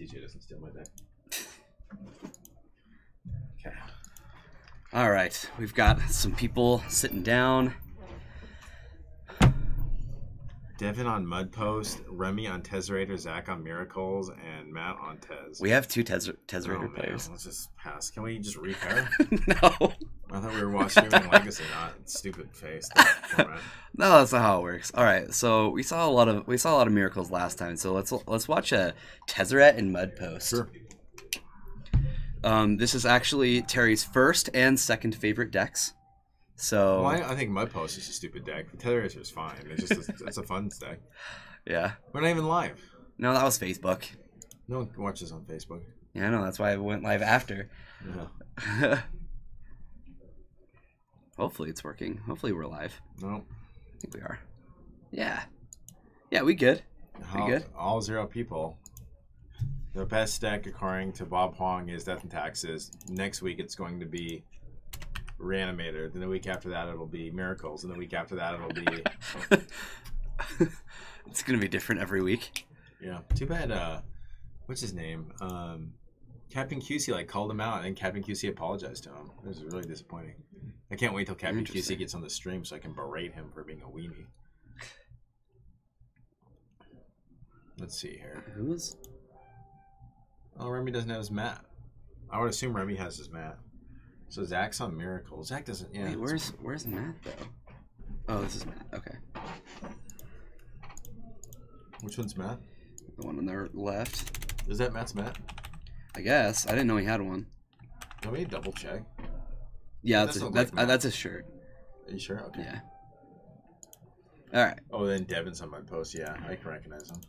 TJ doesn't steal my deck. Okay. All right, we've got some people sitting down. Devin on Mud Post, Remy on Tezzerator, Zach on Miracles, and Matt on Tez. We have two Tezzerator players. Let's just pass. Can we just repair? No. I thought we were watching Legacy, not stupid face. No, that's not how it works. All right, so we saw a lot of Miracles last time. So let's watch a Tezzeret and Mud Post. Sure. This is actually Terry's first and second favorite decks. So well, I think Mud Post is a stupid deck. Tezzerator is fine. It's a fun deck. Yeah. We're not even live. No, that was Facebook. No one watches on Facebook. Yeah, I know. That's why I went live after. Yeah. Hopefully it's working. Hopefully we're live. No. I think we are. Yeah. Yeah, we good. We good. All 0 people. The best deck, according to Bob Huang, is Death and Taxes. Next week it's going to be Reanimator. Then the week after that it'll be Miracles. And the week after that it'll be... It's going to be different every week. Yeah. Too bad, what's his name? Captain QC called him out, and Captain QC apologized to him. It was really disappointing. I can't wait till Captain QC gets on the stream so I can berate him for being a weenie. Let's see here. Who's? Oh, Remy doesn't have his mat. I would assume Remy has his mat. So Zach's on Miracle. Zach doesn't. Yeah. Wait, where's Matt though? Oh, this is Matt. Okay. Which one's Matt? The one on the left. Is that Matt's mat? I guess I didn't know he had one. Let me double check. Yeah, that's his shirt. Are you sure? Okay. Yeah. All right. Oh, then Devin's on my post. Yeah, I can recognize him.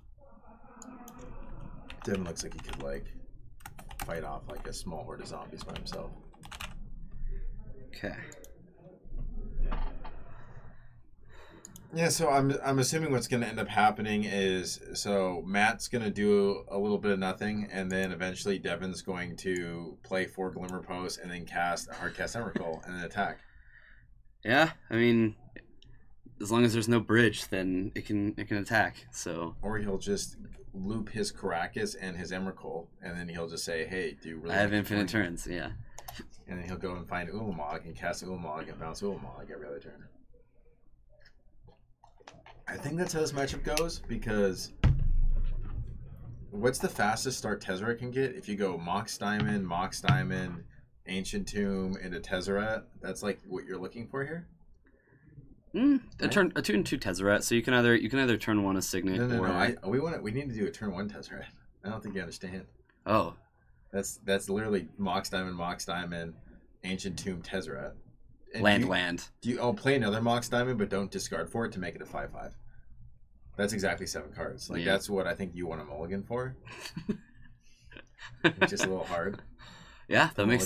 Devin looks like he could fight off a small horde of zombies by himself. Okay. Yeah, so I'm assuming what's going to end up happening is Matt's going to do a little bit of nothing, and then eventually Devin's going to play 4 Glimmer Posts and then cast a Hardcast Emrakul and then attack. Yeah, I mean, as long as there's no bridge, then it can attack. So. Or he'll just loop his Karakas and his Emrakul, and then he'll just say, "Hey, do you really?" I have infinite turns. Yeah. And then he'll go and find Ulamog and cast Ulamog and bounce Ulamog every other turn. I think that's how this matchup goes, because what's the fastest start Tezzeret can get? If you go Mox Diamond, Ancient Tomb, into Tezzeret, that's what you're looking for here? A 2/2 Tezzeret, so you can either turn one a Signet or... we need to do a turn 1 Tezzeret. I don't think you understand. Oh. That's literally Mox Diamond, Ancient Tomb, Tezzeret. And land. Do you play another Mox Diamond, but don't discard for it to make it a 5/5? That's exactly 7 cards. That's what I think you want a mulligan for. It's just a little hard. Yeah, that makes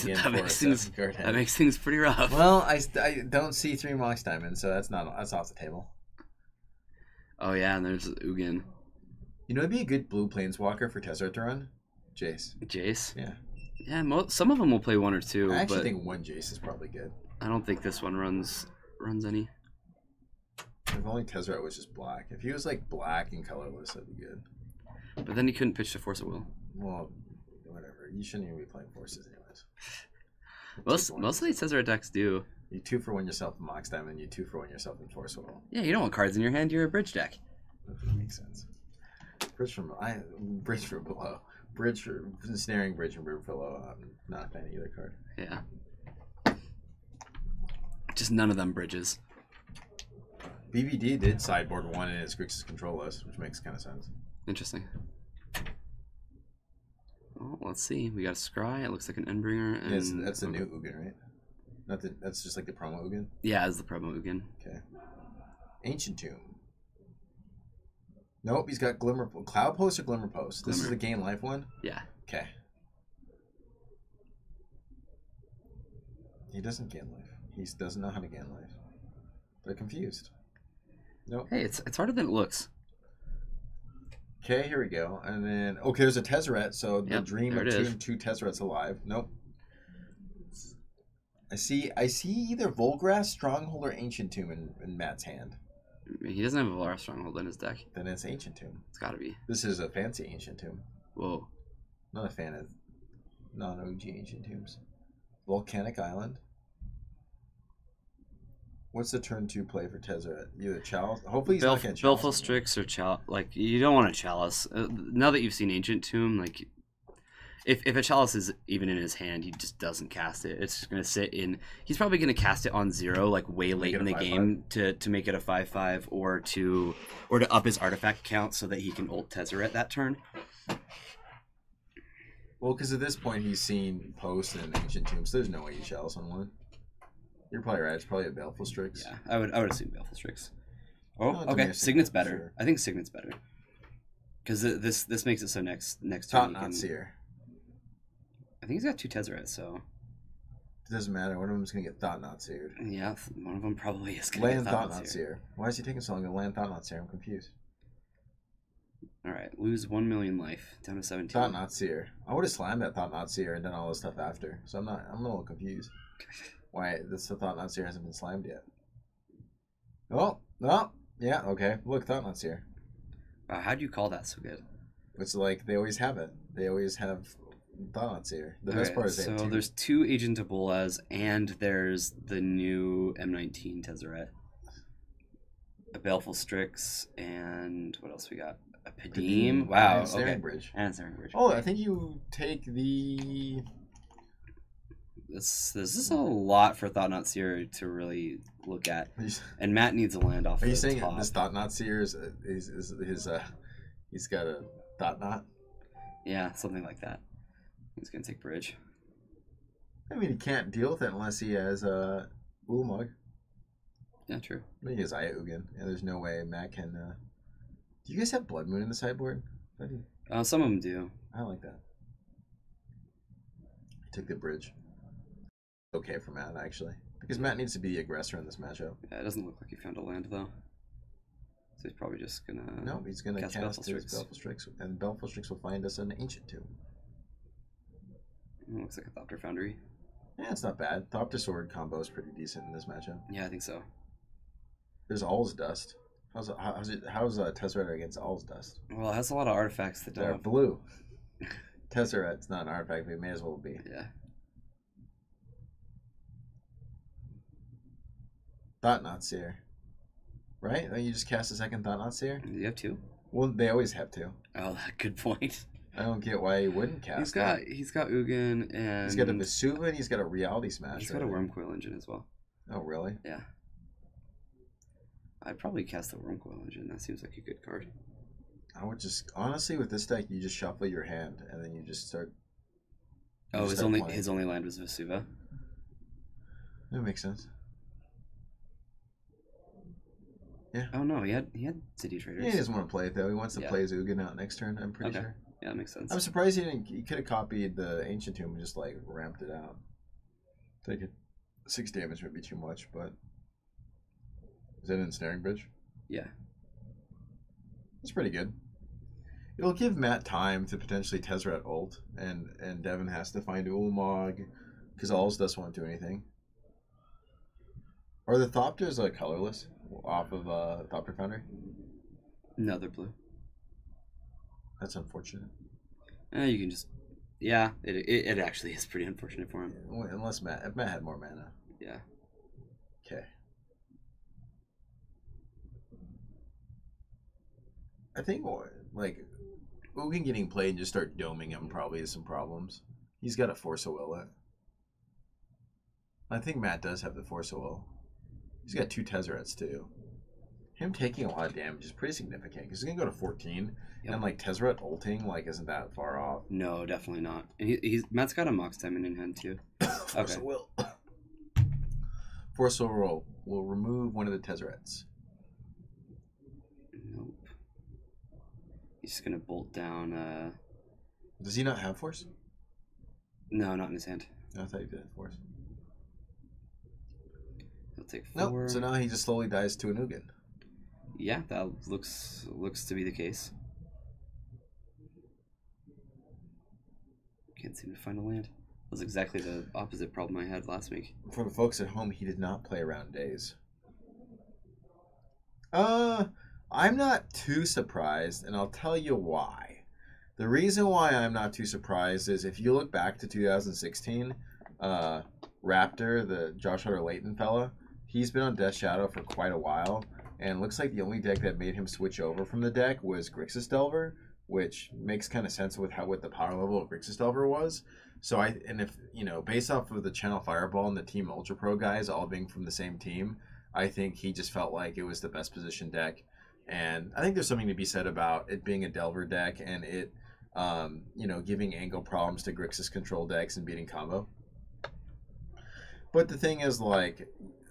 things pretty rough. Well, I don't see 3 Mox Diamonds, so that's off the table. Oh yeah, and there's Ugin. You know, it'd be a good blue planeswalker for Tezzeret to run. Jace. Yeah. Yeah, some of them will play 1 or 2. I actually think 1 Jace is probably good. I don't think this one runs any. If only Tezzeret was just black. If he was black and colorless, that'd be good. But then he couldn't pitch to Force of Will. Well, whatever. You shouldn't even be playing forces anyways. Mostly Tezzeret decks do. You 2-for-1 yourself in Mox Diamond, you 2-for-1 yourself in Force of Will. Yeah, you don't want cards in your hand, you're a bridge deck. That makes sense. Bridge from below. Snaring Bridge from below. I'm not a fan of either card. Yeah. Just none of them bridges. BVD did sideboard 1 in his Grixis control list, which makes kind of sense. Interesting. Well, let's see. We got a Scry. It looks like an Endbringer. And that's the new Ugin, right? That's just like the promo Ugin? Yeah, it's the promo Ugin. Okay. Ancient Tomb. Nope, he's got Cloud Post or Glimmer Post? This is the Gain Life one? Yeah. Okay. He doesn't gain life. He doesn't know how to gain life. They're confused. Nope. Hey, it's harder than it looks. Okay, here we go. And then, okay, there's a Tezzeret, so the dream of 2 Tezzerets alive. Nope. I see either Volgrass, Stronghold, or Ancient Tomb in Matt's hand. He doesn't have a Volgrass Stronghold in his deck. Then it's Ancient Tomb. It's gotta be. This is a fancy Ancient Tomb. Whoa. Not a fan of non-OG ancient tombs. Volcanic Island. What's the turn 2 play for Tezzeret? Either Chalice. Hopefully he's not getting Chalice. Baleful Strix or Chalice. Like, you don't want a Chalice. Now that you've seen Ancient Tomb, like, if a Chalice is even in his hand, he just doesn't cast it. It's just going to sit in. He's probably going to cast it on 0, like, way late in the game to make it a 5/5 or to up his artifact count so that he can ult Tezzeret that turn. Well, because at this point he's seen Post and Ancient Tomb, so there's no way you Chalice on one. You're probably right. It's probably a Baleful Strix. Yeah, I would assume Baleful Strix. Oh, No, okay. Signet's better. Sure. I think Signet's better because this makes it so next turn. Not Seer. I think he's got 2 Tezzeret, so It doesn't matter. One of them's gonna get Thought Not Seared. yeah, one of them probably is gonna Land get Thought Not Seer. Why is he taking so long to land Thought Not Seer? I'm confused. All right, lose 1 million life down to 17. Thought Not Seer. I would have slammed that Thought Not Seer and done all this stuff after. So I'm a little confused. Why this Thought Not Seer hasn't been slammed yet? Oh no, yeah, okay. Look, Thought Not Seer. How do you call that so good? It's like they always have it. They always have Thought Not Seer. The best part is they have so 2. there's 2 Agent Ebolas and there's the new M19 Tezzeret, a Baleful Strix, and what else we got? A Padim. Wow. And Snaring Okay. Bridge. And Snaring Bridge. Oh, I think you take the. This is a lot for Thought Not Seer to really look at, and Matt needs a land off. Are you the saying top. this Thought Not Seer is his he's got a Thought Knot? Yeah, something like that. He's gonna take bridge. I mean, he can't deal with it unless he has Ulamog. Yeah, true. I mean, he has Ayugan, and there's no way Matt can. Do you guys have Blood Moon in the sideboard? Some of them do. I like that. He took the bridge. Okay for Matt, actually. Because Matt needs to be the aggressor in this matchup. Yeah, it doesn't look like he found a land, though. So he's probably just gonna... No, he's gonna cast Baleful his Strix. Baleful Strix, and Baleful Strix will find us an Ancient Tomb. Looks like a Thopter Foundry. Yeah, it's not bad. Thopter Sword combo is pretty decent in this matchup. Yeah, I think so. There's All's Dust. How's Tezzeret against All's Dust? Well, it has a lot of artifacts that They're don't... blue. Tezzeret's not an artifact, but it may as well be. Yeah. Thought Not Seer. Right? Don't you just cast a second Thought Not Seer? Do you have 2? Well, they always have to. Oh, good point. I don't get why he wouldn't cast that. He's got Ugin and... He's got a Vesuva and he's got a Reality Smash. He's got a Wormcoil Engine as well. Oh, really? Yeah. I'd probably cast the Wormcoil Engine. That seems like a good card. I would just... Honestly, with this deck, you just shuffle your hand and then you just start... Oh, his only land was Vesuva? That makes sense. Yeah. Oh, no, he had City Traders. Yeah, he doesn't want to play it, though. He wants to play his Ugin out next turn, I'm pretty sure. Yeah, that makes sense. I'm surprised he could have copied the Ancient Tomb and just, like, ramped it out. Take it. 6 damage might be too much, but... Is that an Ensnaring Bridge? Yeah. That's pretty good. It'll give Matt time to potentially Tezzeret ult, and Devin has to find Ulamog, because Alls doesn't want to do anything. Are the Thopters colorless off of Thopter Foundry? No, they're blue. That's unfortunate. You can just... Yeah, it actually is pretty unfortunate for him. Unless if Matt had more mana. Yeah. Okay. I think, like, Ugin getting played and just start doming him probably has some problems. He's got a Force of Will. I think Matt does have the Force of Will. He's got 2 Tezzerets, too. Him taking a lot of damage is pretty significant, because he's going to go to 14, and, like, Tezzeret ulting, like, isn't that far off. No, definitely not. And Matt's got a Mox Diamond in hand, too. Force of Will. Force of Will will remove one of the Tezzerets. Nope. He's just going to bolt down... Does he not have Force? No, not in his hand. I thought he did have Force. He'll take 4. Nope, so now he just slowly dies to an Ugin. Yeah, that looks to be the case. Can't seem to find a land. That was exactly the opposite problem I had last week. For the folks at home, he did not play around days. I'm not too surprised, and I'll tell you why. The reason why I'm not too surprised is if you look back to 2016, Raptor, the Josh Hutter-Layton fella, he's been on Death Shadow for quite a while, and it looks like the only deck that made him switch over from the deck was Grixis Delver, which makes kind of sense with what the power level of Grixis Delver was. So if based off of the Channel Fireball and the Team Ultra Pro guys all being from the same team, I think he just felt like it was the best position deck. And I think there's something to be said about it being a Delver deck and it, giving angle problems to Grixis control decks and beating combo. But the thing is, like,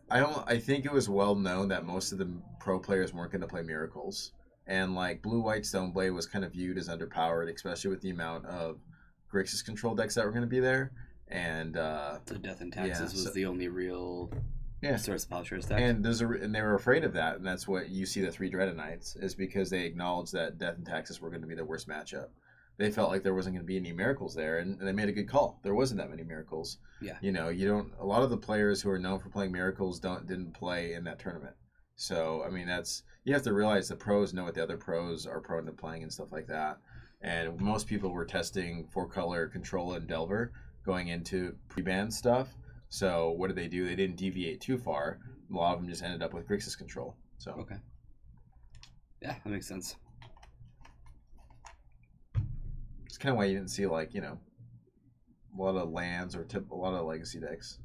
I think it was well known that most of the pro players weren't going to play Miracles. And, like, Blue-White Stoneblade was kind of viewed as underpowered, especially with the amount of Grixis control decks that were going to be there. And the Death and Taxes was the only real source of Paltro's deck. And they were afraid of that, and that's what you see the 3 Dreaded Knights, is because they acknowledged that Death and Taxes were going to be their worst matchup. They felt like there wasn't going to be any Miracles there, and they made a good call. There wasn't that many Miracles. Yeah. A lot of the players who are known for playing Miracles didn't play in that tournament. So, I mean, you have to realize the pros know what the other pros are prone to playing and stuff like that. And most people were testing 4-color Control and Delver going into pre-ban stuff. So what did they do? They didn't deviate too far. A lot of them just ended up with Grixis Control. So okay. Yeah, that makes sense. It's kind of why you didn't see, like, a lot of lands or a lot of legacy decks.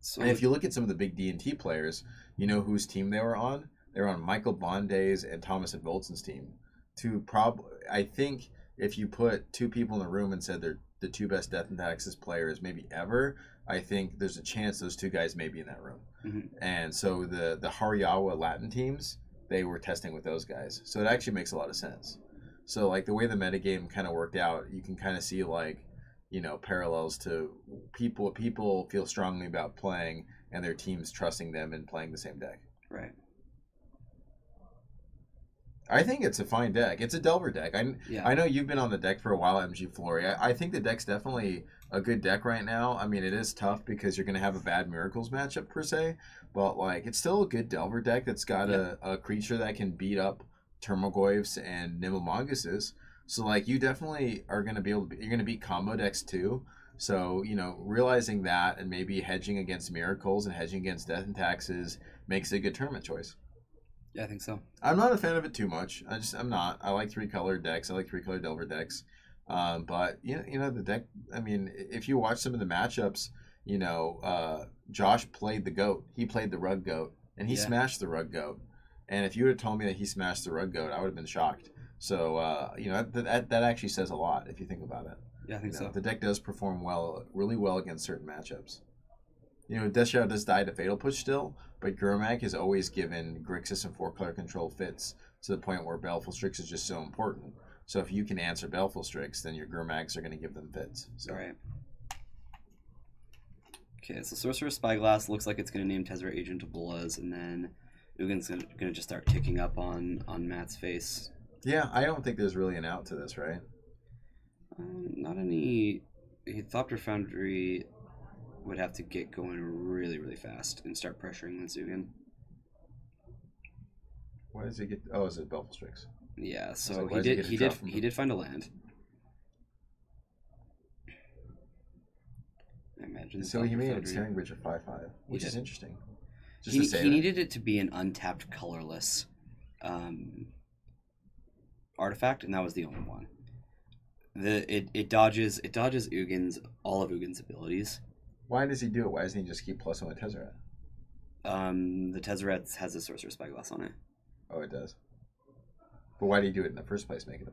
So, and if you look at some of the big D&T players, you know whose team they were on? They were on Michael Bonday's and Thomas and Voltson's team. I think if you put 2 people in the room and said they're the 2 best Death and Taxes players maybe ever, I think there's a chance those 2 guys may be in that room. Mm-hmm. And so the Hariawa Latin teams, they were testing with those guys. So it actually makes a lot of sense. So, like, the way the metagame kind of worked out, you can kind of see, like, parallels to people feel strongly about playing and their teams trusting them and playing the same deck. Right. I think it's a fine deck. It's a Delver deck. I know you've been on the deck for a while, MG Flory. I think the deck's definitely a good deck right now. I mean, it is tough because you're going to have a bad Miracles matchup, per se. But, like, it's still a good Delver deck that's got a creature that can beat up Termogoyfs and Nimblemonguses. So, like, you definitely are going to be able to... You're going to beat combo decks, too. So, realizing that and maybe hedging against Miracles and hedging against Death and Taxes makes it a good tournament choice. Yeah, I think so. I'm not a fan of it too much. I'm not. I like 3-color decks. I like 3-color Delver decks. But the deck. I mean, if you watch some of the matchups, Josh played the goat. He played the Rug Goat, and he smashed the Rug Goat. And if you would have told me that he smashed the Rug Goat, I would have been shocked. So that actually says a lot if you think about it. Yeah, I think so. The deck does perform really well against certain matchups. Death Shadow does die to Fatal Push still, but Gurmak has always given Grixis and 4-color control fits to the point where Baleful Strix is just so important. So if you can answer Baleful Strix, then your Gurmaks are going to give them fits. So. Right. Okay, so Sorcerer Spyglass looks like it's going to name Tezzeret Agent to Bolas, and then Ugin's going to just start ticking up on Matt's face. Yeah, I don't think there's really an out to this, right? Not any... Thopter Foundry would have to get going really, really fast and start pressuring the Zugin. Why does he get... Oh, is it Baleful Strix? Yeah, so he did find a land. I imagine. So he made a Tearing Bridge of 5/5, which is interesting. He needed it to be an untapped colorless artifact, and that was the only one. It dodges all of Ugin's abilities. Why does he do it? Why doesn't he just keep +1 with Tezzeret? The Tezzeret has a Sorcerer Spyglass on it. Oh, it does. But why do you do it in the first place, make it a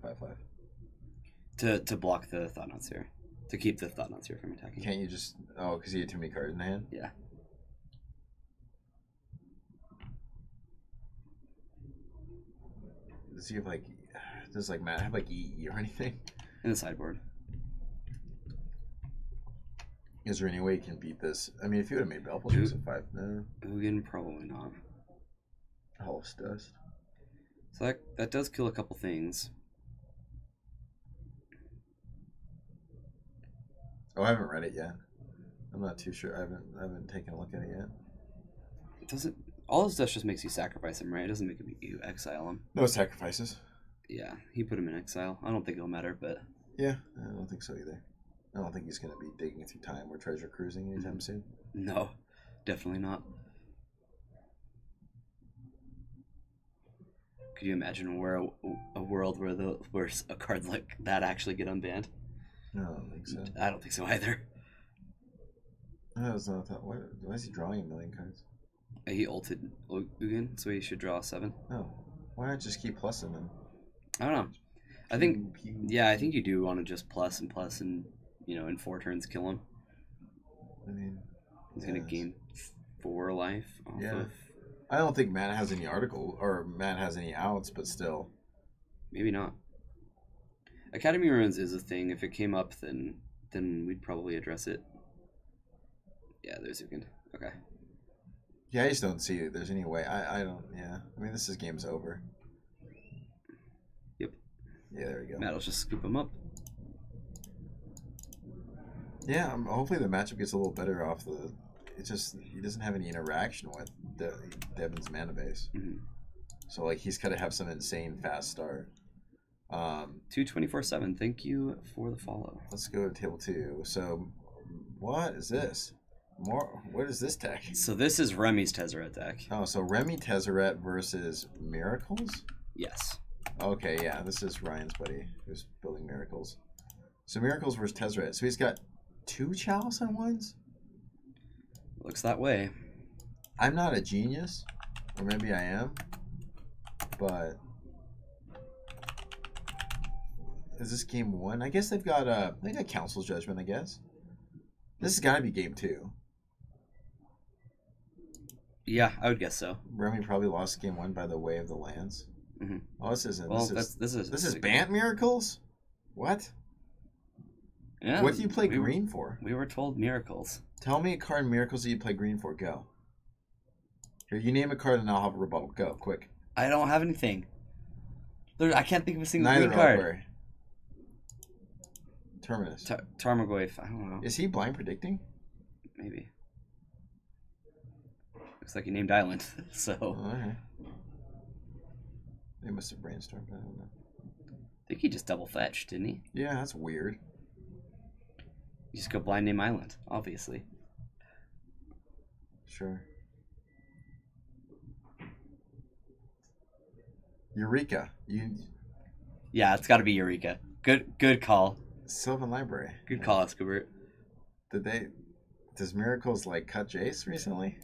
5/5? To block the Thought-Knot Seer. To keep the Thought-Knot Seer from attacking. Can't you just... Oh, because he had too many cards in the hand? Yeah. Does he have, like... Does, like, Matt have, like, EE or anything? In the sideboard. Is there any way you can beat this? I mean, if you would have made Baleful Strix at 5... No. Ugin, probably not. Hollis Dust. So that does kill a couple things. Oh, I haven't read it yet. I'm not too sure. I haven't taken a look at it yet. It doesn't... All his stuff just makes you sacrifice him, right? It doesn't make you exile him. No sacrifices. Yeah, he put him in exile. I don't think it'll matter, but Yeah, I don't think so either. I don't think he's going to be digging through time or treasure cruising anytime soon. no, definitely not. Could you imagine a world where a card like that actually get unbanned? No, I don't think so. I don't think so either. No, it's not that. Why is he drawing a million cards? He ulted Ugin, so he should draw 7. No. Why not just keep plussing them? I don't know. I think you do want to just plus and in 4 turns kill him. I mean, he's gonna gain 4 life off of. I don't think Matt has any Matt has any outs, but still. Maybe not. Academy Ruins is a thing. If it came up, then we'd probably address it. Yeah, there's Ugin. Okay. Yeah, I just don't see it. There's any way. I don't. Yeah. I mean, game's over. Yep. Yeah, there we go. Matt will just scoop him up. Yeah, hopefully the matchup gets a little better off the. It's just he doesn't have any interaction with Devin's mana base, so like he's got to have some insane fast start. 224/7. Thank you for the follow. Let's go to table 2. So, what is this? What is this deck? So this is Remy's Tezzeret deck. Oh, so Remy Tezzeret versus Miracles? Yes. Okay, yeah, this is Ryan's buddy who's building Miracles. So Miracles versus Tezzeret. So he's got 2 Chalice on ones? Looks that way. I'm not a genius, or maybe I am, but is this game 1? I guess they got Council's Judgment, I guess. This has got to be game 2. Yeah, I would guess so. Remy probably lost game 1 by the way of the lands. Mm-hmm. Oh, this isn't. Well, this is Bant Miracles? What? Yeah. What do you play green for? We were told Miracles. Tell me a card in Miracles that you play green for. Go. Here, you name a card and I'll have a rebuttal. Go, quick. I don't have anything. I can't think of a single green card. Terminus. Tarmogoyf. I don't know. Is he blind predicting? Maybe. Looks like he named Island. So. Alright. They must have brainstormed. I don't know. I think he just double fetched, didn't he? Yeah, that's weird. You just go blind name Island, obviously. Sure. Eureka. Yeah, it's got to be Eureka. Good call. Sylvan Library. Good call, Escobert. Does Miracles like cut Jace recently?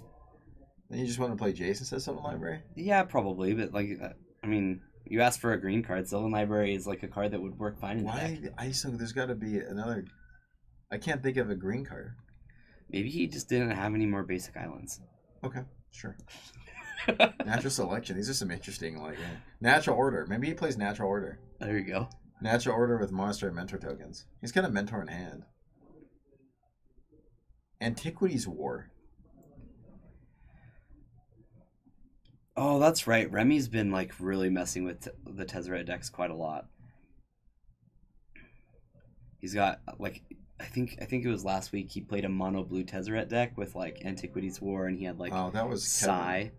Then you just want to play Jace instead of Sylvan Library? Yeah, probably, but like, I mean, you asked for a green card. Sylvan Library is like a card that would work fine in the deck. I just think there's got to be another. I can't think of a green card. Maybe he just didn't have any more basic islands. Okay, sure. Natural Selection. These are some interesting, Natural Order. Maybe he plays Natural Order. There you go. Natural Order with Monster and Mentor tokens. He's got a Mentor in hand. Antiquities War. Oh, that's right. Remy's been really messing with the Tezzeret decks quite a lot. He's got I think it was last week he played a mono blue Tezzeret deck with Antiquities War, and he had that was Psy.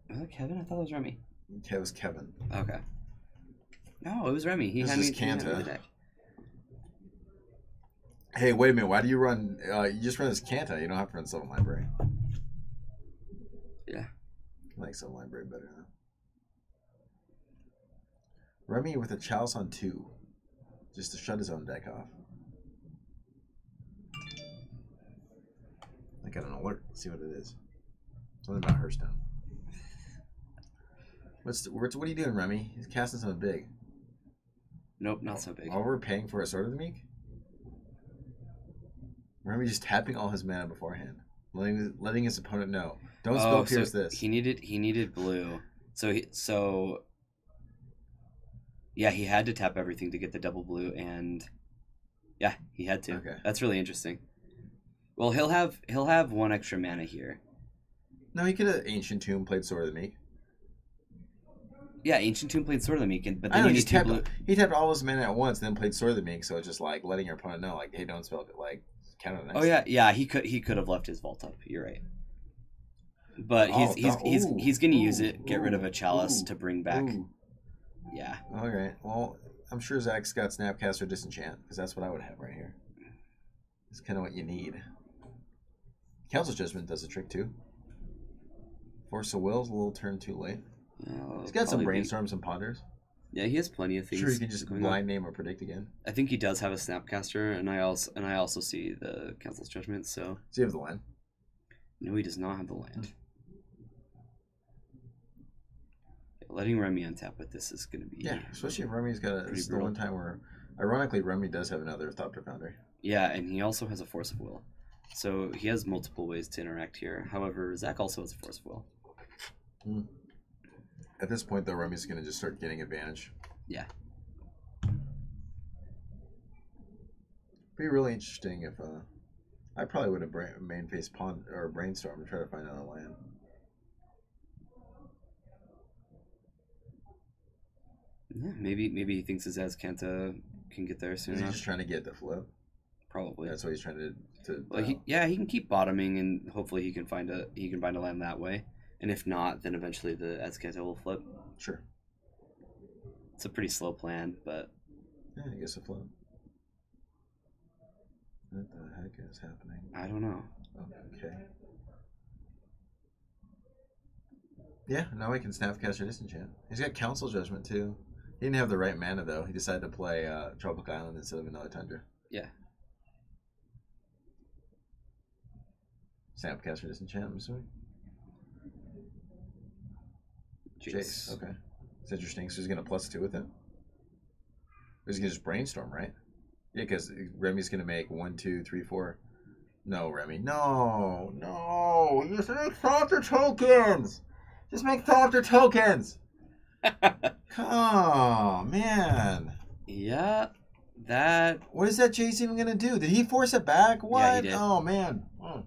Was it Kevin? I thought it was Remy. It was Kevin. Okay. No, it was Remy. He had the deck. Hey, wait a minute. Why do you run? You just run as Kanta. You don't have to run Sylvan Library. Yeah. I like Sylvan Library better now. Remy with a Chalice on 2, just to shut his own deck off. I got an alert. Let's see what it is. Something about Hearthstone. What are you doing, Remy? He's casting something big. Nope, not so big. While we're paying for a Sword of the Meek? Remember, just tapping all his mana beforehand, letting his opponent know. Don't spell pierce this. He needed blue, so yeah, he had to tap everything to get the double blue, and yeah, he had to. Okay, that's really interesting. Well, he'll have 1 extra mana here. No, he could have Ancient Tomb, played Sword of the Meek. Yeah, Ancient Tomb played Sword of the Meek, but then he tapped blue. He tapped all his mana at once, then played Sword of the Meek. So it's just letting your opponent know, hey, don't spell it, counter the next. Oh yeah, he could have left his vault up. You're right. But he's gonna use it. Get rid of a Chalice to bring back. Yeah. Alright, well, I'm sure Zach's got Snapcaster Disenchant, because that's what I would have right here. It's kind of what you need. Council Judgment does the trick too. Force of Will's a little turn too late. He's got some brainstorms and ponders. Yeah, he has plenty of things. Sure, he can just blind name or predict again. I think he does have a Snapcaster, and I also see the Council's Judgment. So does he have the land? No, he does not have the land. Letting Remy untap with this is going to be... Yeah, especially if Remy's got a... It's the one time where... Ironically, Remy does have another Thopter Foundry. Yeah, and he also has a Force of Will. So he has multiple ways to interact here. However, Zach also has a Force of Will. At this point, though, Remy's going to just start getting advantage. Yeah. Be really interesting if... I probably would have main face Pond or Brainstorm to try to find another land. Yeah, maybe he thinks his Azcanta can get there soon. Is he just trying to get the flip? Probably. That's what he's trying to well, he can keep bottoming, and hopefully he can find a land that way. And if not, then eventually the Azcanta will flip. Sure. It's a pretty slow plan, but yeah, I guess a flip. What the heck is happening? I don't know. Okay. Yeah, now he can Snapcaster Disenchant. He's got Council Judgment too. He didn't have the right mana though. He decided to play Tropic Island instead of another Tundra. Yeah. Snapcaster Disenchant, I'm assuming. Jace. Okay. It's interesting. So he's going to +2 with it? Or he's going to just Brainstorm, right? Yeah, because Remy's going to make 1, 2, 3, 4. No, Remy. No. You just make Thopter tokens! Just make Thopter tokens! Oh, man. Yeah, that... What is that Jace even going to do? Did he force it back? What? Yeah, he did. Oh, man. Oh.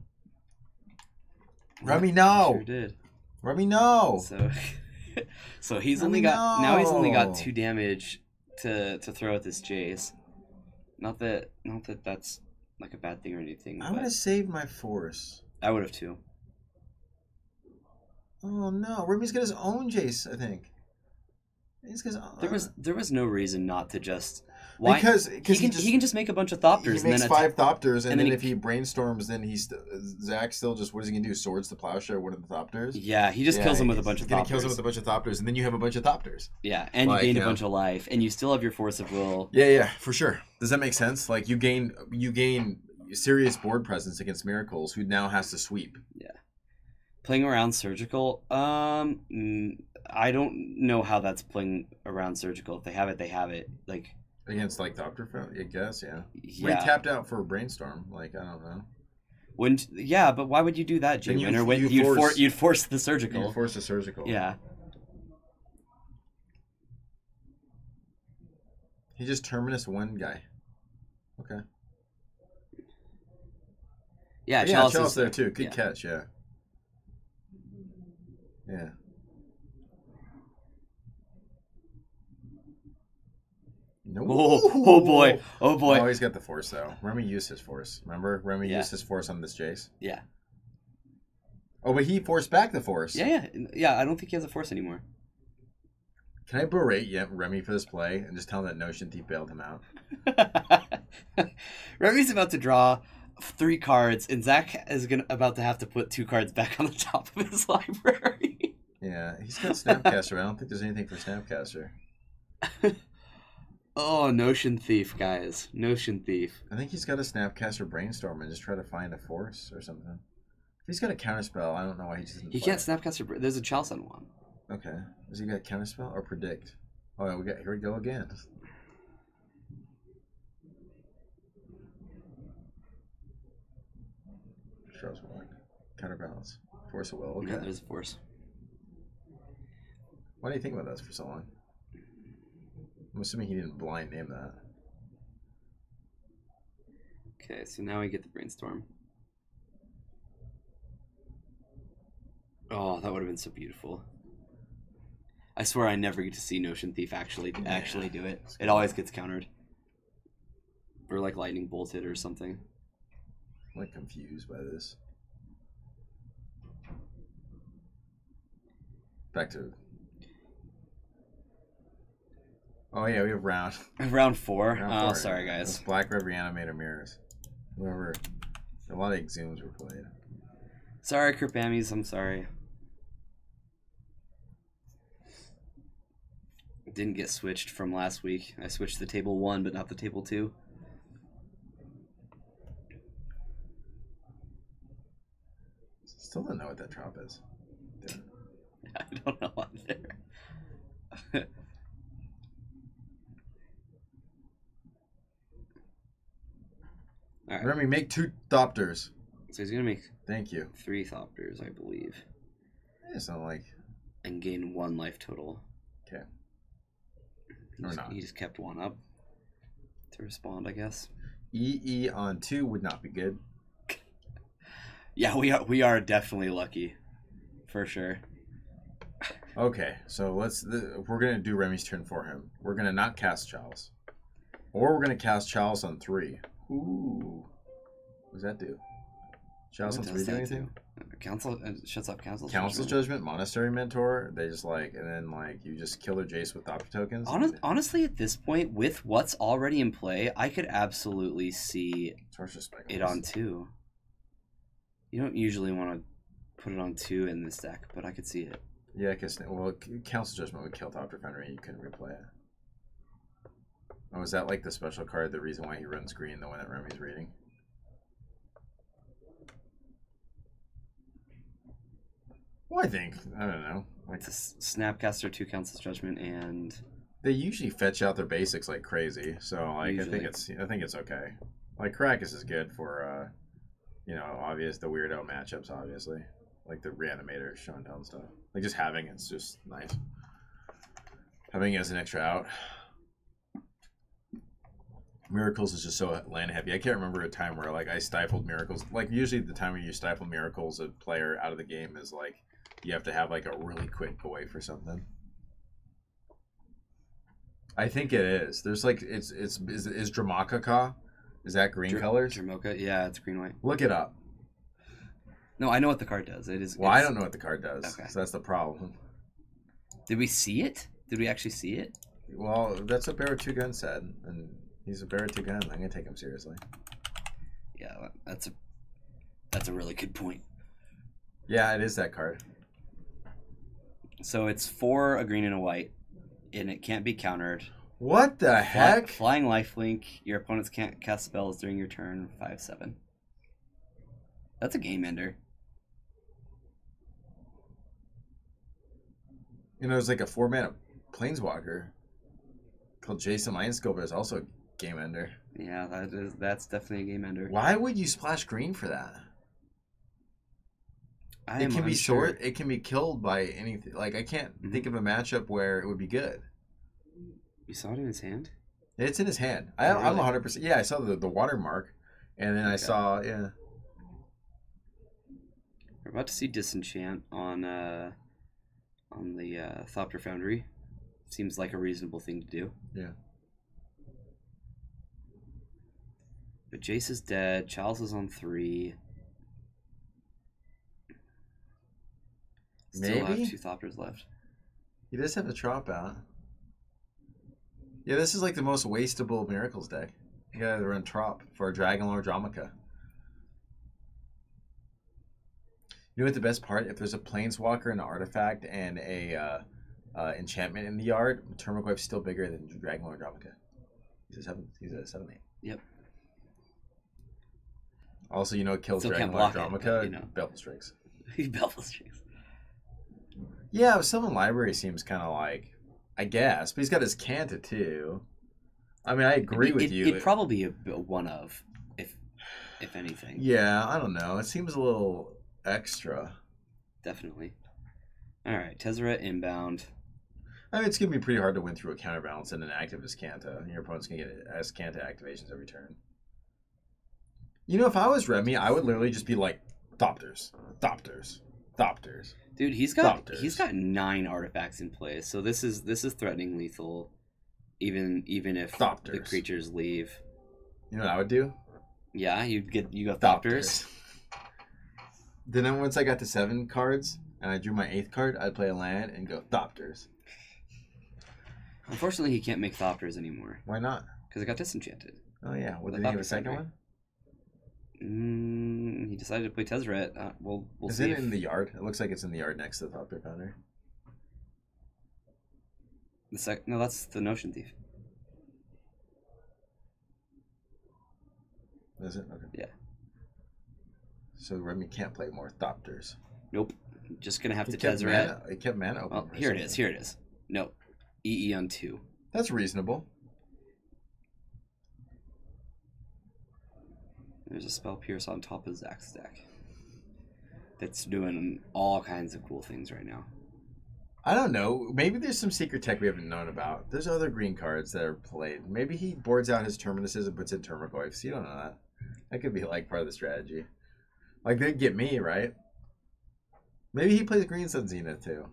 Remy, no. Sure did. Remy, no. So he's only got 2 damage to throw at this Jace. Not that that's like a bad thing or anything. I would have saved my force. I would have too. Oh no, Remy's got his own Jace, I think. There was no reason not to just... Why? Because he can just make a bunch of Thopters. He makes 5 Thopters, and then if he brainstorms, then Zach still just, what is he going to do? Swords to Plowshare one of the Thopters? Yeah, he just kills him with a bunch of Thopters. He kills him with a bunch of Thopters, and then you have a bunch of Thopters. Yeah, and you gain a bunch of life, and you still have your Force of Will. Yeah, for sure. Does that make sense? Like, you gain serious board presence against Miracles, who now has to sweep. Yeah. Playing around Surgical, I don't know how that's playing around Surgical. If they have it, they have it. Like... Against, like, Thopter, I guess, yeah. Yeah. When he tapped out for a Brainstorm, like, I don't know. Yeah, but why would you do that, Jay Winner? You'd force the Surgical. You'd force the Surgical. Yeah. He just Terminus one guy. Okay. Yeah, Chalice there, too. Good catch, yeah. Yeah. No. Oh boy. Oh, he's got the Force, though. Remy used his Force. Remember? Remy used his Force on this Jace. Yeah. Oh, but he forced back the Force. Yeah. I don't think he has a Force anymore. Can I berate Remy for this play and just tell him that Notion Thief bailed him out? Remy's about to draw 3 cards, and Zach is about to have to put 2 cards back on the top of his library. Yeah, he's got Snapcaster. I don't think there's anything for Snapcaster. Oh, Notion Thief, guys. Notion Thief. I think he's got a Snapcaster Brainstorm and just try to find a Force or something. If he's got a Counterspell, I don't know why he just doesn't He can't Snapcaster... There's a Chalice on one. Okay. Has he got Counterspell or Predict? Oh, yeah, here we go again. Shows one. Counterbalance. Force of Will. Okay. Yeah, there's a Force. Why do you think about that for so long? I'm assuming he didn't blind name that. Okay, so now we get the Brainstorm. Oh, that would have been so beautiful. I swear I never get to see Notion Thief actually do it. It always gets countered. Or like lightning bolted or something. I'm like confused by this. Back to... Oh yeah, we have round. Round 4. Round Oh, 4, sorry yeah. guys. Those black red reanimator mirrors. Whoever. A lot of exhumes were played. Sorry, Kerpamies. I'm sorry. Didn't get switched from last week. I switched the table 1, but not the table 2. Still don't know what that drop is. Yeah. I don't know either. All right. Remy, make 2 Thopters. So he's gonna make Thank you. 3 Thopters, I believe, It's not like. and gain 1 life total. Okay. Or not. He just kept 1 up to respond, I guess. EE on 2 would not be good. Yeah, we are definitely lucky, for sure. Okay, so we're gonna do Remy's turn for him. We're gonna not cast Chalice, or we're gonna cast Chalice on 3. Ooh, what does that do? Chalice on 3 do anything? Council shuts up Council's Judgment, Monastery Mentor. They just and then you just kill their Jace with Thopter tokens. Honestly, at this point, with what's already in play, I could absolutely see it on 2. You don't usually want to put it on 2 in this deck, but I could see it. Yeah, because Council Judgment would kill Thopter Foundry and you couldn't replay it. Oh, is that the special card, the reason why he runs green, the one that Remy's reading? Well, I don't know. It's a Snapcaster, 2 Council's Judgment, and they usually fetch out their basics like crazy. So I think it's okay. Caracas is good for obvious the weirdo matchups, obviously. The reanimator showing down stuff. Just having it's just nice. Having it as an extra out. Miracles is just so land heavy. I can't remember a time where I stifled Miracles. Usually the time when you stifle Miracles, a player out of the game is you have to have a really quick away for something. I think it is. There's is Dramaka? Is that green colors? Dramoka, yeah, it's green white. Look it up. No, I know what the card does. It is. Well, I don't know what the card does. Okay. So that's the problem. Did we see it? Did we actually see it? Well, that's what Bear with 2 Guns said, and he's a Bear with 2 Guns. I'm gonna take him seriously. Yeah, that's a really good point. Yeah, it is that card. So it's 4 a green and a white, and it can't be countered. What the heck? Flying lifelink. Your opponents can't cast spells during your turn. 5/7. That's a game ender. There's a 4-mana Planeswalker called Jason Mindscoper is also a game ender. Yeah, that's definitely a game ender. Why would you splash green for that? It can be short. It can be killed by anything. I can't think of a matchup where it would be good. You saw it in his hand? It's in his hand. Really? I'm 100%. Yeah, I saw the watermark, and then I saw We're about to see Disenchant on the Thopter Foundry. Seems like a reasonable thing to do. Yeah. But Jace is dead. Charles is on 3. Still have 2 Thopters left. He does have a drop out. Yeah, this is the most wastable Miracles deck. You gotta run Trop for a Dragonlord Dramica. You know what the best part? If there's a Planeswalker, an Artifact, and a enchantment in the yard, Termagant's still bigger than Dragonlord Dramica. He's a 7/8. Yep. Also, it kills Still can't Dragonlord block it, Dramica. but, Belfast Strix. Belfast Strix. Yeah, Sylvan Library seems kind of I guess, but he's got his Canta too. I mean, I agree with you. It'd probably be a one of, if anything. Yeah, I don't know. It seems a little extra. Definitely. All right, Tezzeret inbound. I mean, it's going to be pretty hard to win through a counterbalance and an active as Canta. Your opponent's going to get as Canta activations every turn. If I was Remy, I would literally just be Thopters, Thopters, Thopters. Dude, he's got 9 artifacts in play, so this is threatening lethal, even if Thopters. The creatures leave. You know what I would do? Yeah, you go Thopters. Then once I got to 7 cards and I drew my 8th card, I'd play a land and go Thopters. Unfortunately, he can't make Thopters anymore Why not? because it got disenchanted. Oh yeah. Well, The did he have a Thopter second Foundry. one? He decided to play Tezzeret. We'll Is see. it in the yard? It looks like it's in the yard next to the Thopter Foundry. No, that's the Notion Thief. Is it? Okay. Yeah. So Remy can't play more Thopters. Nope. Just gonna have He to kept Tezzeret. mana. He kept mana open. Oh, for here it something. is. Here it is. No. EE on 2. That's reasonable. There's a Spell Pierce on top of Zach's deck. That's doing all kinds of cool things right now. I don't know. Maybe there's some secret tech we haven't known about. There's other green cards that are played. Maybe he boards out his Terminuses and puts in Termagoyfs. You don't know that. That could be like part of the strategy. Like they'd get me, right? Maybe he plays Green Sun Zenith too.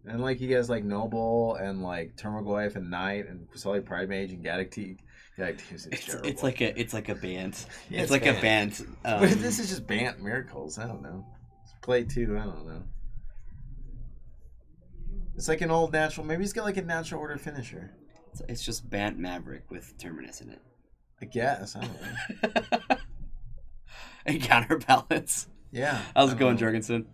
And like he has like Noble and like Termagoyf and Knight and Kusali Pride Mage and Gaddock. It's like a band. Yeah, it's like Bant. a band. But this is just Bant Miracles. I don't know. Play 2. I don't know. It's like an old natural. Maybe he's got like a natural order finisher. It's just Bant Maverick with Terminus in it. I guess. I don't know. And counterbalance. Yeah. How's it going, Jorgensen?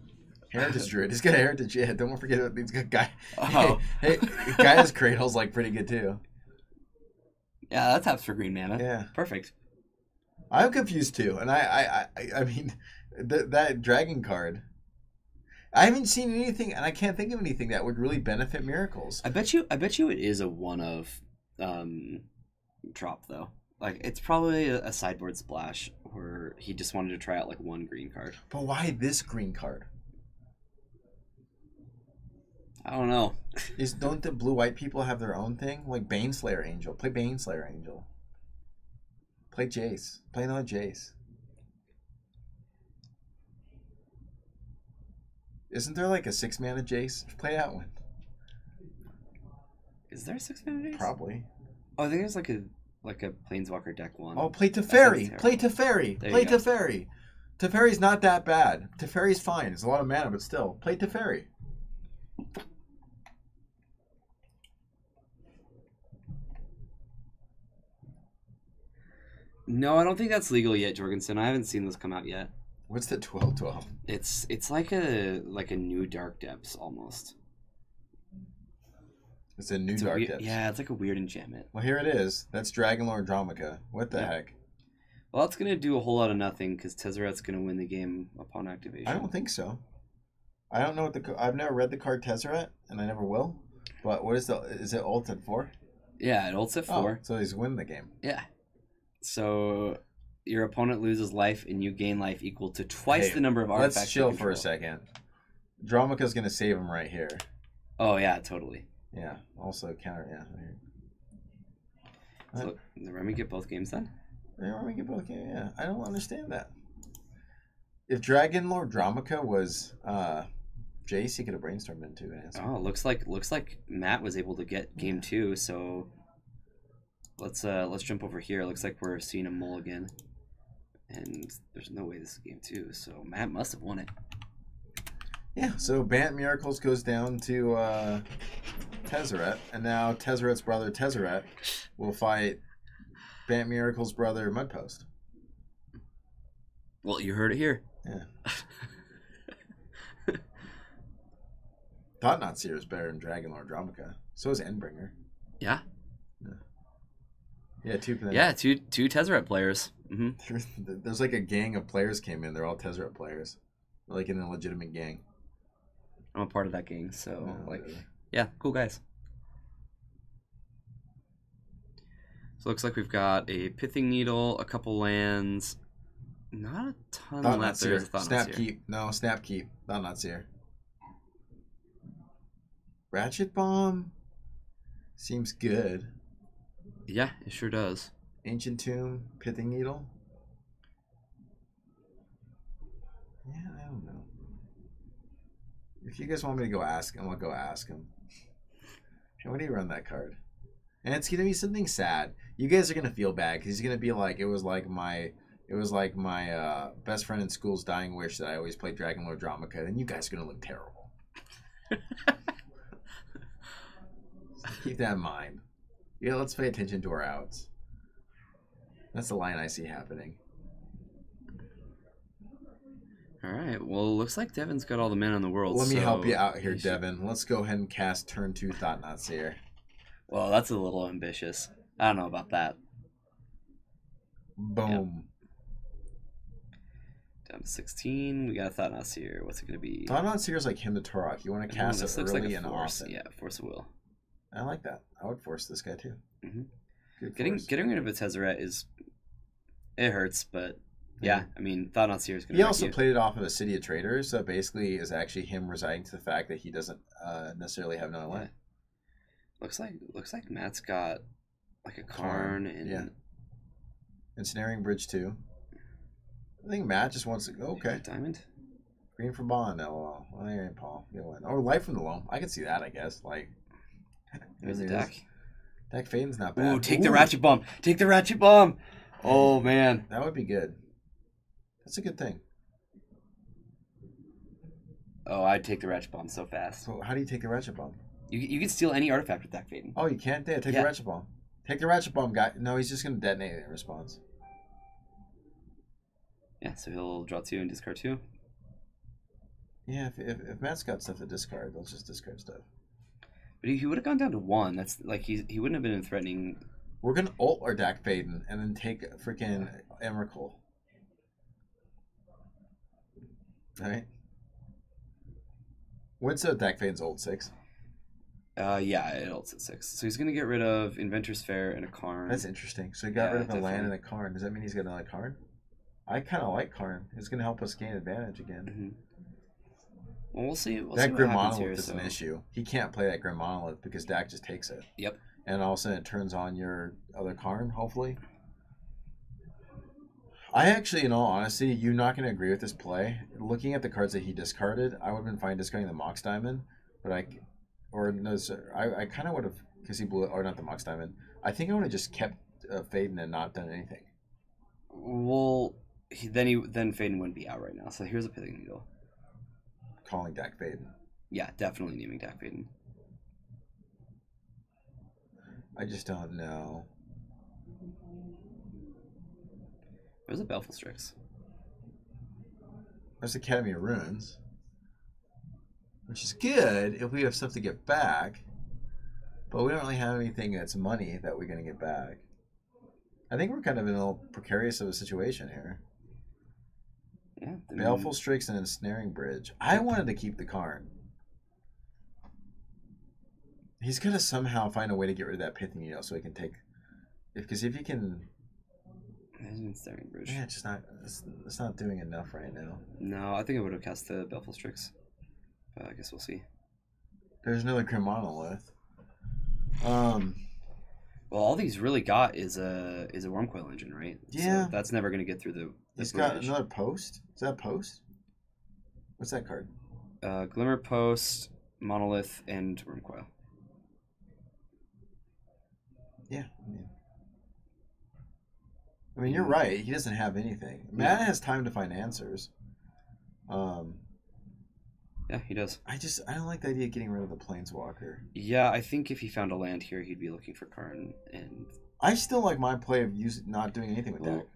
Heritage Druid. He's got a Heritage. Yeah, don't forget it. He's got guy. Oh. Hey, Gaia's Cradle's like pretty good too. Yeah, that taps for green mana. Yeah. Perfect. I'm confused too, and I mean, that dragon card. I haven't seen anything, and I can't think of anything that would really benefit Miracles. I bet you it is a one of drop though. Like it's probably a sideboard splash where he just wanted to try out like one green card. But why this green card? I don't know. Don't the blue-white people have their own thing? Like Baneslayer Angel. Play Baneslayer Angel. Play Jace. Play another Jace. Isn't there like a 6-mana Jace? Play that one. Is there a 6-mana Jace? Probably. Oh, I think there's like a Planeswalker deck one. Oh, play Teferi. Play Teferi. Play Teferi. Teferi's not that bad. Teferi's fine. It's a lot of mana, but still. Play Teferi. No, I don't think that's legal yet, Jorgensen. I haven't seen those come out yet. What's the 12/12? It's like a new Dark Depths almost. It's a new Dark Depths. Yeah, it's like a weird enchantment. Well, here it is. That's Dragonlord Dromica. What the heck? Well, that's gonna do a whole lot of nothing because Tezzeret's gonna win the game upon activation. I don't think so. I don't know what I've never read the card Tezzeret, and I never will. But what is it ult at 4? Yeah, it ults at 4. So he's winning the game. Yeah. So your opponent loses life and you gain life equal to twice the number of artifacts. Let's chill for a second. Dromica's gonna save him right here. Oh yeah, totally. Yeah. Also counter. Yeah. So the Remy get both games then? Remy get both games. Yeah. I don't understand that. If Dragonlord Dromica was Jace, he could have brainstormed into an answer. Oh, looks like Matt was able to get game 2. So let's jump over here. Looks like we're seeing a mulligan, and there's no way this is game 2. So Matt must have won it. Yeah. So Bant Miracles goes down to Tezzeret, and now Tezzeret's brother Tezzeret will fight Bant Miracles' brother Mudpost. Well, you heard it here. Yeah. Thought Not Seer is better than Dragonlord Dromica. So is Endbringer. Yeah. Yeah, two Tezzeret players. Mm-hmm. There's like a gang of players came in. They're all Tezzeret players. They're like in a legitimate gang. I'm a part of that gang, so Really. yeah, cool guys. So it looks like we've got a Pithing Needle, a couple lands, not a ton left. There is a Thought Not Seer. Snap Keep. No, Snap Keep. Thought Not Seer. Ratchet Bomb seems good. Yeah, it sure does. Ancient Tomb, Pithing Needle. Yeah, I don't know. If you guys want me to go ask him, I'll go ask him. Hey, when do you run that card? And it's gonna be something sad. You guys are gonna feel bad because he's gonna be like, it was like my best friend in school's dying wish that I always played Dragonlord Dromica, and you guys are gonna look terrible. Keep that in mind. Yeah, let's pay attention to our outs. That's the line I see happening. All right. Well, looks like Devin's got all the mana in the world. Let me so help you out here, he should- Devin. Let's go ahead and cast turn 2 Thought-Knot Seer. Well, that's a little ambitious. I don't know about that. Boom. Down to 16. We got a Thought-Knot Seer. What's it going to be? Thought-Knot Seer is like him to Turok. You want to cast this it looks early like a and force. often. Yeah, Force of Will. I like that. I would force this guy too. Mm-hmm. Good Getting rid of a Tezzeret is... It hurts, but... Yeah, I mean, Thought-Knot Seer is going to He also played it off of a City of Traders, so basically is actually him resigning to the fact that he doesn't necessarily have no land. Looks like Matt's got like a Karn and... Yeah. Ensnaring Bridge too. I think Matt just wants to go, okay. Diamond? Green for Bond, LOL. Well, there ain't Paul. Get one. Or Life from the Loam. I can see that, I guess. Like, There's a deck. Deck Faden's not bad. Ooh, take the Ratchet Bomb. Take the Ratchet Bomb. Oh, man. That would be good. That's a good thing. Oh, I'd take the Ratchet Bomb so fast. So how do you take the Ratchet Bomb? You can steal any artifact with Deck Faden. Oh, you can't? Yeah, take the Ratchet Bomb. Take the Ratchet Bomb, guy. No, he's just going to detonate it in response. Yeah, so he'll draw 2 and discard 2. Yeah, if Matt's got stuff to discard, let's just discard stuff. But he would have gone down to 1. That's like he wouldn't have been threatening. We're going to ult our Deck Faden and then take freaking Emrakul. Alright. What's a Deck Faden's ult? 6? Yeah, it ults at 6. So he's going to get rid of Inventor's Fair and a Karn. That's interesting. So he got rid of a land and a Karn. Does that mean he's got another Karn? I kind of like Karn. It's going to help us gain advantage again. Mm-hmm. Well, we'll see. That Grim Monolith is an issue. He can't play that Grim Monolith because Dak just takes it. Yep. And all of a sudden it turns on your other Karn, hopefully. I actually, in all honesty, you're not going to agree with this play. Looking at the cards that he discarded, I would have been fine discarding the Mox Diamond. But I kind of would have, because he blew it, or not the Mox Diamond. I think I would have just kept Faden and not done anything. Well, then Faden wouldn't be out right now. So here's a Pithing Needle. Calling Dak Faden. Yeah, definitely naming Dak Faden. I just don't know. There's a Baleful Strix. There's Academy of Ruins, which is good if we have stuff to get back, but we don't really have anything that's money that we're going to get back. I think we're kind of in a little precarious of a situation here. Yeah. Baleful Strix and Ensnaring Bridge. I wanted to keep the Karn. He's going to somehow find a way to get rid of that Pithing Needle so he can take... Because if he can... Ensnaring Bridge. Yeah, it's just not... It's not doing enough right now. No, I think I would have cast the Baleful Strix. But I guess we'll see. There's another Grim Monolith. Well, all these really got is a Wormcoil Engine, right? Yeah. So that's never going to get through the He's bridge. got another Post? Is that Post? What's that card? Glimmer Post, Monolith, and Wormcoil. Yeah. I mean, you're right. He doesn't have anything. Matt has time to find answers. Yeah, he does. I don't like the idea of getting rid of the Planeswalker. Yeah, I think if he found a land here, he'd be looking for Karn. And I still like my play of not doing anything with that.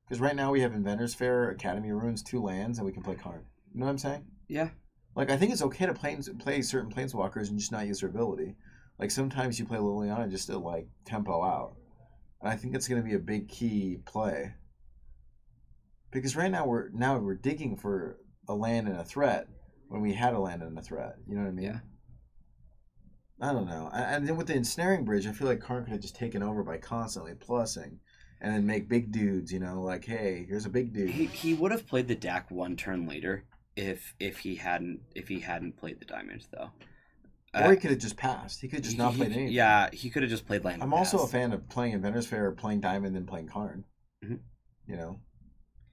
Because right now we have Inventor's Fair, Academy of Ruins, 2 lands, and we can play Karn. You know what I'm saying? Yeah. Like, I think it's okay to play certain Planeswalkers and just not use their ability. Like, sometimes you play Liliana just to, like, tempo out. And I think it's going to be a big key play. Because right now we're digging for a land and a threat when we had a land and a threat. You know what I mean? Yeah. I don't know. And then with the Ensnaring Bridge, I feel like Karn could have just taken over by constantly plussing. And then make big dudes, you know, like, hey, here's a big dude. He would have played the Dak 1 turn later if he hadn't played the Diamond, though. Or he could have just passed. He could have just not played anything. Yeah, he could have just played land. I'm also a fan of playing Inventor's Fair, playing Diamond, and playing Karn. Mm-hmm. You know?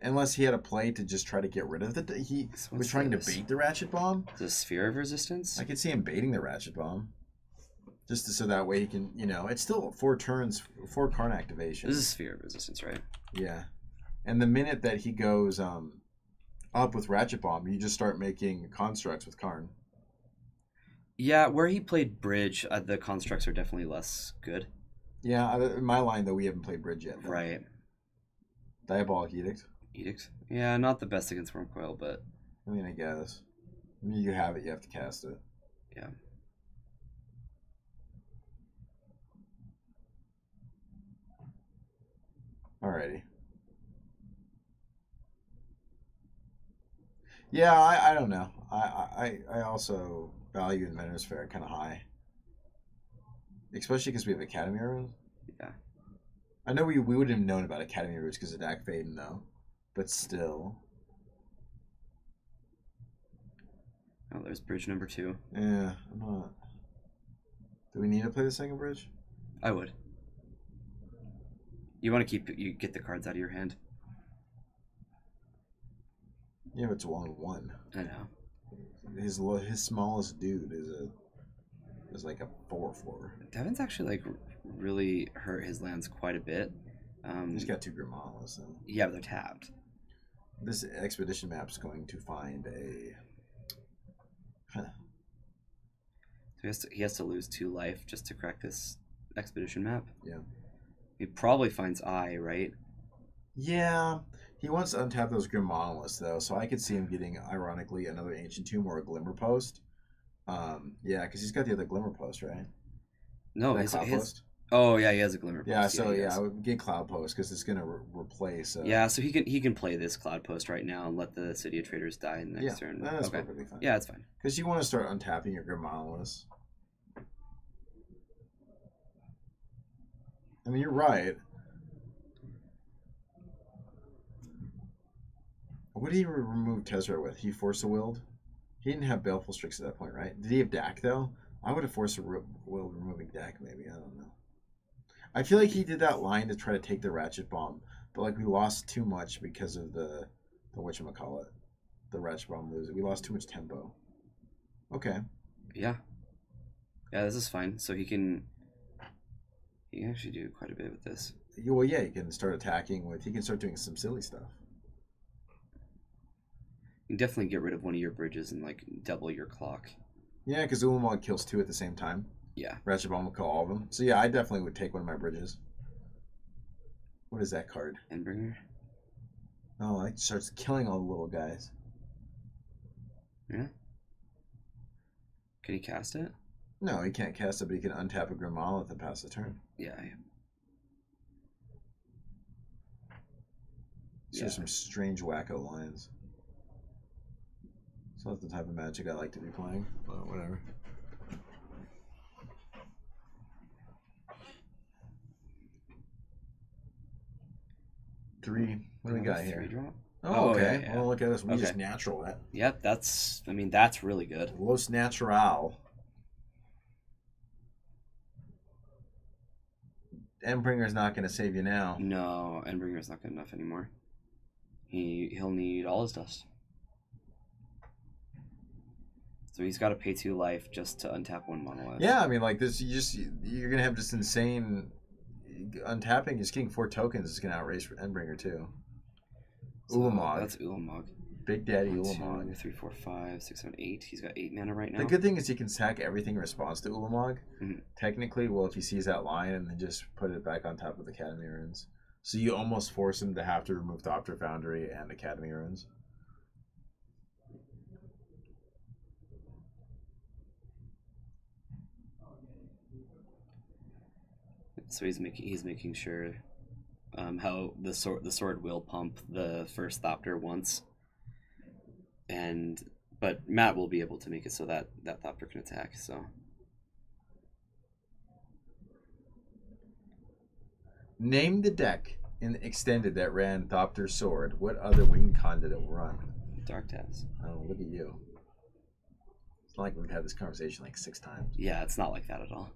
Unless he had a play to just try to get rid of the... He was trying to bait the Ratchet Bomb. The Sphere of Resistance? I could see him baiting the Ratchet Bomb. Just so that way he can, you know... It's still 4 turns, 4 Karn activation. This is Sphere of Resistance, right? Yeah. And the minute that he goes up with Ratchet Bomb, you just start making constructs with Karn. Yeah, where he played Bridge, the constructs are definitely less good. Yeah, in my line though, we haven't played bridge yet. Though. Right. Diabolic Edict. Edict. Yeah, not the best against Wormcoil, but I mean, I guess. I mean, you have it, you have to cast it. yeah. Alrighty. Yeah, I don't know. I also value Inventor's Fair kind of high. Especially because we have Academy Runes. Yeah. I know we would have known about Academy Runes because of Dak Faden, though. But still. Oh, there's bridge number 2. Yeah, I'm not. Do we need to play the second bridge? I would. You want to get the cards out of your hand. Yeah, but it's 1/1. I know. His smallest dude is like a 4/4. Devin's actually like really hurt his lands quite a bit. He's got 2 Grimalas. And yeah, but they're tapped. this expedition map's going to find a. So he has to lose 2 life just to crack this expedition map. Yeah. He probably finds I, right? Yeah. He wants to untap those Grim Monoliths, though, so I could see him getting, ironically, another Ancient Tomb or a Glimmer Post. Yeah, because he's got the other Glimmer Post, right? No, his Cloud Post. Oh yeah, he has a Glimmer Post. Yeah, so I would get Cloud Post because it's gonna replace. Yeah, so he can play this Cloud Post right now and let the City of Traders die in the next turn. That's perfectly fine. Yeah, it's fine. Because you want to start untapping your Grim Monoliths. I mean, you're right. What did he remove Tezzera with? He Force a Willed? He didn't have Baleful Strix at that point, right? Did he have Dak, though? I would have Force a Willed removing Dak, maybe. I don't know. I feel like he did that line to try to take the Ratchet Bomb, but like we lost too much because of the whatchamacallit, the Ratchet Bomb losing. We lost too much tempo. Okay. Yeah. Yeah, this is fine. So he can actually do quite a bit with this. Well, yeah, he can start attacking with. He can start doing some silly stuff. You can definitely get rid of one of your bridges and like double your clock. Yeah, because Ulamog kills 2 at the same time. Yeah. Ratchet Bomb will kill all of them. So yeah, I definitely would take one of my bridges. What is that card? Endbringer? Oh, it starts killing all the little guys. Yeah. Can he cast it? No, he can't cast it, but he can untap a Grim Monolith and pass the turn. Yeah. So some strange wacko lines. It's not the type of Magic I like to be playing, but whatever. Three. What do we got here? Drop? Oh, okay. Yeah. Well, look at this. We just natural that. Yep, that's really good. Los Natural. Endbringer's not going to save you now. No, Endbringer's not good enough anymore. He'll need all his dust. So he's got to pay 2 life just to untap 1 monolith. Yeah, I mean, like this, you're gonna have just insane untapping. Just getting 4 tokens is gonna outrace Endbringer too. So Ulamog. That's Ulamog. Big Daddy 1, Ulamog. 2, 3, 4, 5, 6, 7, 8. He's got 8 mana right now. The good thing is he can sack everything in response to Ulamog. Mm-hmm. Technically, well, if he sees that line and then just put it back on top of the Academy Runes. So you almost force him to have to remove Thopter Foundry and Academy Runes. So he's making sure how the sword will pump the first Thopter once, but Matt will be able to make it so that Thopter can attack. So name the deck in Extended that ran Thopter's Sword. What other wing con did it run? Dark Tabs. Oh, look at you. It's not like we've had this conversation like 6 times. Yeah, it's not like that at all.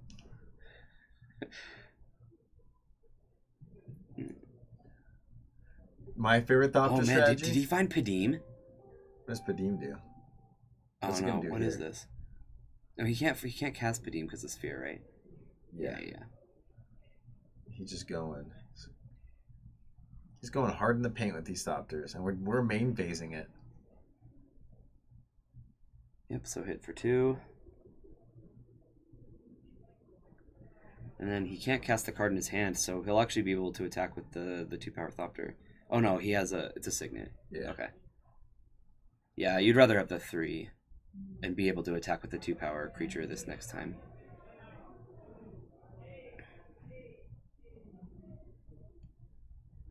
My favorite Thopter strategy. Did he find Padim? What does Padim do? I don't know. What is this? No, he can't cast Padim because of Sphere, right? Yeah. He's just going. He's going hard in the paint with these Thopters, and we're main phasing it. Yep. So hit for 2. And then he can't cast the card in his hand, so he'll actually be able to attack with the 2-power Thopter. Oh no, he has it's a Signet. Yeah. Okay. Yeah, you'd rather have the 3 and be able to attack with the 2-power creature this next time.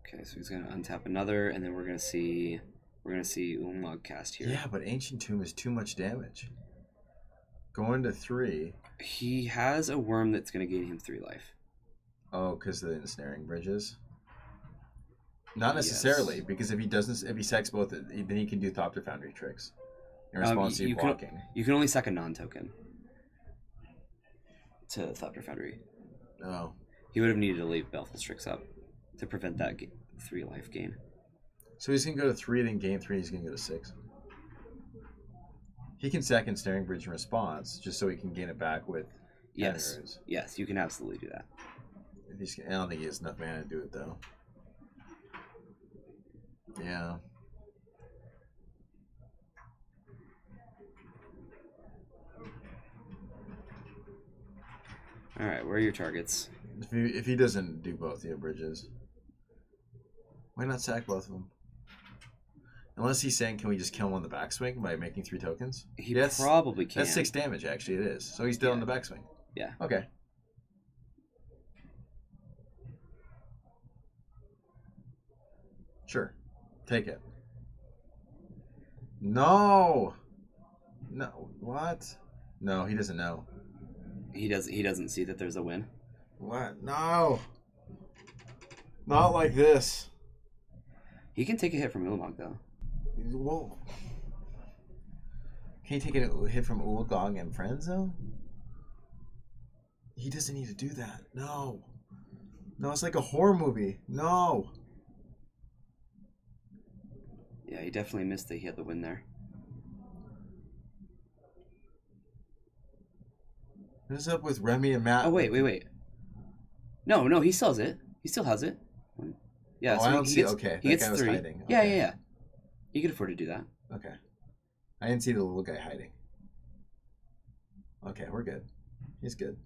Okay, so he's gonna untap another, and then we're gonna see Umlog cast here. Yeah, but Ancient Tomb is too much damage. Going to 3. He has a worm that's gonna gain him 3 life. Oh, because of the ensnaring bridges. Not necessarily, because if he sacks both, then he can do Thopter Foundry tricks in response to you blocking. You can only sack a non-token to Thopter Foundry. Oh. He would have needed to leave Baleful Strix up to prevent that 3 life gain. So he's going to go to 3, then gain 3, he's going to go to 6. He can sack Ensnaring Bridge in response, just so he can gain it back with... Yes, yes, you can absolutely do that. I don't think he has enough mana to do it, though. Yeah. Alright, where are your targets? If he doesn't do both the bridges, why not sack both of them? Unless he's saying, can we just kill him on the backswing by making 3 tokens? He probably can. That's 6 damage, actually, it is. So he's still on the backswing. Yeah. Okay. Sure. Take it. No! No. What? No, he doesn't know. He doesn't see that there's a win. What? No! Not like this. He can take a hit from Ulamog, though. Whoa. Can he take a hit from Ulgog and friends, though? He doesn't need to do that. No. No, it's like a horror movie. No. Yeah, he definitely missed that he had the win there. What's up with Remy and Matt? Oh, wait. No, he sells it. He still has it. Yeah, oh, so I don't he see. gets, Okay, he gets that guy was 3. hiding. Okay. Yeah. He could afford to do that. Okay. I didn't see the little guy hiding. Okay, we're good. He's good.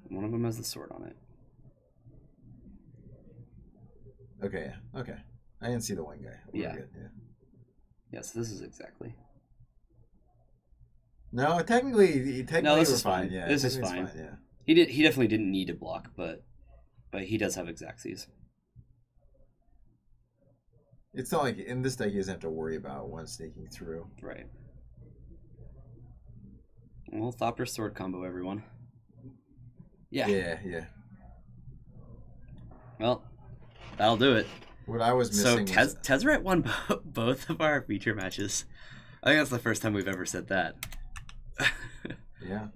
One of them has the sword on it. Okay, yeah. Okay. I didn't see the one guy. We're Yeah. Good, yeah. Yeah, so this is exactly. No, technically No, this we're is fine. Yeah, This is technically fine. it's yeah. He definitely didn't need to block, but he does have Exacxies. It's not like in this deck he doesn't have to worry about one sneaking through. Right. Well, Thopter sword combo, everyone. Yeah. Yeah. Well, that'll do it. What I was missing was... Tezzeret won both of our feature matches. I think that's the first time we've ever said that. Yeah.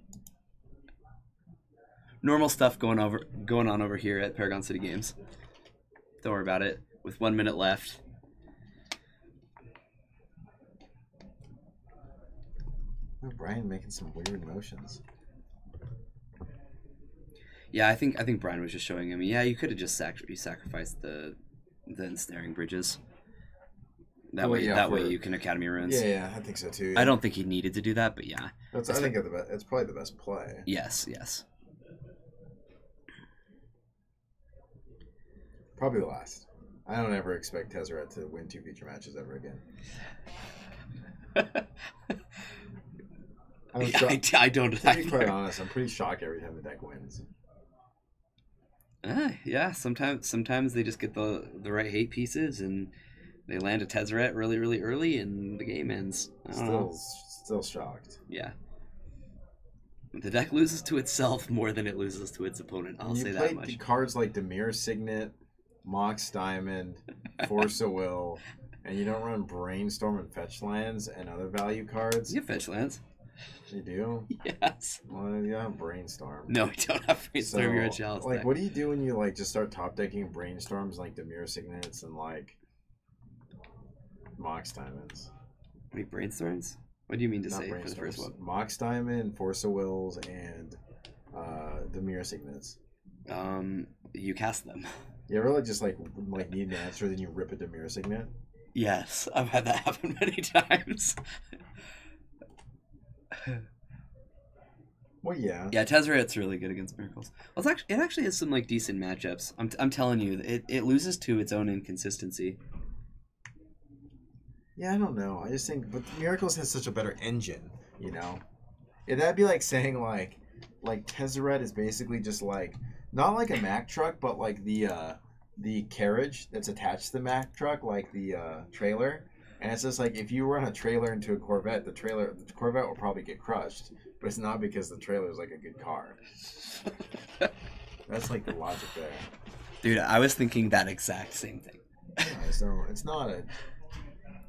Normal stuff going on over here at Paragon City Games. Don't worry about it. With 1 minute left. Oh, Brian making some weird motions. Yeah, I think Brian was just showing him. Yeah, you could have just sacrificed the ensnaring bridges. That way you can Academy runes. Yeah, I think so too. Yeah. I don't think he needed to do that, but yeah. I think it's probably the best play. Yes. Probably the last. I don't ever expect Tezzeret to win 2 feature matches ever again. I don't. To be quite honest, I'm pretty shocked every time the deck wins. Yeah, sometimes they just get the right hate pieces and they land a Tezzeret really, really early and the game ends. Still shocked. Yeah. The deck loses to itself more than it loses to its opponent. I'll say that much. You play cards like Dimir Signet, Mox Diamond, Force of Will, and you don't run Brainstorm and Fetch Lands and other value cards. You have Fetch Lands. You do? Yes. Well, you have Brainstorm. No, we don't have Brainstorm. You're a Chalice deck. What do you do when you just start top decking Brainstorms like Dimir Signets and Mox Diamonds? Wait, Brainstorms? What do you mean to Not say for the first one? Mox Diamond, Force of Wills, and Dimir Signets. You cast them. You ever just need an answer, then you rip a Dimir Signet? Yes, I've had that happen many times. Well, yeah. Yeah, Tezzeret's really good against Miracles. Well, it actually has some like decent matchups. I'm telling you, it loses to its own inconsistency. Yeah, I don't know. I just think, but Miracles has such a better engine, you know. Yeah, that'd be like saying like Tezzeret is basically just like not like a Mack truck, but like the carriage that's attached to the Mack truck, like the trailer. And it's just like if you run a trailer into a Corvette, the Corvette will probably get crushed. But it's not because the trailer is like a good car. That's like the logic there. Dude, I was thinking that exact same thing. Yeah, so it's not a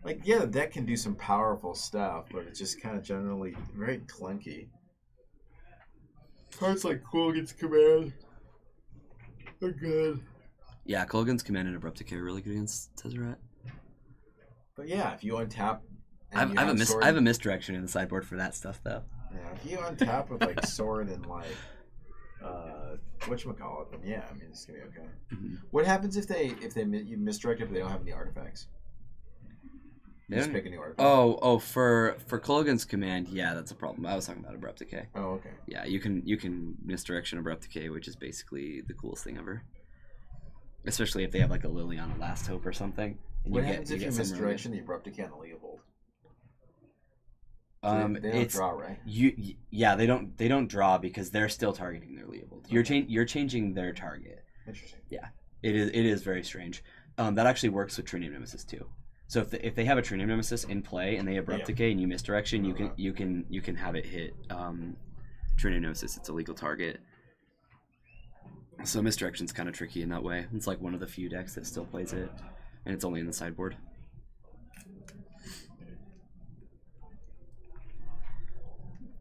like yeah, the deck can do some powerful stuff, but it's just kind of generally very clunky. Cards like Colgan's Command are good. Yeah, Colgan's Command and Abrupt Decay are really good against Tezzeret. But yeah, if you untap, I have a misdirection in the sideboard for that stuff though. Yeah, if you untap with like Sword and like whatchamacallit, then yeah, I mean it's gonna be okay. Mm-hmm. What happens if you misdirect if they don't have any artifacts? You just pick a new artifact. Oh, for Colgan's Command, yeah, that's a problem. I was talking about Abrupt Decay. Oh, okay. Yeah, you can misdirection Abrupt Decay, which is basically the coolest thing ever. Especially if they have like a Liliana Last Hope or something. And what happens if you misdirection the Abrupt Decay on the Leopold? They don't draw, right? Yeah, they don't draw because they're still targeting their Leopold. You're changing their target. Interesting. Yeah, it is very strange. That actually works with Trinium Nemesis too. So if they have a Trinium Nemesis in play and they Abrupt Decay and you misdirection, you can have it hit Trinium Nemesis. It's a legal target. So misdirection's kind of tricky in that way. It's like one of the few decks that still plays it, and it's only in the sideboard.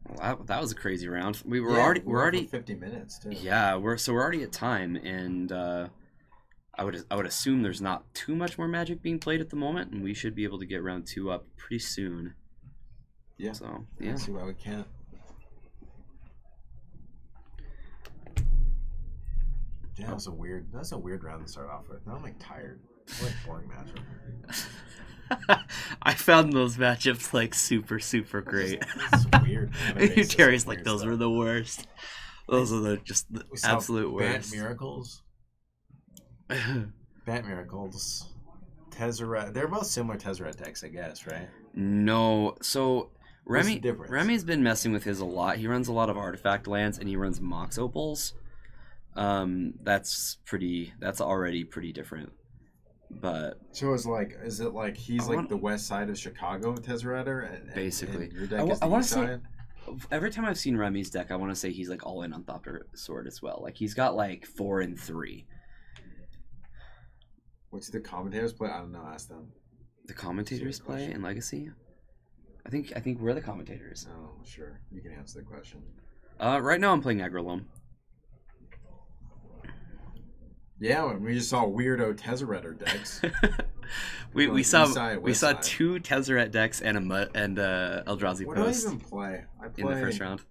Well, that was a crazy round. We're already 50 minutes too. Yeah, we're already at time, and I would assume there's not too much more Magic being played at the moment, and we should be able to get round 2 up pretty soon. Yeah. So yeah. See why we can't. Yeah, that's a weird round to start off with. Now I'm like tired. It's like boring matchup. I found those matchups like super great. It's weird. Terry's like those were the worst. Those are the absolute worst. Bat Miracles. Tezzeret. They're both similar Tezzeret decks, I guess, right? No. So What's the difference? Remy's been messing with his a lot. He runs a lot of artifact lands and he runs Mox Opals. That's already pretty different. But so is it like he's like the west side of Chicago Tezzeret, and basically and your deck is the east side? Every time I've seen Remy's deck, I want to say he's like all in on Thopter Sword as well. Like he's got like 4 and 3. What's the commentators play? I don't know. Ask them. The commentators play in Legacy. I think we're the commentators. Oh, sure. You can answer the question. Right now I'm playing Agrolome. Yeah, we just saw weirdo Tezzeret decks. we saw 2 Tezzeret decks and Eldrazi What Post. do I even play? In the first round.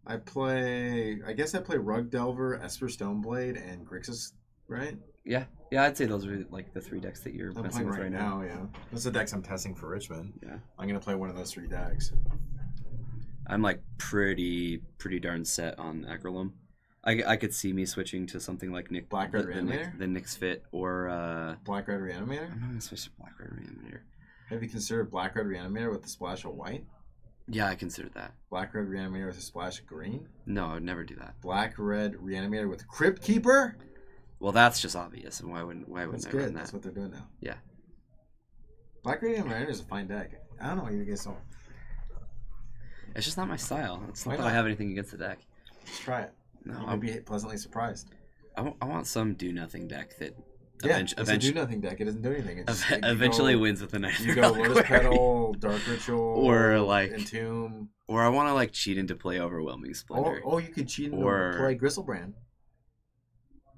I guess I play Rug Delver, Esper Stoneblade, and Grixis, right? Yeah, I'd say those are like the 3 decks that you're messing with right now. Yeah, those are the decks I'm testing for Richmond. Yeah, I'm gonna play one of those 3 decks. I'm like pretty darn set on Agrolome. I could see me switching to something like Black Red Reanimator? The Nyx Fit or Black Red Reanimator? I'm not gonna switch to Black Red Reanimator. Have you considered Black Red Reanimator with a splash of white? Yeah, I considered that. Black Red Reanimator with a splash of green? No, I would never do that. Black Red Reanimator with Crypt Keeper? Well, that's just obvious. Why wouldn't I That's run good. that? That's what they're doing now. Yeah. Black Red Reanimator is a fine deck. I don't know what you guys saw. It's just not my style. It's Why not that not? I have anything against the deck. Let's try it. No, I'll be pleasantly surprised. I want some do nothing deck that It's a do nothing deck. It doesn't do anything. It just, eventually wins with a knife. You go Lotus Petal, Dark Ritual, or like Entomb. Or I want to like cheat into play Overwhelming Splendor. Oh, you could cheat into play Gristlebrand.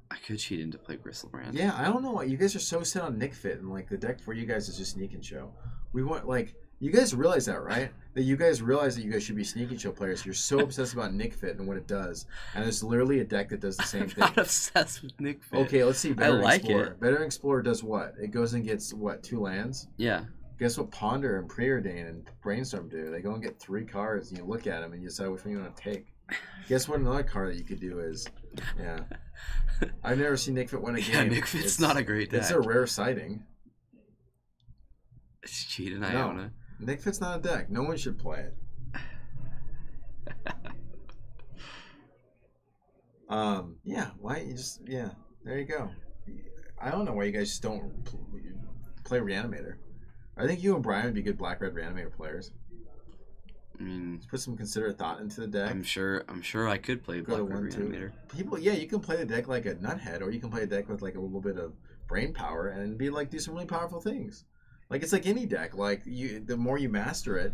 I could cheat into play Gristlebrand. Yeah, I don't know why you guys are so set on Nick Fit, and like the deck for you guys is just Sneak and Show. We want like you guys realize that, right? That you guys realize that you guys should be Sneak and Show players. You're so obsessed about Nick Fit and what it does, and it's literally a deck that does the same thing. I'm not obsessed with Nick Fit. Okay, let's see. Veteran like Explorer. it. Veteran Explorer does what? It goes and gets what? 2 lands. Yeah. Guess what? Ponder and Preordain and Brainstorm do? They go and get 3 cards, and you look at them and you decide which one you want to take. Guess what? Another card that you could do is, yeah. I've never seen Nick Fit win a game. Yeah, Nick Fit's not a great deck. It's a rare sighting. It's cheat and Iona. No, Nick Fit's not a deck. No one should play it. Yeah. Why you just there you go. I don't know why you guys just don't play Reanimator. I think you and Brian would be good Black-Red Reanimator players. I mean, let's put some considerate thought into the deck. I'm sure I could play Black-Red Reanimator. You can play the deck like a nuthead, or you can play a deck with like a little bit of brain power and be like do some really powerful things. Like it's like any deck. Like the more you master it,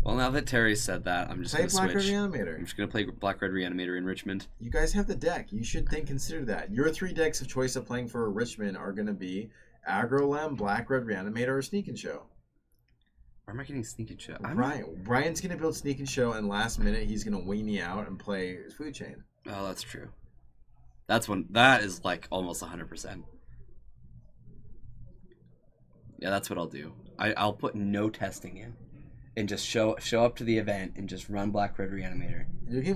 Well, now that Terry said that, I'm just play going to switch. Black-Red Reanimator. I'm just going to play Black-Red Reanimator in Richmond. You guys have the deck. You should consider that. Your 3 decks of choice of playing for Richmond are going to be Aggro Lem, Black-Red Reanimator, or Sneak and Show. Where am I getting Sneak and Show? Brian's going to build Sneak and Show, and last minute he's going to weenie out and play Food Chain. Oh, that's true. That is like almost 100%. Yeah, that's what I'll do. I'll put no testing in. And just show up to the event and just run Black-Red Reanimator.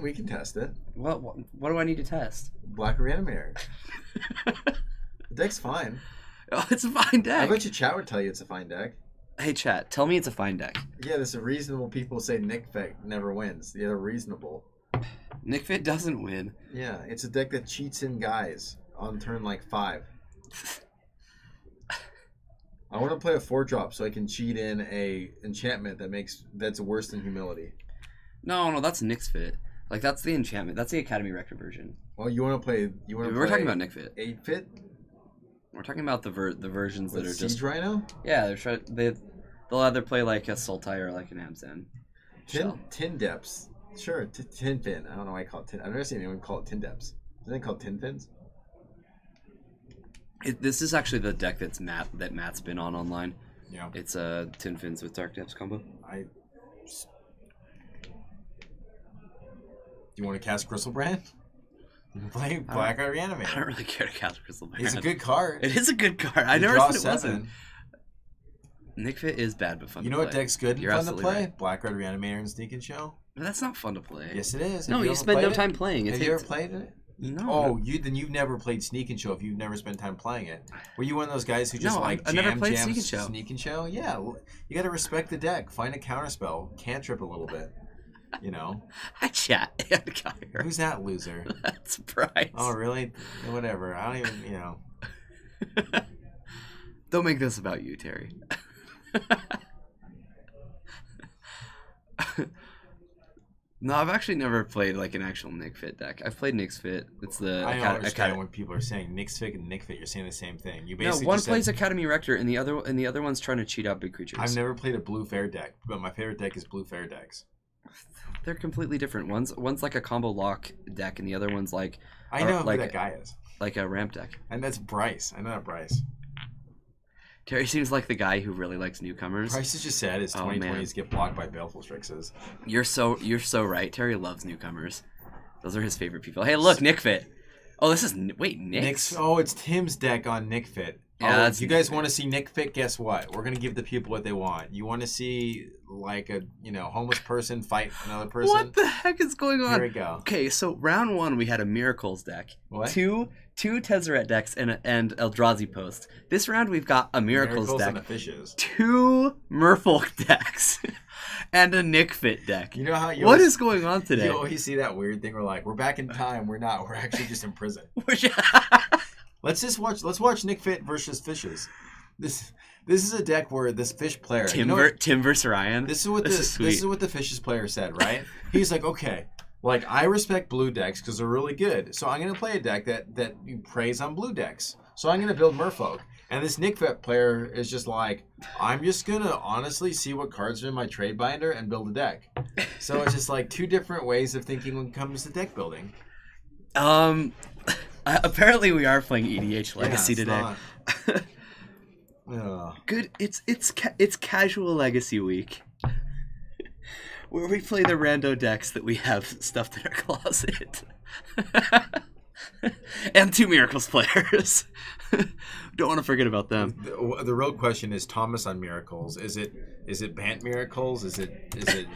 We can test it. What do I need to test? Black-Red Reanimator. The deck's fine. Oh, it's a fine deck. I bet you chat would tell you it's a fine deck. Hey chat, tell me it's a fine deck. Yeah, there's a reasonable people say Nick Fit never wins. Yeah, they're reasonable. Nick Fit doesn't win. Yeah, it's a deck that cheats in guys on turn like 5. I want to play a 4-drop so I can cheat in a enchantment that's worse than humility. No, that's Nick's Fit. Like that's the enchantment. That's the Academy Record version. Well, you want to play? We're talking about Nick Fit. 8 Fit. We're talking about the versions that are Siege just Rhino. Yeah, they'll either play like a Sultai or like an Amzan. Tin Depths. Sure, Tin Fin. I don't know why I call it Tin. I've never seen anyone call it Tin Depths. Isn't it called Tin Fins? This is actually the deck that Matt's been on online. Yeah. It's Tin Fins with Dark Depths combo. Do you want to cast Crystal Brand? You can play Black-Red Reanimator. I don't really care to cast Crystal Brand. It's a good card. It is a good card. I never said it wasn't. Nick Fit is bad but fun to play. You know what deck's good and fun to play? Right. Black-Red Reanimator and Sneak and Show. But that's not fun to play. Yes, it is. No, you spend no time playing. Have you ever played it? No. Oh, then you've never played Sneak and Show if you've never spent time playing it. Were you one of those guys who just I never played jam Sneak and Show? Yeah, you got to respect the deck. Find a counterspell. Cantrip a little bit. I chat. Who's that loser? That's Bryce. Oh, really? Whatever. I don't even, Don't make this about you, Terry. No, I've actually never played like an actual Nick Fit deck. I've played Nick's Fit. It's the I don't understand when people are saying Nick's Fit and Nick Fit. You're saying the same thing. You basically one plays Academy Rector, and the other one's trying to cheat out big creatures. I've never played a blue fair deck, but my favorite deck is blue fair decks. They're completely different. One's like a combo lock deck, and the other one's like I know who that guy is. Like a ramp deck. And that's Bryce. I know that Bryce. Terry seems like the guy who really likes newcomers. Bryce is just sad his 2020s get blocked by Baleful Strixes. You're so right. Terry loves newcomers. Those are his favorite people. Hey, look, Nick Fit. Oh, this is Nick's. Oh, it's Tim's deck on Nick Fit. Yeah, you guys want to see Nick Fit? Guess what? We're gonna give the people what they want. You want to see like a homeless person fight another person? What the heck is going on? Here we go. Okay, so round 1 we had a Miracles deck. What? Two Tezzeret decks and Eldrazi Post. This round we've got a Miracles deck. And the fishes. 2 Merfolk decks. And a Nick Fit deck. You know how what is going on today? You always see that weird thing. We're like, we're back in time. We're not. We're actually just in prison. Let's watch Nick Fit versus fishes. This is a deck where this fish player Tim versus Ryan. This is what the fishes player said, right? He's like, okay, like I respect blue decks because they're really good, so I'm gonna play a deck that preys on blue decks. So I'm gonna build Merfolk. And this Nick Fit player is just like, I'm just gonna honestly see what cards are in my trade binder and build a deck. So it's just like 2 different ways of thinking when it comes to deck building. Apparently we are playing EDH Legacy today. Good. It's casual Legacy week, where we play the rando decks that we have stuffed in our closet, and 2 Miracles players. Don't want to forget about them. The real question is Thomas on Miracles. Is it Bant Miracles? Is it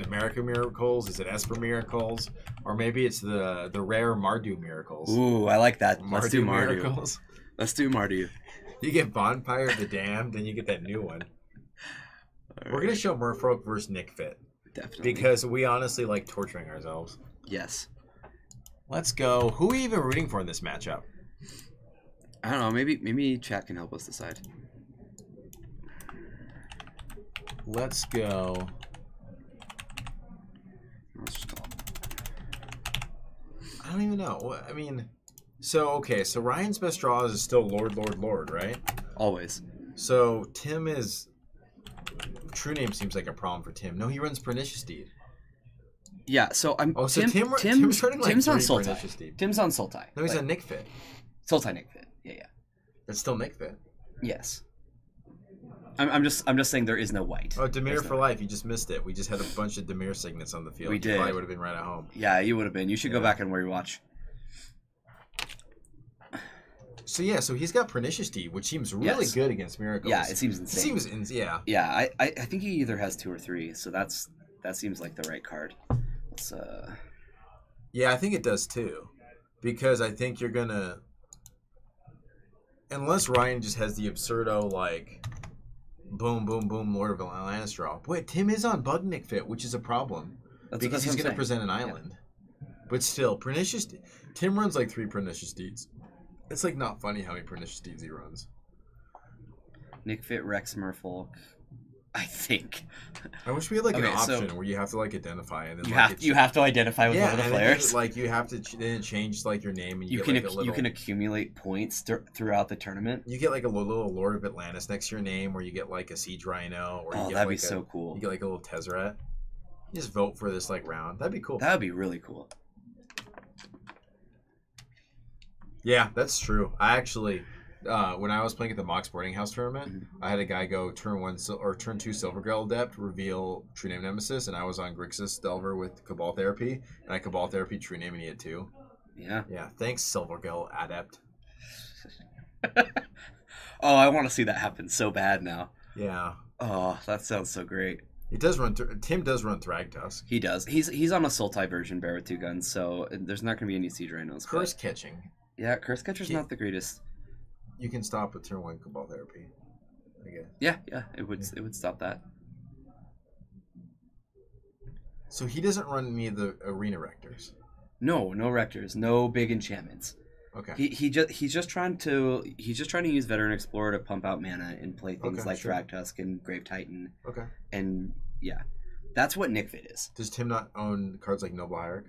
America Miracles? Is it Esper Miracles? Or maybe it's the rare Mardu Miracles. Ooh, I like that. Mardu Let's do Mardu. Miracles. Let's do Mardu. You get Bonfire of the Damned, then you get that new one. Right. We're gonna show Merfolk versus Nick Fit. Definitely. Because we honestly like torturing ourselves. Yes. Let's go. Who are you even rooting for in this matchup? I don't know. Maybe chat can help us decide. Let's go. I don't even know. I mean, so Ryan's best draw is still Lord, right? Always. So Tim is... True Name seems like a problem for Tim. No, he runs Pernicious Deed. Yeah, so I'm... Oh, so Tim's running like Tim's on Pernicious Sultai. Deed. Tim's on Sultai. No, he's on Nick Fit. Sultai Nick Fit. Yeah. It's still Nick Fit. Yes. I'm just saying there is no white. Oh, Demir for life. You just missed it. We just had a bunch of Demir signets on the field. We did. You probably would have been right at home. Yeah, you would have been. You should go back and rewatch. So he's got Pernicious Deed, which seems really good against Miracles. Yeah, it seems insane. Yeah, I think he either has 2 or 3, so that seems like the right card. Let's Yeah, I think it does too. Because I think you're gonna, unless Ryan just has the absurdo like boom, boom, boom, Lord of Atlantis draw. Wait, Tim is on Bug Nick Fit, which is a problem. Because he's gonna present an island. Yeah. But still, Tim runs like 3 Pernicious Deeds. It's like not funny how many Pernicious Deeds he runs. Nick Fit, Rex Merfolk, I think. I wish we had like an option where you have to like identify and then you have to identify with one of the players. Like you have to then change like your name and you can accumulate points throughout the tournament. You get like a little Lord of Atlantis next to your name, or you get like a Siege Rhino, or you get that'd like be so cool. You get like a little Tezzeret. You just vote for this like round. That'd be cool. That'd be really cool. Yeah, that's true. I actually, when I was playing at the Mox Boarding House tournament, I had a guy go turn 2 Silver Grail Adept, reveal True Name Nemesis, and I was on Grixis Delver with Cabal Therapy, and I Cabal Therapy True Name and he had 2. Yeah. Yeah. Thanks, Silver Grail Adept. Oh, I want to see that happen so bad now. Yeah. Oh, that sounds so great. It does run. Tim does run Thragtusk. He does. He's on a Sultai version, bear with 2 guns, so there's not going to be any Siege Rhinos. Curse Catching. Yeah, Curse Catcher's not the greatest. You can stop with turn 1 Cabal Therapy, I guess. Yeah, it would stop that. So he doesn't run any of the Arena Rectors? No Rectors, no big enchantments. Okay. He's just trying to use Veteran Explorer to pump out mana and play things like Thragtusk and Grave Titan. Okay. And yeah, that's what Nick Fit is. Does Tim not own cards like Noble Hierarch?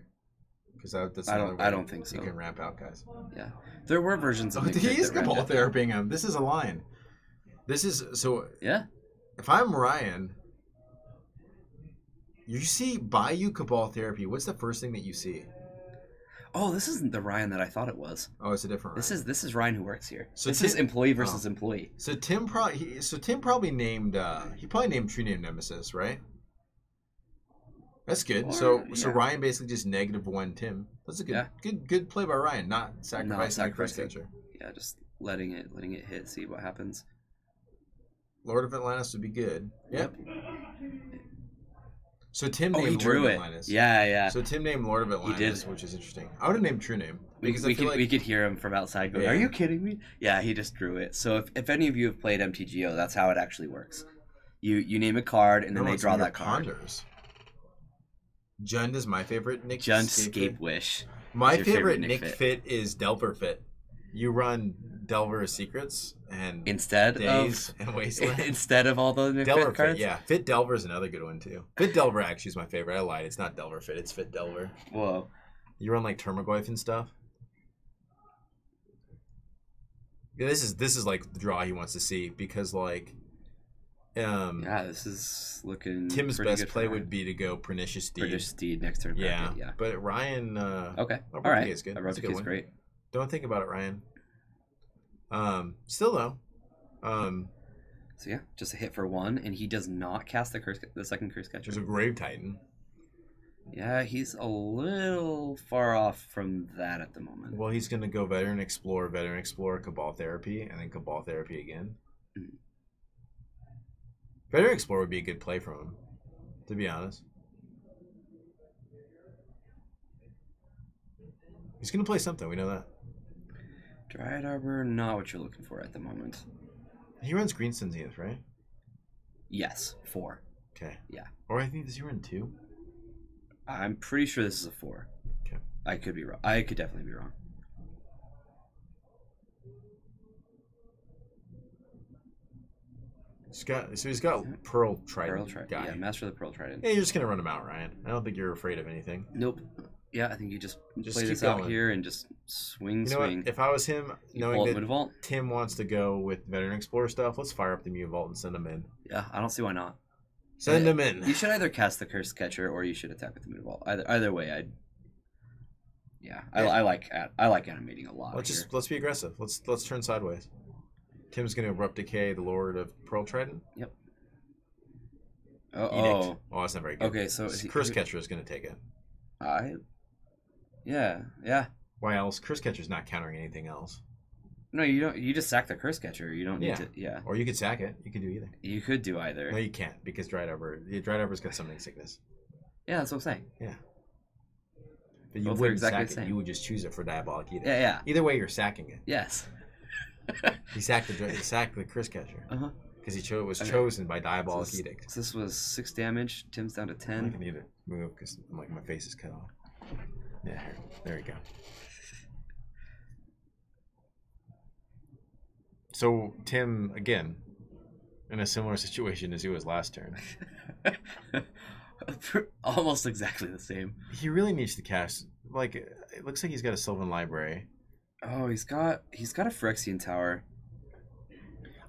Because that's I don't think so. You can ramp out guys. Yeah, there were versions of. He is Cabal Therapying him. This is a line. This is so. Yeah. If I'm Ryan, you see Bayou Cabal Therapy. What's the first thing that you see? Oh, this isn't the Ryan that I thought it was. Oh, it's a different Ryan. This is Ryan who works here. So this is employee versus employee. So Tim probably named True Name Nemesis, right? That's good. So Ryan basically just -1 Tim. That's a good play by Ryan, not sacrificing the Curse Catcher. Yeah, just letting it hit, see what happens. Lord of Atlantis would be good. Yep. So Tim named he drew Lord it. of Atlantis. Yeah. So Tim named Lord of Atlantis, which is interesting. I would have named True Name. Because we could hear him from outside going, "Are you kidding me?" Yeah, he just drew it. So if any of you have played MTGO, that's how it actually works. You name a card and then they draw that card. Ponders. Jund is my favorite Nick. Jund Scape Wish. My favorite Nick Fit is Delver Fit. You run Delver Secrets and instead Days and Wasteland. Instead of all the Nick Delver Fit cards? Fit, yeah. Fit Delver is another good one too. Fit Delver actually is my favorite. I lied. It's not Delver Fit. It's Fit Delver. Whoa. You run like Termagoyf and stuff. Yeah, this is like the draw he wants to see because like. This is looking. Tim's best play would be to go Pernicious Deed. Pernicious Deed next turn. Yeah, but Ryan. Okay. All right. Is good. Is great. Don't think about it, Ryan. Still though. So yeah, just a hit for 1, and he does not cast the second Curse Catcher. There's a Grave Titan. Yeah, he's a little far off from that at the moment. Well, he's going to go Veteran Explorer, Cabal Therapy, and then Cabal Therapy again. Mm. Veteran Explorer would be a good play from him, to be honest. He's going to play something. We know that. Dryad Arbor, not what you're looking for at the moment. He runs Green Sun Zenith, right? Yes, 4. Okay. Yeah. Or I think, does he run 2? I'm pretty sure this is a 4. Okay. I could be wrong. I could definitely be wrong. He's got Pearl Trident. Pearl Trident. Guy. Yeah, Master of the Pearl Trident. Yeah, you're just going to run him out, Ryan. I don't think you're afraid of anything. Nope. Yeah, I think you just play keep this going. out here and just swing. You know what? If I was him, knowing that Tim wants to go with Veteran Explorer stuff, let's fire up the Mutavault and send him in. Yeah, I don't see why not. Send him in. You should either cast the Curse Catcher or you should attack with the Mutavault. Either way, I like animating a lot. Let's be aggressive. Let's turn sideways. Tim's gonna Abrupt Decay, the Lord of Pearl Trident. Yep. Oh, that's not very good. Okay, so Curse Catcher is gonna take it. Yeah. Why else? Curse Catcher's not countering anything else. No, you don't. You just sack the Curse Catcher. You don't need to. Yeah. Or you could sack it. You could do either. You could do either. No, you can't because Dryad Arbor's got Summoning Sickness. Yeah, that's what I'm saying. Yeah. But you Both wouldn't exactly sack the it. same. You would just choose it for Diabolic Edict. Yeah. Either way, you're sacking it. Yes. He sacked the Curse Catcher. Because he was chosen by Diabolic Edict. So this was 6 damage. Tim's down to 10. I need to move because my face is cut off. Yeah, there we go. So Tim, again, in a similar situation as he was last turn. Almost exactly the same. He really needs to cast. Like, it looks like he's got a Sylvan Library. Oh, he's got a Phyrexian Tower.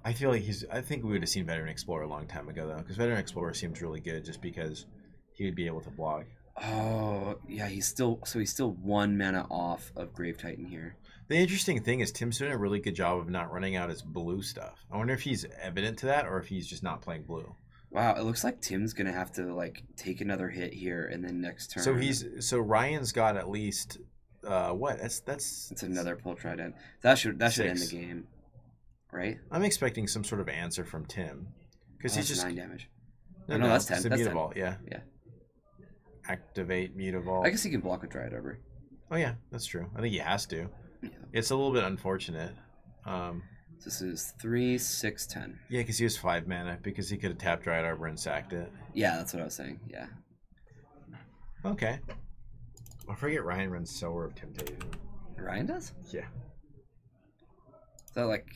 I feel like I think we would have seen Veteran Explorer a long time ago though, because Veteran Explorer seems really good just because he would be able to block. Oh yeah, he's still 1 mana off of Grave Titan here. The interesting thing is Tim's doing a really good job of not running out his blue stuff. I wonder if he's evident to that or if he's just not playing blue. Wow, it looks like Tim's gonna have to like take another hit here and then next turn. So Ryan's got at least what? That's another Pearl Trident. That should end the game. Right? I'm expecting some sort of answer from Tim. Because he's just 9 damage. No, that's 10. It's a That's Mutavault, 10. yeah. Activate Mutavault. I guess he can block with Dryad Arbor. Oh yeah, that's true. I think he has to. Yeah. It's a little bit unfortunate. This is 3, 6, 10. Yeah, because he has 5 mana, because he could have tapped Dryad Arbor and sacked it. Yeah, that's what I was saying. Yeah. Okay. I forget Ryan runs Sower of Temptation. Ryan does? Yeah. Is that like...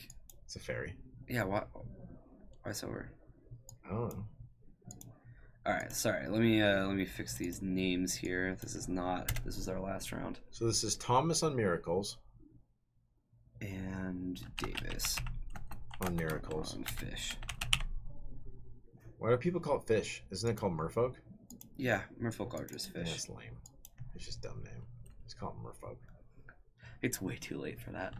It's a fairy. Yeah, why Sower? I don't know. Alright, sorry. Let me fix these names here. This is our last round. So this is Thomas on Miracles. And Davis on Miracles. On Fish. Why do people call it Fish? Isn't it called Merfolk? Yeah, Merfolk are just Fish. Yeah, that's lame. It's just a dumb name. It's called Merfolk. It's way too late for that.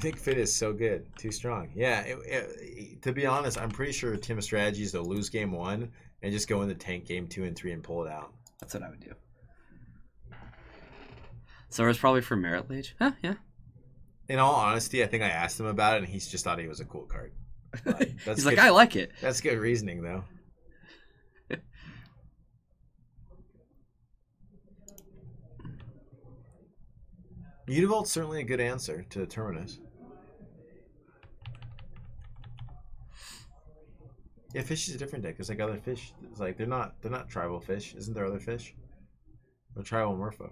Nick Fit is so good. Too strong. Yeah, to be honest, I'm pretty sure Tim's strategy is to lose game 1 and just go into tank game 2 and 3 and pull it out. That's what I would do. So it's probably for Merit Lage? Huh, yeah. In all honesty, I think I asked him about it and he's just thought he was a cool card. He's like, I like it. That's good reasoning, though. Mutavault's certainly a good answer to Terminus. Yeah, fish is a different deck. There's like other fish. It's like they're not tribal fish. Isn't there other fish? They're tribal merfolk.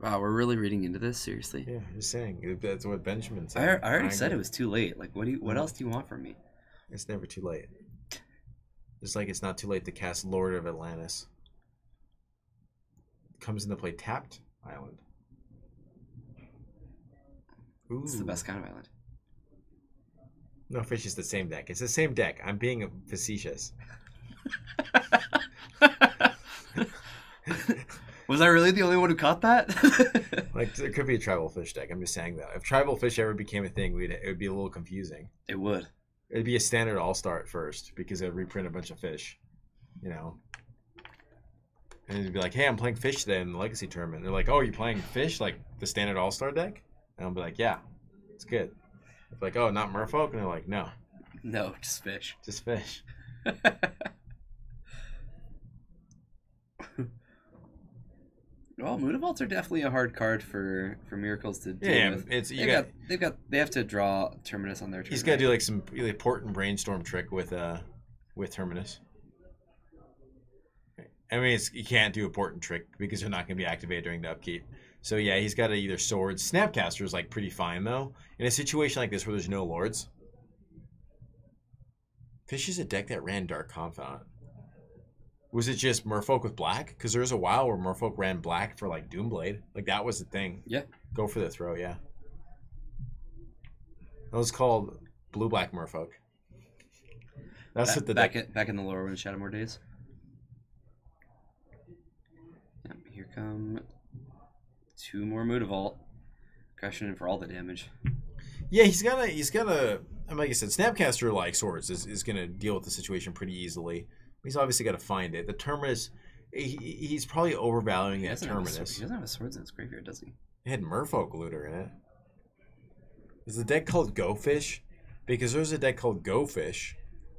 Wow, we're really reading into this seriously. Yeah, just saying. That's what Benjamin said. I already said it was too late. Like, what else do you want from me? It's never too late. Just like it's not too late to cast Lord of Atlantis. Comes into play tapped island. Ooh. It's the best kind of island. No, fish is the same deck. It's the same deck. I'm being facetious. Was I really the only one who caught that? Like, there could be a tribal fish deck. I'm just saying that. If tribal fish ever became a thing, it would be a little confusing. It would. It'd be a standard all-star at first because it would reprint a bunch of fish, you know. And he'd be like, "Hey, I'm playing Fish today in the Legacy tournament." And they're like, "Oh, you're playing Fish, like the standard All-Star deck?" And I'll be like, "Yeah, it's good." It's like, "Oh, not Merfolk?" And they're like, "No, No, just Fish. just Fish." Well, Moonavaults are definitely a hard card for Miracles to deal Yeah, with. it's They have to draw Terminus on their turn. he's got to do like some really important brainstorm trick with Terminus. I mean, you can't do a important trick because they're not going to be activated during the upkeep. So yeah, he's got to either Swords. Snapcaster is like pretty fine though in a situation like this where there's no lords. Fish is a deck that ran Dark Confidant. Was it just Merfolk with black? Because there was a while where Merfolk ran black for like Doomblade. Like that was the thing. Yeah. Go for the throw, yeah. That was called Blue-Black Merfolk. That's what the back in the lower one Shadowmoor days. Yep, here come 2 more Moonavault. Crashing in for all the damage. Yeah, he's got a I mean, like I said, Snapcaster like Swords is gonna deal with the situation pretty easily. He's obviously got to find it. The Terminus, he's probably overvaluing that Terminus. He doesn't have a Swords in his graveyard, does he? It had Merfolk Looter in it. Is the deck called Go Fish? Because there's a deck called Go Fish,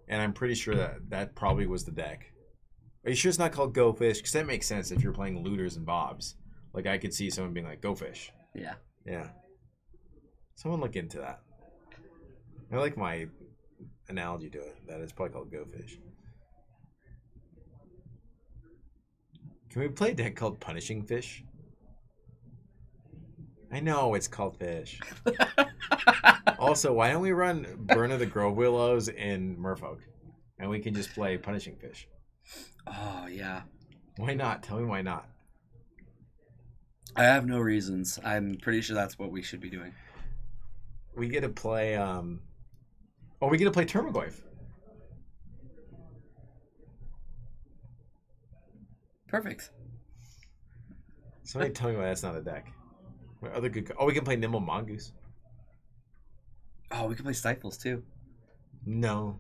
and I'm pretty sure that probably was the deck. Are you sure it's not called Go Fish? Because that makes sense if you're playing Looters and Bobs. Like, I could see someone being like, Go Fish. Yeah. Yeah. Someone look into that. I like my analogy to it. That it's probably called Go Fish. Can we play a deck called Punishing Fish? I know it's called Fish. Also, why don't we run Burn of the Grove Willows in Merfolk? And we can just play Punishing Fish. Oh, yeah. Why not? Tell me why not. I have no reasons. I'm pretty sure that's what we should be doing. We get to play... we get to play Termagoyf. Perfect. Somebody tell me why that's not a deck. What other good... Oh, we can play Nimble Mongoose. Oh, we can play Stifles, too. No.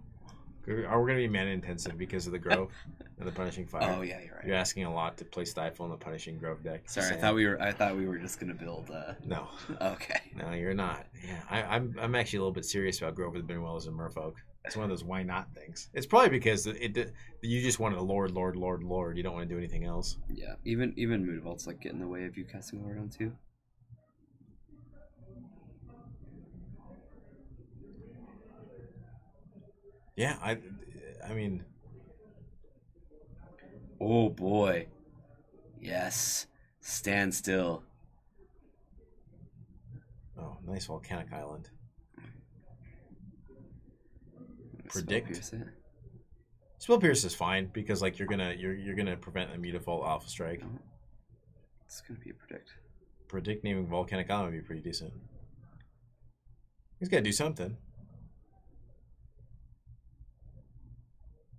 We're going to be mana intensive because of the Grove and the Punishing Fire. Oh, yeah, you're right. You're asking a lot to play Stifle in the Punishing Grove deck. Sorry, I thought we were just going to build... No. Okay. No, you're not. Yeah, I'm actually a little bit serious about Grove with Benwells and Merfolk. It's one of those why not things. It's probably because you just wanted a Lord. You don't want to do anything else. Yeah, even Moonavault's like get in the way of you casting Lord on 2. Yeah, I mean... Oh, boy. Yes. Stand still. Oh, nice Volcanic Island. Predict. Spell Pierce is fine because like you're gonna prevent a Mutafol Alpha Strike. Oh, it's gonna be a predict. Predict naming Volcanic Island would be pretty decent. He's gotta do something.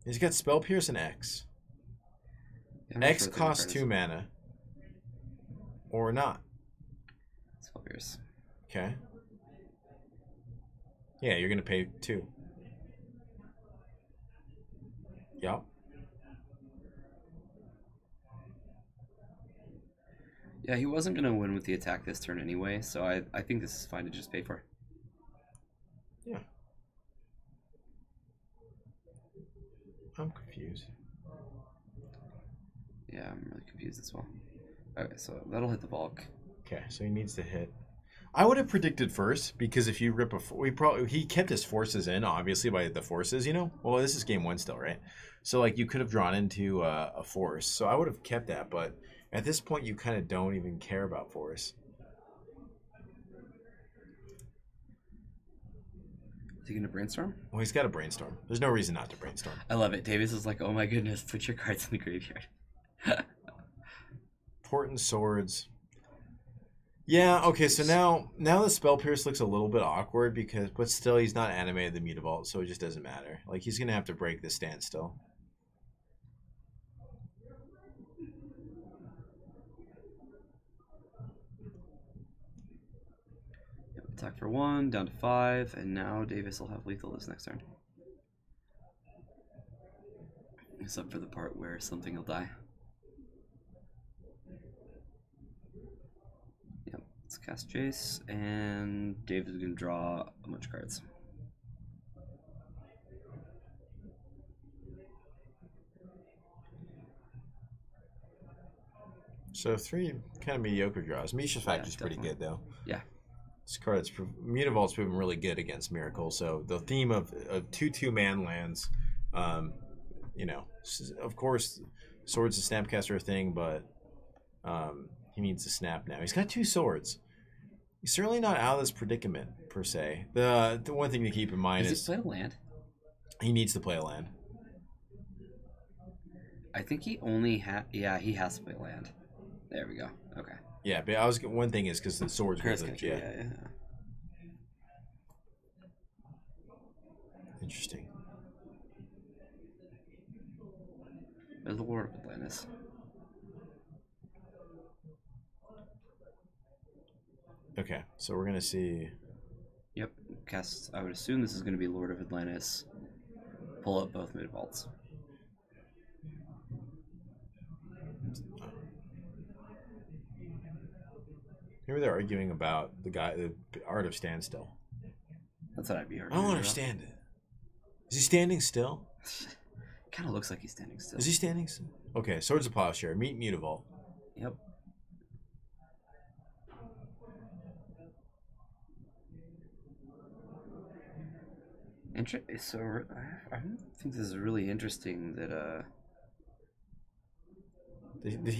He's got Spell Pierce and X. Yeah, X costs 2 mana. Or not. Spell Pierce. Okay. Yeah, you're gonna pay 2. Yep. Yeah, he wasn't going to win with the attack this turn anyway, so I think this is fine to just pay for. Yeah. I'm confused. Yeah, I'm really confused as well. Okay, so that'll hit the bulk. Okay, so he needs to hit. I would have predicted first because if you rip he kept his forces in obviously by the forces, you know. Well, this is game 1 still, right? So like you could have drawn into a force. So I would have kept that, but at this point you kind of don't even care about force. Is he going to brainstorm? Well, he's got to brainstorm. There's no reason not to brainstorm. I love it. Davis is like, oh my goodness, put your cards in the graveyard. Important Swords. Yeah, okay, so now the Spell Pierce looks a little bit awkward but still he's not animated the Mutavault, so it just doesn't matter. Like he's gonna have to break the standstill. Yep, attack for 1, down to 5, and now Davis will have lethal this next turn. Except for the part where something will die. Let's cast Jace, and David's gonna draw a bunch of cards. So 3 kind of mediocre draws. Misha's Factor's pretty good though. Yeah. This card's Mutavault's proven really good against Miracle. So the theme of 2/2 man lands, you know, of course, Swords and Snapcaster thing, but he needs to snap now. He's got 2 swords. He's certainly not out of this predicament per se. The one thing to keep in mind is he play a land? He needs to play a land. I think he only he has to play land. There we go. Okay. Yeah, but one thing is because the swords were yeah. Interesting. There's the Lord of Atlantis. Okay, so we're gonna see. Yep, cast. I would assume this is gonna be Lord of Atlantis. Pull up both mid vaults. Maybe they're arguing about the art of standstill. That's what I'd be I arguing. don't understand it. Is he standing still? Kind of looks like he's standing still. Is he standing still? Okay, Swords of Plowshare. Meet Mutavault. Yep. So I think this is really interesting that Did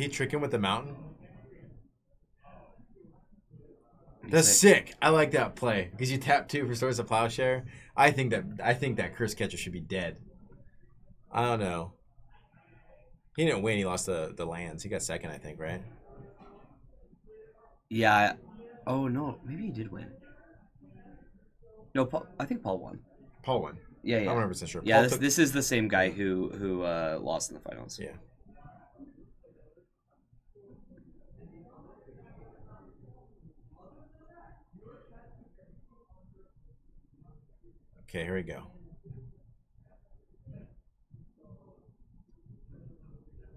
he trick him with the mountain? That's sick. I like that play because you tap 2 for Swords of Plowshare. I think that Curse Catcher should be dead. I don't know. He didn't win. He lost the lands. He got second, I think, right? Yeah. Oh no, maybe he did win. No, I think Paul won. Paul won. Yeah. I'm 100% sure. Yeah, this is the same guy who lost in the finals. Yeah. Okay, here we go.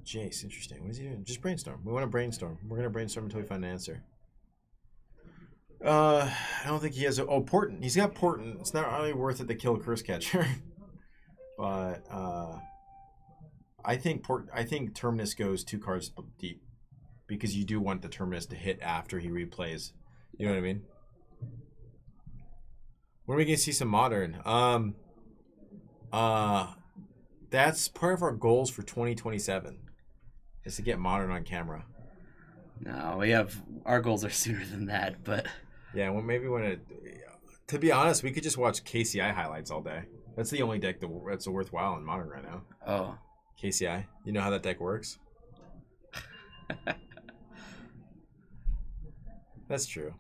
Jace, interesting. What is he doing? Just brainstorm. We want to brainstorm. We're going to brainstorm until we find an answer. I don't think he has Portent. He's got Portent. It's not really worth it to kill Curse Catcher. But I think Terminus goes 2 cards deep because you do want the Terminus to hit after he replays. You know what I mean? When are we gonna see some modern? That's part of our goals for 2027 is to get modern on camera. No, our goals are sooner than that, but yeah, well, maybe to be honest, we could just watch KCI highlights all day. That's the only deck that's worthwhile in modern right now. Oh, KCI. You know how that deck works? That's true.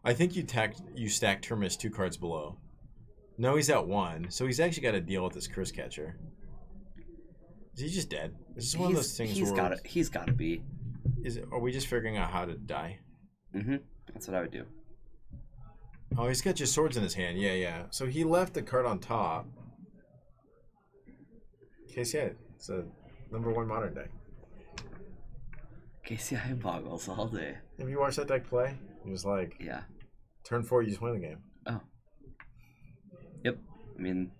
I think you stack Terminus 2 cards below. No, he's at 1, so he's actually got to deal with this Curse Catcher. Is he just dead? Is this one of those things where he's got to be. Are we just figuring out how to die? Mm-hmm. That's what I would do. Oh, he's got just swords in his hand. Yeah. So he left the card on top. KCI. It's a #1 modern deck. KCI boggles all day. Have you watched that deck play? He was like, yeah. Turn 4, you just win the game. Oh. Yep. I mean,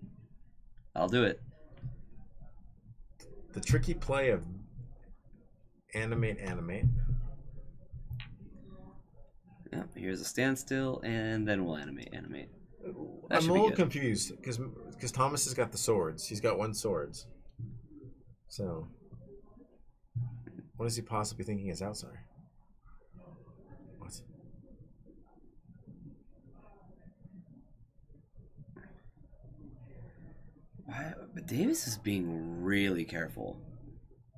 I'll do it. The tricky play of animate. Yep. Here's a standstill, and then we'll animate. I'm a little confused because Thomas has got the swords. He's got 1 swords. So, what is he possibly thinking is outside? What? Why? But Davis is being really careful.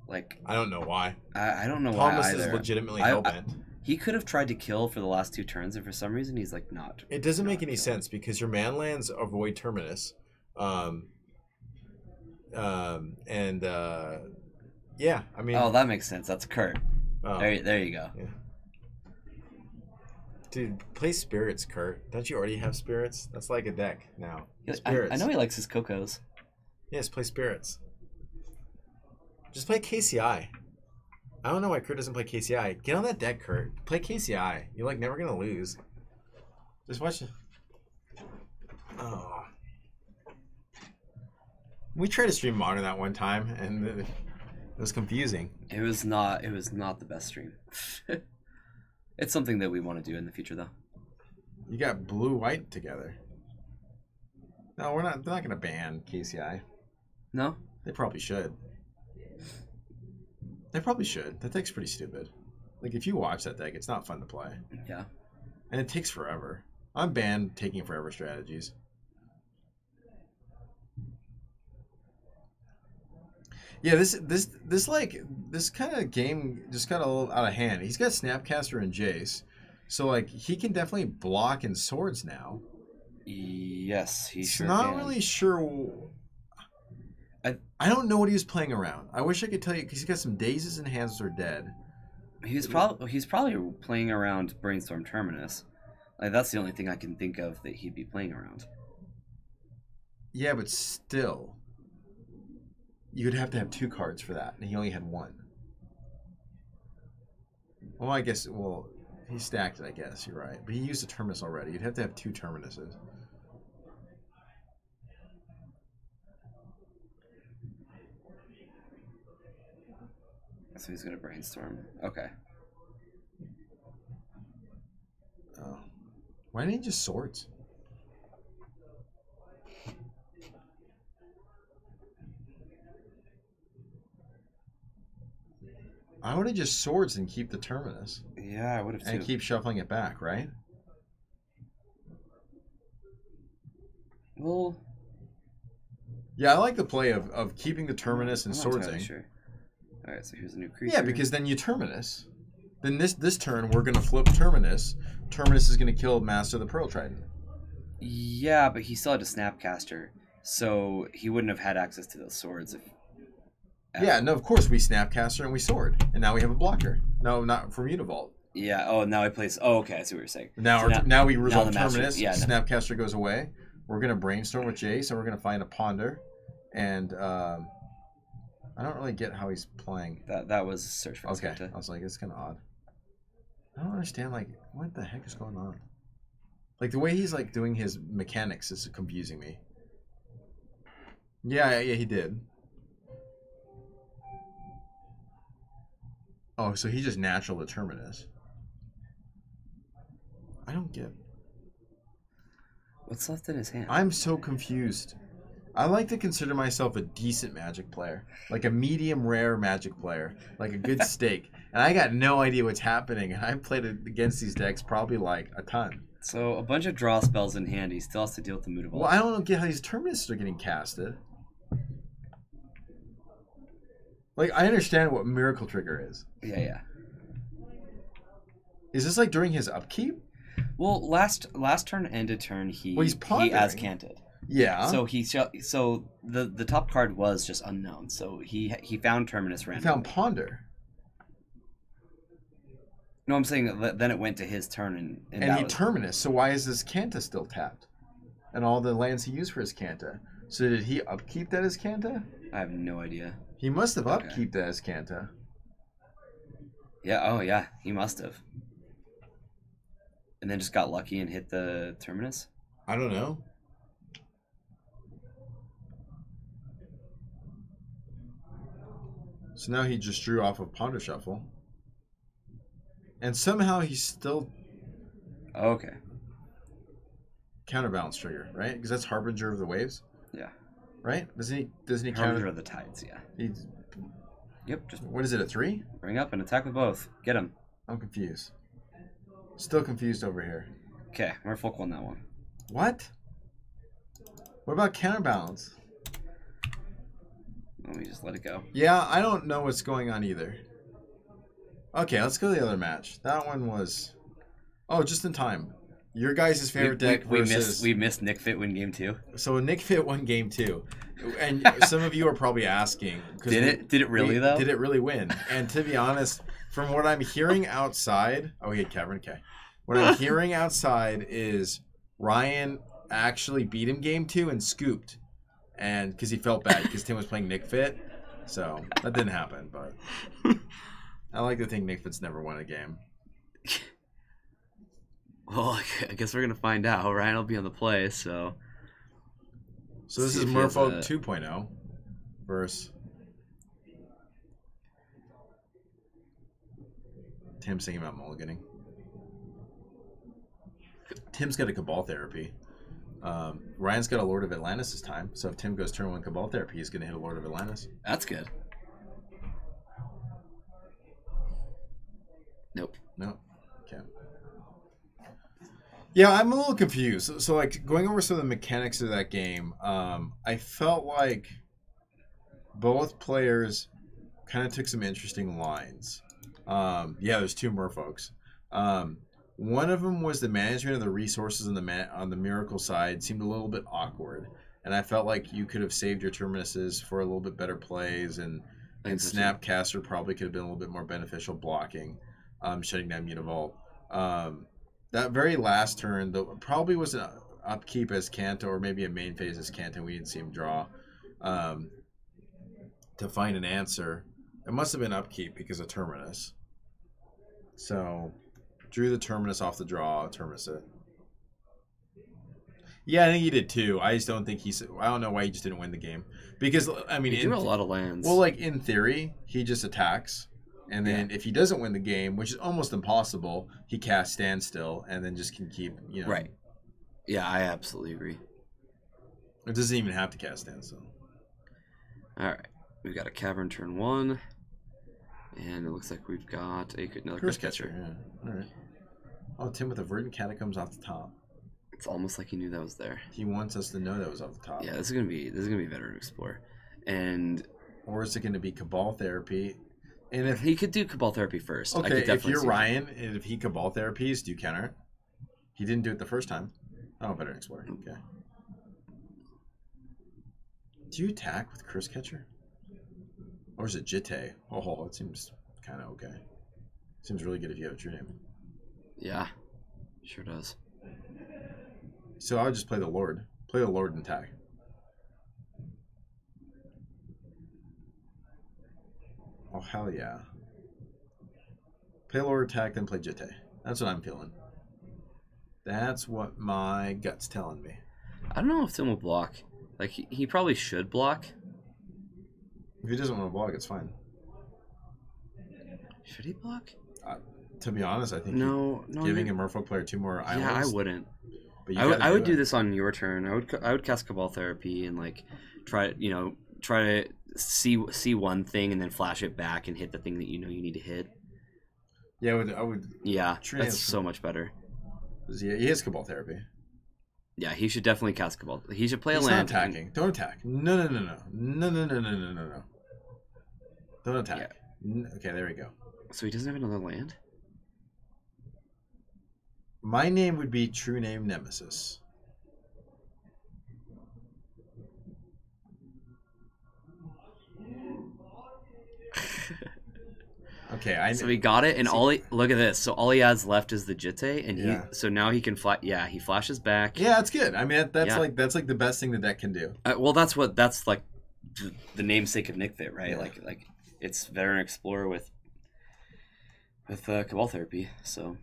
Like, I don't know why. I don't know Thomas why either. Thomas is legitimately hellbent. He could have tried to kill for the last 2 turns, and for some reason he's like not. It doesn't make any sense because your man lands avoid Terminus. Yeah, I mean. Oh, that makes sense. That's Kurt. Oh. There you go. Yeah. Dude, play Spirits, Kurt. Don't you already have Spirits? That's like a deck now. Spirits. I know he likes his Cocos. Yes, play Spirits. Just play KCI. I don't know why Kurt doesn't play KCI. Get on that deck, Kurt. Play KCI. You're like never gonna lose. Just watch it. Oh. We tried to stream Modern that one time, and it was confusing. It was not the best stream. It's something that we want to do in the future, though. You got blue-white together. No, we're not. They're not gonna ban KCI. No, they probably should. They probably should. That deck's pretty stupid. Like if you watch that deck, it's not fun to play. Yeah, and it takes forever. I'm banned taking forever strategies. Yeah, this kind of game just got a little out of hand. He's got Snapcaster and Jace, so like he can definitely block in swords now. Yes, he sure not can. Really sure. I don't know what he was playing around. I wish I could tell you because he's got some dazes and hands that are dead. He's probably playing around Brainstorm Terminus. Like that's the only thing I can think of that he'd be playing around. Yeah, but still. You would have to have 2 cards for that, and he only had 1. Well, I guess, he stacked it, I guess, you're right. But he used a Terminus already. You'd have to have 2 Terminuses. So he's going to Brainstorm. Okay. Oh. Why didn't he just Swords? I would have just Swords and keep the Terminus. Yeah, I would have too. And keep shuffling it back, right? Well... Yeah, I like the play of keeping the Terminus and Swordsing. Sure. Alright, so here's a new creature. Yeah, because then you Terminus. Then this turn, we're going to flip Terminus. Terminus is going to kill Master of the Pearl Trident. Yeah, but he still had a Snapcaster, so he wouldn't have had access to those swords if... Yeah, no, of course we Snapcaster and we Sword, and now we have a blocker. No, not for Mutavault. Yeah. Oh, now he plays. Oh, okay. I see what you're saying. Now we resolve Terminus. Terminus. Yeah, Snapcaster goes away. We're gonna Brainstorm with Jace, and we're gonna find a Ponder. And I don't really get how he's playing. That was Search for Okay. Skenta. I was like, it's kind of odd. I don't understand. Like, what the heck is going on? Like the way he's like doing his mechanics is confusing me. Yeah, he did. Oh, so he just natural the Terminus. I don't get. What's left in his hand? I'm so confused. I like to consider myself a decent Magic player, like a medium rare Magic player, like a good steak. And I got no idea what's happening. And I played against these decks probably like a ton. So a bunch of draw spells in hand. He still has to deal with the Mutavault. Well, I don't get how these Terminus are getting casted. Like, I understand what Miracle Trigger is. Yeah. Is this like during his upkeep? Well, last turn ended turn he he's pondering. he as canted. Yeah. So the top card was just unknown. So he found Terminus randomly. He found Ponder. No, I'm saying that then it went to his turn and he Terminus. So why is this Canta still tapped? And all the lands he used for his Canta. So did he upkeep that as Canta? I have no idea. He must have upkeep that as Canta. Yeah. Oh yeah. He must have. And then just got lucky and hit the Terminus? I don't know. So now he just drew off of Ponder Shuffle. And somehow he's still... Okay. Counterbalance trigger, right? Because that's Harbinger of the Waves? Yeah. Right? Doesn't he Harbinger of the Tides, yeah. Yep. Just what is it, a 3? Bring up and attack with both. Get him. I'm confused. Still confused over here. Okay, we're full on that one. What? What about Counterbalance? Let me just let it go. Yeah, I don't know what's going on either. Okay, let's go to the other match. That one was... Oh, just in time. Your guys' favorite deck versus... We missed Nick Fit win game 2. So Nick Fit won game 2. And some of you are probably asking... Did it really, though? Did it really win? And to be honest, from what I'm hearing outside... Oh, he had Cavern K. What I'm hearing outside is Ryan actually beat him game 2 and scooped. and because he felt bad because Tim was playing Nick Fit, so that didn't happen. But I like to think Nick Fit's never won a game. Well, I guess we're gonna find out. Ryan will be on the play, so. So this is Merfolk 2.0 versus Tim's thinking about mulliganing. Tim's got a Cabal Therapy. Ryan's got a Lord of Atlantis this time, so if Tim goes turn 1 Cabal Therapy, he's going to hit a Lord of Atlantis. That's good. Nope. Nope. Okay. Yeah, I'm a little confused. So like, going over some of the mechanics of that game, I felt like both players kind of took some interesting lines. Yeah, there's 2 merfolks. One of them was the management of the resources on the miracle side seemed a little bit awkward, and I felt like you could have saved your terminuses for a little bit better plays, and Snapcaster probably could have been a little bit more beneficial blocking, shutting down Mutavault. That very last turn, though, probably was an upkeep as Kanto, or maybe a main phase as Kanto. We didn't see him draw to find an answer. It must have been upkeep because of Terminus. So, drew the Terminus off the draw, Terminus it. Yeah, I think he did too. I just don't think I don't know why he just didn't win the game. Because, I mean, he drew a lot of lands. Well, like, in theory, he just attacks. And then if he doesn't win the game, which is almost impossible, he casts Standstill and then just can keep, Right. Yeah, I absolutely agree. It doesn't even have to cast Standstill. All right. We've got a Cavern turn 1. And it looks like we've got another Curse Catcher. Yeah. All right. Oh, Tim with a Verdant Catacombs off the top. It's almost like he knew that was there. He wants us to know that was off the top. Yeah, this is gonna be Veteran Explorer, or is it gonna be Cabal Therapy? And if he could do Cabal Therapy first, okay. If you're Ryan, and if he Cabal Therapies, do you counter it? He didn't do it the first time. Oh, Veteran Explorer. Okay. Do you attack with Curse Catcher? Or is it Jitte? Oh, it seems kind of okay. Seems really good if you have a true name. Yeah, sure does. So I would just play the Lord. Play the Lord and attack. Oh, hell yeah. Play Lord, attack, then play Jitte. That's what I'm feeling. That's what my gut's telling me. I don't know if Tim will block. Like, he probably should block. If he doesn't want to block, it's fine. Should he block? To be honest, I think giving a Merfolk player 2 more islands. Yeah, I wouldn't. But I would do this on your turn. I would cast Cabal Therapy and like try to see one thing and then flash it back and hit the thing that you need to hit. Yeah, I would. Yeah, that's so much better. He has Cabal Therapy. Yeah, he should definitely cast Cabal. He should play a land. He's not attacking. Don't attack. No. Don't attack. Yeah. Okay, there we go. So he doesn't have another land? My name would be True Name Nemesis. Okay, so he got it, and look at this. So all he has left is the Jitte, and so now he can fly. Yeah, he flashes back. Yeah, that's good. I mean, that's like the best thing the deck can do. Well, that's like the namesake of Nick Fit, right? Yeah. Like it's Veteran Explorer with Cabal Therapy. So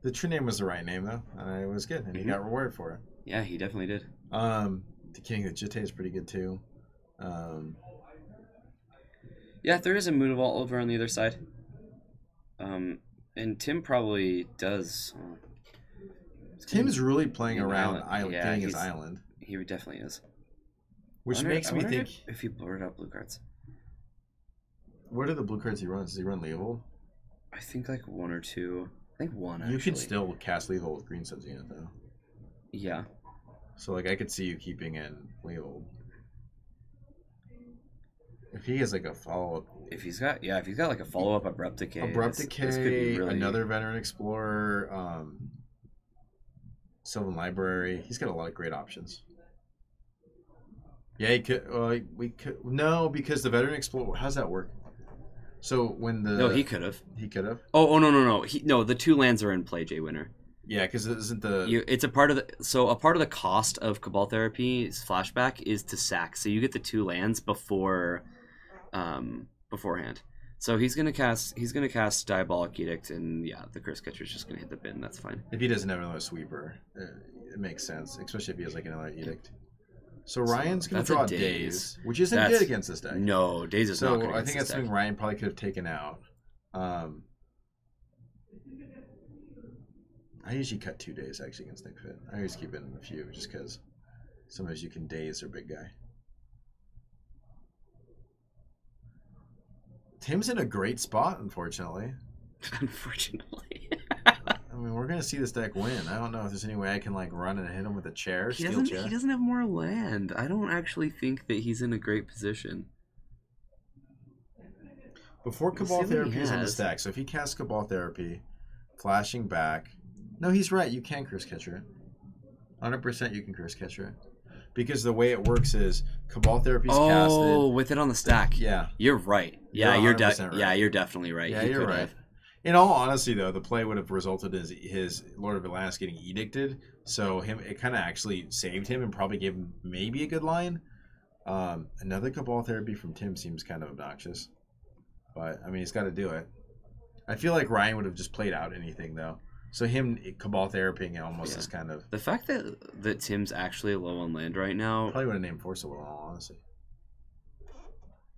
the true name was the right name though. It was good, and he got rewarded for it. Yeah, he definitely did. The King of Jitte is pretty good too. Yeah, there is a Mutavault over on the other side. And Tim probably does. Tim's really playing around getting his island. He definitely is. Which makes me think if he blurred out blue cards. What are the blue cards he runs? Does he run Leovold? I think like 1 or 2. I think 1 actually. You can still cast Leovold with Green Sun's unit though. Yeah. So like I could see you keeping in Leovold. If he has like a follow-up. If he's got like a follow-up Abrupt Decay. This could be really... another Veteran Explorer, Sylvan Library. He's got a lot of great options. Yeah, he could. We could no, because the Veteran Explorer. How's that work? So when the he could have. He could have. Oh no. The 2 lands are in play, Jay Winner. Yeah, because it isn't the It's a part of the cost of Cabal Therapy's flashback is to sack. So you get the 2 lands beforehand. So he's gonna cast Diabolic Edict, and yeah, the Curse Catcher's just gonna hit the bin. That's fine. if he doesn't have another sweeper, it makes sense, especially if he has like another edict. So Ryan's gonna draw Daze, which isn't good against this deck. No, Daze is not good. So I think that's something Ryan probably could have taken out. I usually cut 2 days actually against Nick Fit. I always keep it in a few just because sometimes you can daze their big guy. Tim's in a great spot, unfortunately. Unfortunately. I mean, we're gonna see this deck win. I don't know if there's any way I can like run and hit him with a chair, He steel chair. He doesn't have more land. I don't actually think that he's in a great position. Before Cabal Therapy is on the stack, so if he casts Cabal Therapy, flashing back. No, he's right. You can Curse Catcher it. 100% you can Curse Catcher it. Because the way it works is Cabal Therapy's casted. Oh, with it on the stack. Yeah. You're right. Yeah, you're right. Yeah, you're definitely right. Yeah, you're right. In all honesty, though, the play would have resulted in his Lord of Atlantis getting edicted. So it kind of actually saved him and probably gave him maybe a good line. Another Cabal Therapy from Tim seems kind of obnoxious. But, I mean, he's got to do it. I feel like Ryan would have just played out anything, though. So him Cabal Therapying almost is kind of... The fact that Tim's actually low on land right now... Probably would have named Force of Will, honestly.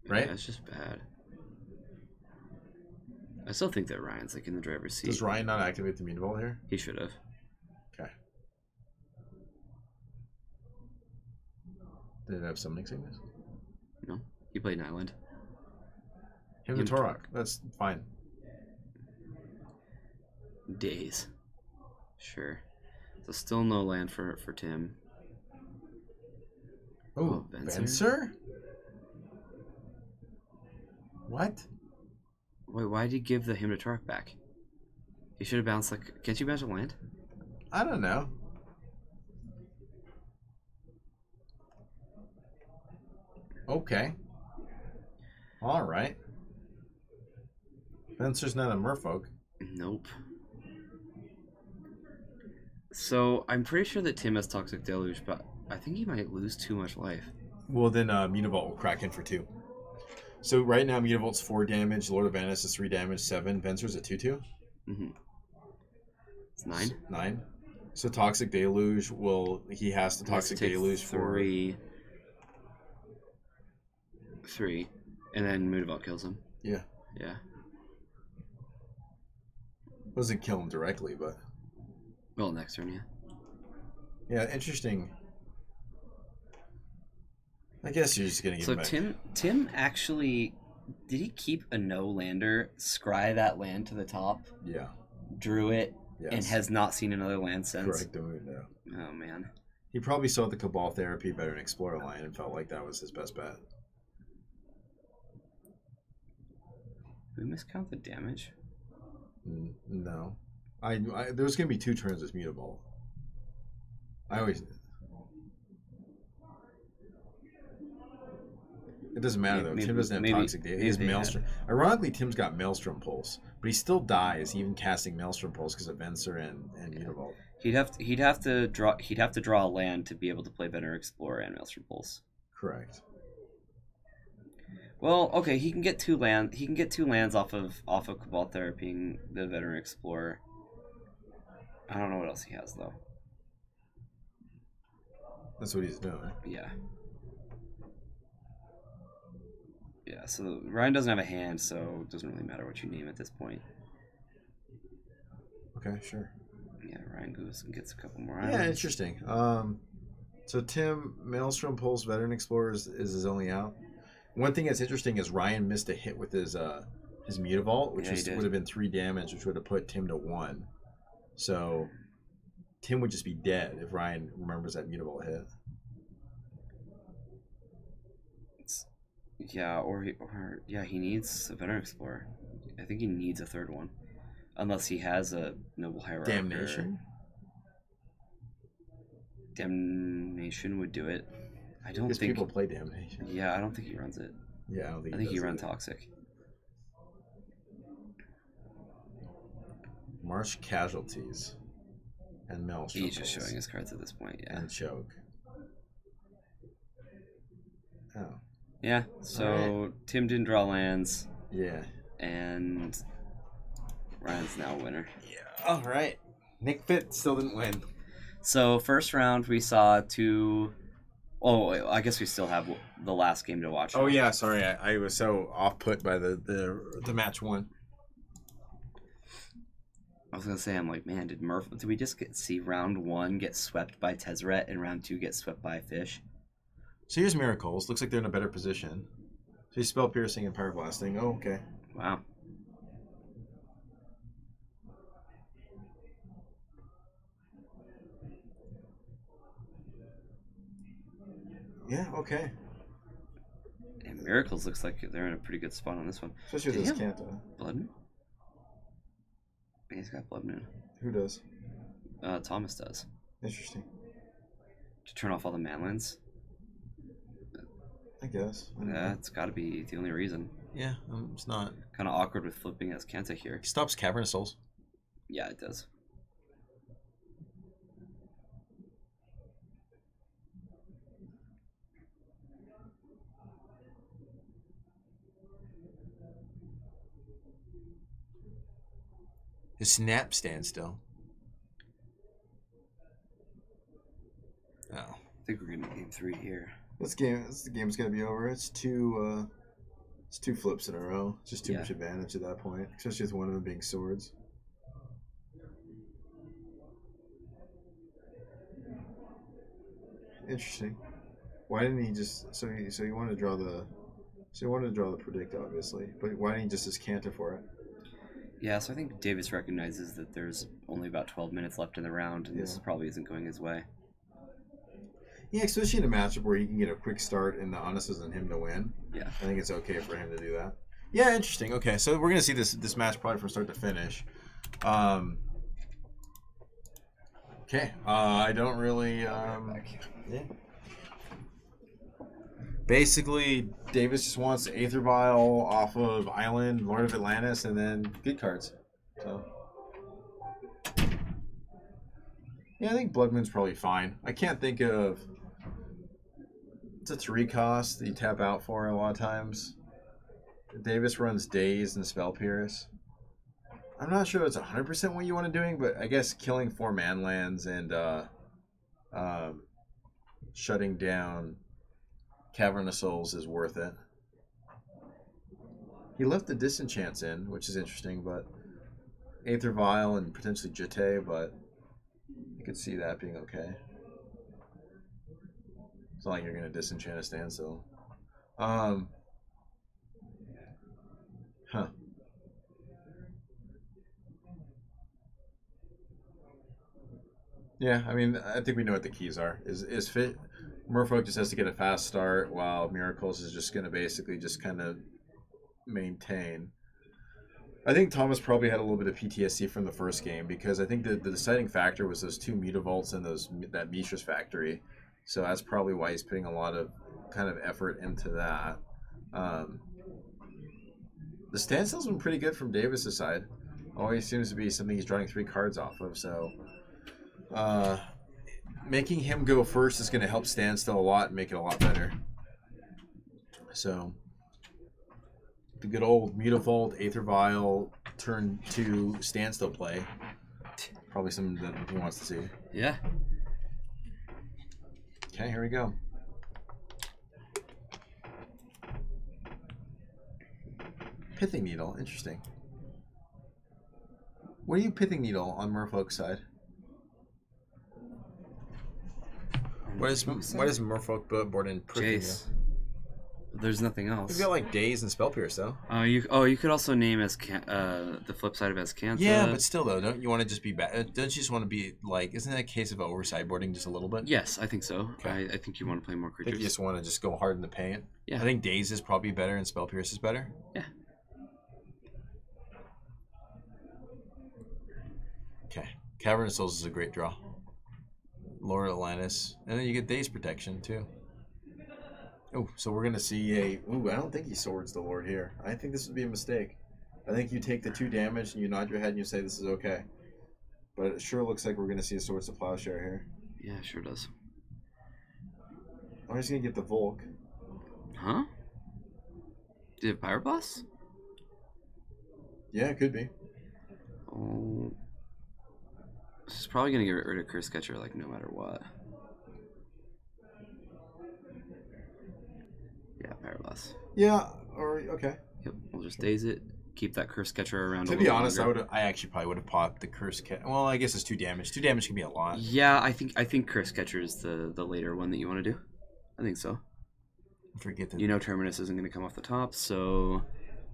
Right? Yeah, it's just bad. I still think that Ryan's like in the driver's seat. Does Ryan not activate the Mutavault here? He should have. Okay. Did it have Summoning Sickness? No. He played an island. Him to Torok. That's fine. Days. Sure. So still no land for Tim. Oh, Venser? What? Wait, why did he give the Hymn to Torok back? He should have bounced like... Can't you bounce a land? I don't know. Okay. All right. Venser's not a merfolk. Nope. So, I'm pretty sure that Tim has Toxic Deluge, but I think he might lose too much life. Well, then Mutavault will crack in for 2. So right now, Mutavault's 4 damage, Lord of Atlantis is 3 damage, 7. Venser's a 2/2? Mm-hmm. It's 9. 9. So Toxic Deluge he has to Toxic Deluge for... 3. And then Mutavault kills him. Yeah. Yeah. Doesn't kill him directly, but... Well, next turn, yeah. Yeah, interesting. I guess you're just gonna give him back. Tim actually... Did he keep a no-lander, scry that land to the top? Yeah. Drew it, yes. And has not seen another land since? Correct, no. Oh, man. He probably saw the Cabal Therapy Veteran Explorer line and felt like that was his best bet. Did we miscount the damage? No. There's going to be 2 turns with Mutavault. I always... It doesn't matter, though. Tim doesn't have Toxic Data. He has Maelstrom. Ironically, Tim's got Maelstrom Pulse, but he still dies even casting Maelstrom Pulse because of Venser and Mutavault. He'd have to draw a land to be able to play Veteran Explorer and Maelstrom Pulse. Correct. Well, okay, he can get 2 land. He can get 2 lands off of Cabal Therapying the Veteran Explorer. I don't know what else he has though. That's what he's doing. Yeah. Yeah, so Ryan doesn't have a hand, so it doesn't really matter what you name at this point. Okay, sure. Yeah, Ryan goes and gets a couple more islands. Yeah, interesting. So Tim, Maelstrom Pulse, Veteran Explorer is his only out. One thing that's interesting is Ryan missed a hit with his Mutavault, which would have been 3 damage, which would have put Tim to 1. So Tim would just be dead if Ryan remembers that Mutavault hit. Yeah, he needs a Veteran Explorer. I think he needs a 3rd one, unless he has a Noble Hierarch. Damnation would do it. I don't think people play Damnation. Yeah, I don't think he runs it. Yeah, I don't think. I think he runs Toxic. Marsh Casualties. and Maelstrom. He's just showing his cards at this point, yeah. And choke. Oh. Yeah, so Tim didn't draw lands. Yeah. And Ryan's now a winner. Yeah. All right. Nick Pitt still didn't win. So first round we saw two. Oh, I guess we still have the last game to watch. Oh yeah, sorry, I was so off put by the match one. I was gonna say, I'm like, man, did we just see round one get swept by Tezzeret and round two get swept by Fish? So here's Miracles. Looks like they're in a better position. So he's Spell Piercing and Power Blasting. Oh, okay. Wow. Yeah, okay. And Miracles looks like they're in a pretty good spot on this one. Especially with this Kanta. Blood Moon? He's got Blood Moon. Who does? Thomas does. Interesting. To turn off all the manlands? I guess. Yeah, it's got to be the only reason. Yeah, it's not. Kind of awkward with flipping as Kanta here. He stops Cavern of Souls. Yeah, it does. His snap standstill. Oh. I think we're gonna game 3 here. The game's gonna be over. It's two flips in a row. It's just too much advantage at that point, especially with one of them being swords. Interesting. Why didn't he just so you wanted to draw the predict, obviously, but why didn't he just Kanta for it? Yeah, so I think Davis recognizes that there's only about 12 minutes left in the round, and this probably isn't going his way. Yeah, especially in a matchup where he can get a quick start and the onus is on him to win. Yeah. I think it's okay for him to do that. Yeah, interesting. Okay, so we're going to see this match probably from start to finish. Okay, I don't really... yeah. Basically, Davis just wants Aether Vial off of Island, Lord of Atlantis, and then good cards. So... yeah, I think Blood Moon's probably fine. I can't think of... it's a 3 cost that you tap out for a lot of times. Davis runs Daze and Spell Pierce. I'm not sure it's 100% what you want to doing, but I guess killing 4 manlands and shutting down Cavern of Souls is worth it. He left the Disenchants in, which is interesting, but Aether Vial and potentially Jete, but you could see that being okay. It's not like you're going to disenchant a standstill. Huh. Yeah, I mean, I think we know what the keys are. Is fit. Merfolk just has to get a fast start, while Miracles is just going to basically just kind of maintain. I think Thomas probably had a little bit of PTSD from the first game, because I think the deciding factor was those 2 Mutavaults and that Mishra's Factory. So that's probably why he's putting a lot of kind of effort into that. The standstill's been pretty good from Davis's side. Always seems to be something he's drawing 3 cards off of. So making him go first is going to help standstill a lot and make it a lot better. So the good old Mutavault, Aether Vial, turn 2 standstill play. Probably something that he wants to see. Yeah. Okay, here we go. Pithing Needle, interesting. What are you Pithing Needle on Merfolk's side? What is Merfolk board in Pithing Needle? Jace. There's nothing else. We've got like Daze and Spell Pierce though. You could also name as the flip side of as Kanta. Yeah, but still though, don't you want to just be bad? Don't you just want to be like? Isn't that a case of over sideboarding just a little bit? Yes, I think so. Okay. I think you want to play more I creatures. think you just want to just go hard in the paint. Yeah. I think Daze is probably better and Spell Pierce is better. Yeah. Okay, Cavern of Souls is a great draw. Lord of Atlantis, and then you get Daze protection too. Oh, so we're going to see a... ooh, I don't think he swords the Lord here. I think this would be a mistake. I think you take the 2 damage and you nod your head and you say this is okay. But it sure looks like we're going to see a Swords of Plowshare here. Yeah, sure does. Oh, he's going to get the Volk. Huh? Did it Pyroblast? Yeah, it could be. Oh. This is probably going to get rid of Curse Catcher, like, no matter what. Yeah, Pyroblast. Yeah, or, okay. Yep, we'll just daze it. Keep that Curse Catcher around. To be honest, I actually probably would have popped the Curse Catcher. Well, I guess it's 2 damage. 2 damage can be a lot. Yeah, I think Curse Catcher is the later one that you want to do. I think so. Forget that. You know, Terminus isn't going to come off the top, so.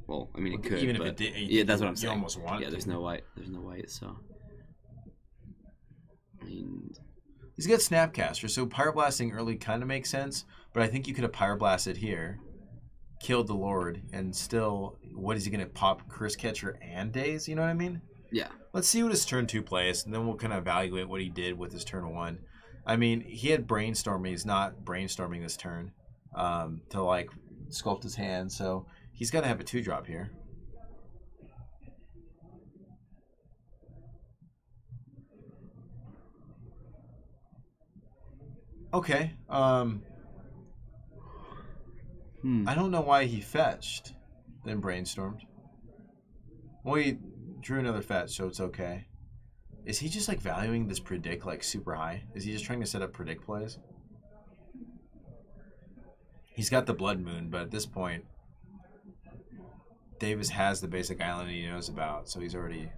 Well, I mean, it could. Even but, if it did, yeah, that's what I'm saying. You almost want. Yeah, there's no white. There's no white, so. I mean, he's got Snapcaster, so Pyroblasting early kind of makes sense. But I think you could have Pyroblasted here, killed the Lord, and still, what is he going to pop? Curse Catcher and Daze? You know what I mean? Yeah. Let's see what his turn 2 plays, and then we'll kind of evaluate what he did with his turn 1. I mean, he had Brainstorming. He's not Brainstorming this turn to, like, sculpt his hand, so he's got to have a 2-drop here. Okay. I don't know why he fetched, then brainstormed. Well, he drew another fetch, so it's okay. Is he just like valuing this predict like super high? Is he just trying to set up predict plays? He's got the Blood Moon, but at this point, Davis has the basic island he knows about, so he's already.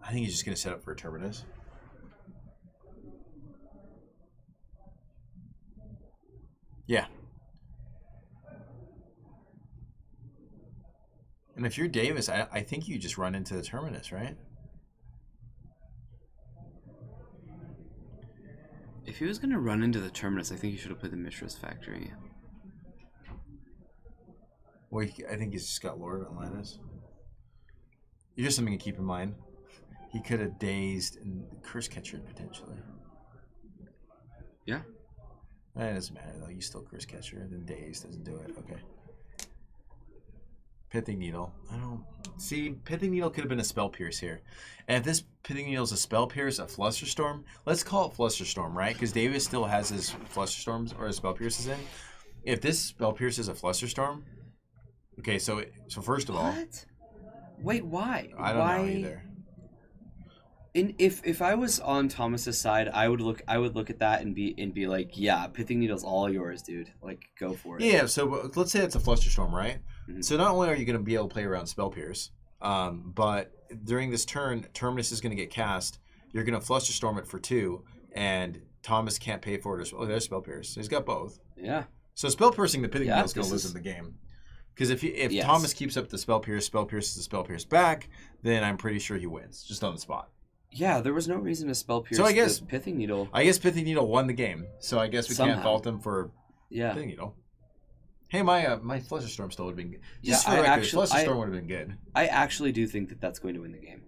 I think he's just gonna set up for a Terminus. Yeah. And if you're Davis, I think you just run into the Terminus, right? if he was going to run into the Terminus, I think he should have played the Mishra's Factory. Well, I think he's just got Lord of Atlantis. Here's something to keep in mind. He could have dazed and Curse Catcher potentially. Yeah. It doesn't matter though. You still Curse Catcher, then Daze doesn't do it. Okay. Pithing Needle. I don't see. Pithing Needle could have been a Spell Pierce here, and if this Pithing Needle is a Spell Pierce, a Flusterstorm, let's call it Flusterstorm, right? Because Davis still has his Flusterstorms or his Spell Pierces in. If this Spell Pierce is a Flusterstorm, okay. So first of all, what? Wait, why? I don't know either. If I was on Thomas's side, I would look at that and be like, yeah, Pithing Needle's all yours, dude. Like, go for it. Yeah. So let's say it's a Flusterstorm, right? Mm-hmm. So not only are you going to be able to play around Spell Pierce, but during this turn, Terminus is going to get cast. You're going to Flusterstorm it for 2, and Thomas can't pay for it. Oh, there's Spell Pierce. He's got both. Yeah. So Spell Piercing the Pithing Needle is going to lose in the game. Because if yes. Thomas keeps up the Spell Pierces the Spell Pierce back, then I'm pretty sure he wins, just on the spot. Yeah, there was no reason to Spell Pierce the Pithing Needle. I guess Pithing Needle won the game, so I guess we can't fault him for Pithing Needle. Hey, my Flusterstorm still would have been good. Just for the record, Flusterstorm would have been good. I actually do think that that's going to win the game.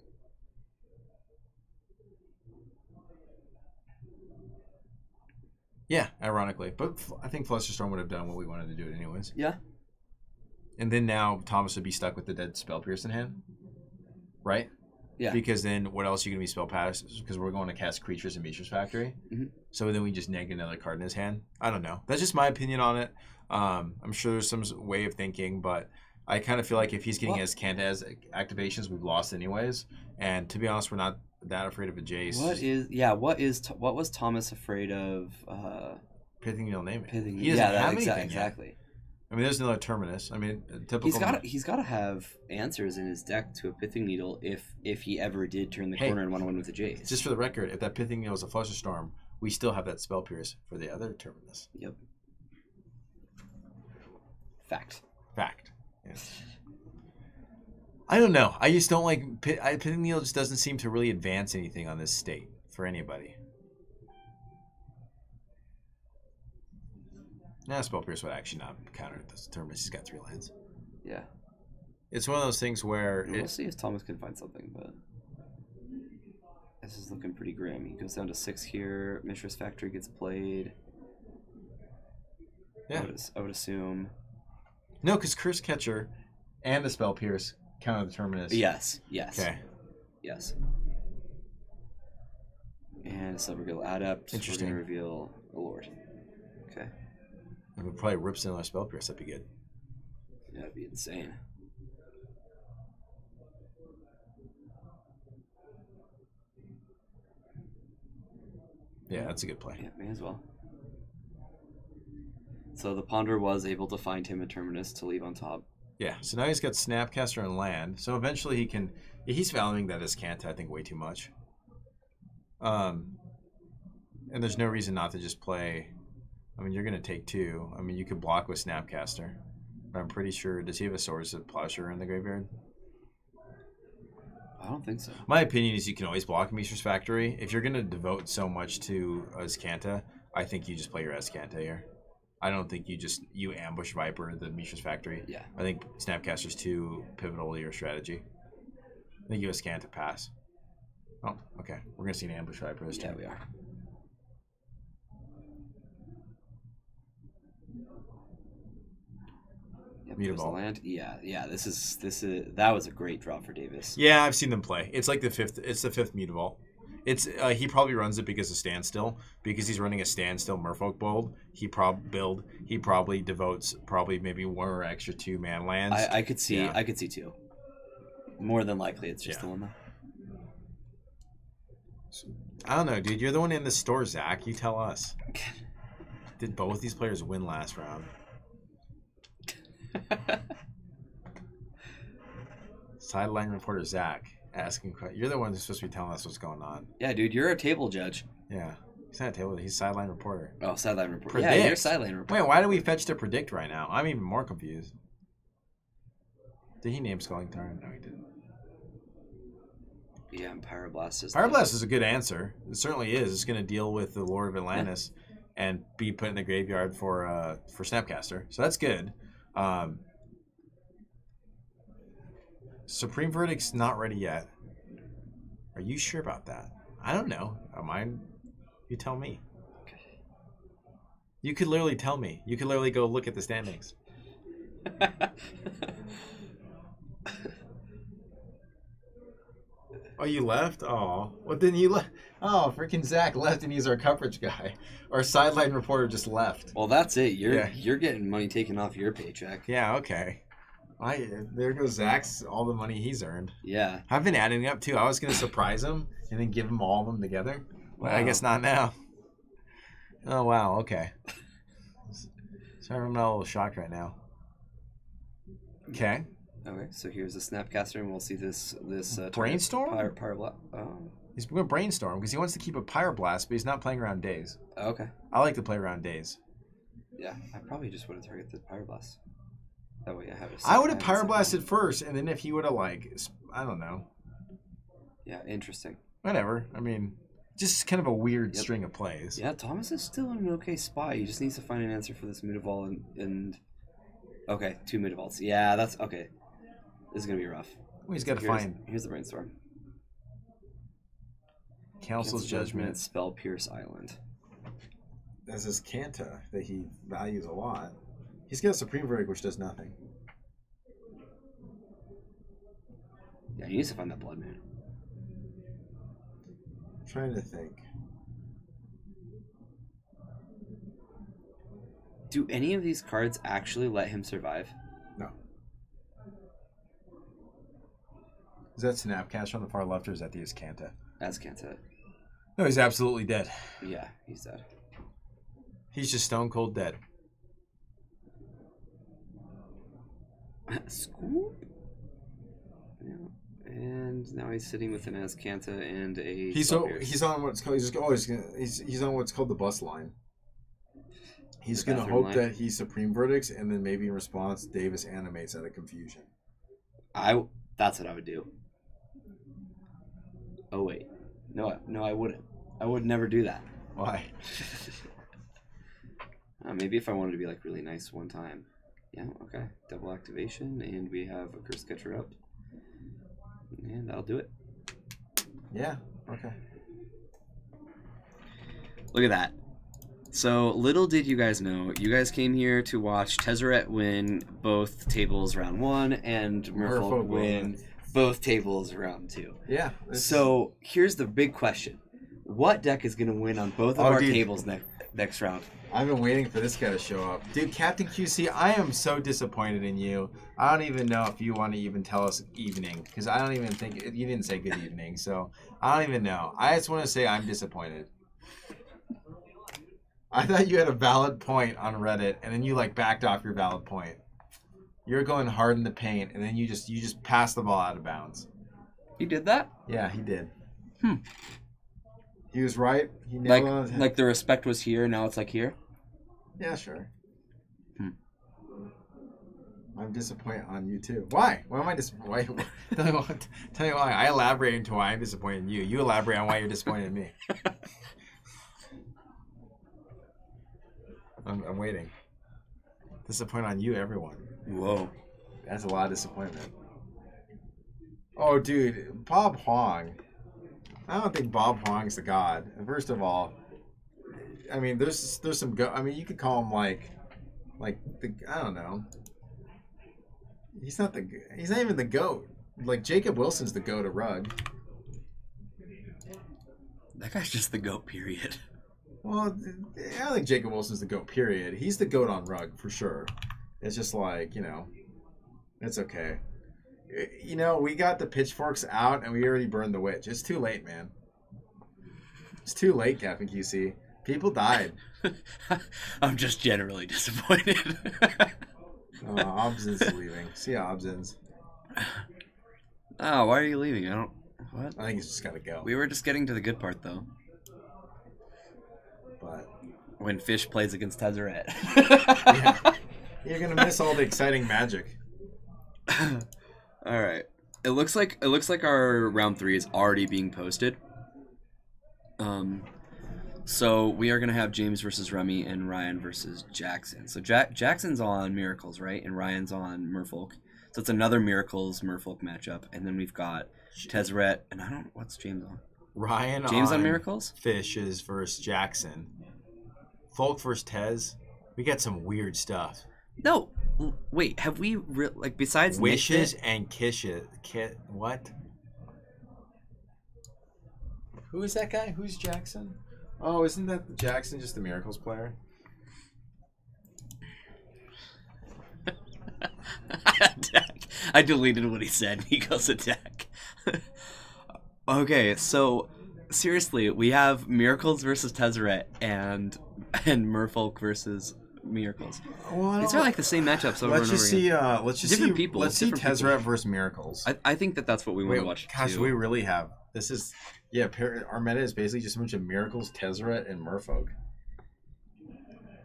Yeah, ironically. But I think Flusterstorm would have done what we wanted to do it anyways. Yeah. And then now Thomas would be stuck with the dead Spell Pierce in hand. Right? Yeah. Because then what else are you going to be spell pass? Because we're going to cast creatures in Mishra's Factory. Mm-hmm. So then we just neg another card in his hand. I don't know. That's just my opinion on it. I'm sure there's some way of thinking, but I kind of feel like if he's getting his Cantaz activations, we've lost anyways. And to be honest, we're not that afraid of a Jace. What was Thomas afraid of? Pithing Needle naming. Pithing, he doesn't have anything exactly. Yet. I mean, there's another Terminus. I mean, typical. He's got to have answers in his deck to a Pithing Needle if he ever did turn the corner and want to win with a Jace. Just for the record, if that Pithing Needle is a Flusterstorm, we still have that Spell Pierce for the other Terminus. Yep. Fact. Yeah. I don't know. I just don't like Pithing Needle. Just doesn't seem to really advance anything on this state for anybody. Nah, Spell Pierce would actually not counter this Terminus. He's got 3 lands. Yeah. It's one of those things where... We'll see if Thomas can find something, but... This is looking pretty grim. He goes down to 6 here. Mishra's Factory gets played. Yeah. I would assume... No, because Curse Catcher and the Spell Pierce counter the Terminus. Yes. Okay. Yes. And Silvergill Adept. Interesting. We're going to reveal a Lord. Okay. If it probably rips another spell pierce, that'd be good. Yeah, that'd be insane. Yeah, that's a good play. Yeah, may as well. So the Ponder was able to find him a Terminus to leave on top. Yeah, so now he's got Snapcaster and Land. So eventually he can... He's valuing that as Canta, I think, way too much. And there's no reason not to just play... I mean, you're going to take 2. I mean, you could block with Snapcaster. But I'm pretty sure... Does he have a Swords of Plowshare in the graveyard? I don't think so. My opinion is you can always block Mishra's Factory. If you're going to devote so much to Azcanta, I think you just play your Azcanta here. I don't think you ambush Viper the Mishra's Factory. Yeah. I think Snapcaster's too pivotal to your strategy. I think you Azcanta pass. Oh, okay. We're going to see an ambush Viper this time. Yeah, we are. Yep, Mutable. Land. Yeah. This is that was a great draw for Davis. Yeah, I've seen them play. It's like the fifth Mutable. It's he probably runs it because of Standstill, because he's running a Standstill Merfolk build. He probably devotes maybe 1 or extra 2 man lands. I could see 2. More than likely, it's just the one though. I don't know, dude. You're the one in the store, Zach. You tell us. Did both these players win last round? Sideline reporter Zach asking questions. You're the one who's supposed to be telling us what's going on. Yeah, dude, you're a table judge. Yeah, he's not a table. He's sideline reporter. Oh, sideline reporter. Predict. Yeah, you're sideline reporter. Wait, why do we fetch to predict right now? I'm even more confused. Did he name Sculling Tarn? No, he didn't. Yeah, and Pyroblast is... Pyroblast is a good answer. It certainly is. It's going to deal with the Lord of Atlantis and be put in the graveyard for Snapcaster. So that's good. Supreme Verdict's not ready yet. Are you sure about that? I don't know. Am I? You tell me. Okay. You could literally tell me. You could literally go look at the standings. Oh, you left? Oh, well then you left. Oh, freaking Zach left, and he's our coverage guy. Our sideline reporter just left. Well, that's it. You're getting money taken off your paycheck. Yeah. Okay. There goes Zach's all the money he's earned. Yeah. I've been adding up too. I was gonna surprise him and then give him all of them together. Wow. But I guess not now. Oh wow. Okay. Sorry, I'm not a little shocked right now. Okay. Okay, so here's a Snapcaster, and we'll see this Brainstorm? Pyroblast. Oh. He's going to brainstorm because he wants to keep a Pyroblast, but he's not playing around days. Okay. I like to play around days. Yeah, I probably just would have targeted the Pyroblast. That way I have a... I would have Pyroblasted first, and then if he would have, I don't know. Yeah, interesting. Whatever. I mean, just kind of a weird string of plays. Yeah, Thomas is still in an okay spot. He just needs to find an answer for this Mutavault and... Okay, 2 Mutavaults. Yeah, that's... Okay. This is going to be rough. Well, he's got to find... Here's the brainstorm. Council's Judgment. Spell Pierce Island. That's his Canta that he values a lot. He's got a Supreme Verdict, which does nothing. Yeah, he needs to find that Blood Moon. I'm trying to think. Do any of these cards actually let him survive? No. Is that Snapcaster on the far left, or is that the Azcanta? That's Canta. No, he's absolutely dead. Yeah, he's dead. He's just stone cold dead. Scoop. Yeah. And now he's sitting with an Azcanta and a. He's on what's called he's on what's called the bus line. He's gonna hope line. That he Supreme Verdicts, and then maybe in response Davis animates out of confusion. That's what I would do. Oh wait, no, I wouldn't. I would never do that. Why? Maybe if I wanted to be like really nice one time. Yeah, okay. Double activation, and we have a Curse Catcher up. And I'll do it. Yeah, okay. Look at that. So, little did you guys know, you guys came here to watch Tezzeret win both tables round 1 and Merfolk win both tables round 2. Yeah. So here's the big question: what deck is gonna win on both of our tables next round? I've been waiting for this guy to show up. Dude, Captain QC, I am so disappointed in you. I don't even know if you want to even tell us evening, because I don't even think, you didn't say good evening, so I don't even know. I just want to say I'm disappointed. I thought you had a valid point on Reddit, and then you like backed off your valid point. You're going hard in the paint, and then you just passed the ball out of bounds. He did that? Yeah, he did. He was right. He nailed it on his head. Like the respect was here, now it's like here? Yeah, sure. I'm disappointed on you too. Why? Why am I disappointed? Tell me why. I elaborate into why I'm disappointed in you. You elaborate on why you're disappointed in me. I'm waiting. Disappointed on you, everyone. Whoa. That's a lot of disappointment. Oh, dude. Bob Huang. I don't think Bob Huang's the god. First of all, I mean, there's some I mean, you could call him like the, I don't know. He's not even the GOAT. Like Jacob Wilson's the GOAT of Rug. That guy's just the GOAT, period. Well, I don't think Jacob Wilson's the GOAT, period. He's the GOAT on Rug for sure. It's just like, you know, it's okay. You know, we got the pitchforks out and we already burned the witch. It's too late, man. It's too late, Captain QC. People died. I'm just generally disappointed. Obsins is leaving. See Obsins. Oh, why are you leaving? I don't... What? I think he's just got to go. We were just getting to the good part, though. But... when Fish plays against Tezzeret. Yeah. You're going to miss all the exciting magic. All right. It looks like our round 3 is already being posted. So we are gonna have James versus Remy and Ryan versus Jackson. So Jackson's on Miracles, right? And Ryan's on Merfolk. So it's another Miracles Merfolk matchup. And then we've got Tezzeret and what's James on? James on Miracles? Fishes versus Jackson. Folk versus Tez. We got some weird stuff. No, wait. Have we besides Wishes and Kisses? What? Who is that guy? Who's Jackson? Oh, isn't that Jackson just the Miracles player? I deleted what he said. He goes attack. Okay, so seriously, we have Miracles versus Tezzeret and Merfolk versus Miracles. Well, these are like the same matchups over and over again. Let's just different see. people. Let's see Tezzeret versus Miracles. I think that's what we want to watch. Gosh, too. we really have. This is our meta is basically just a bunch of Miracles, Tezzeret, and Merfolk.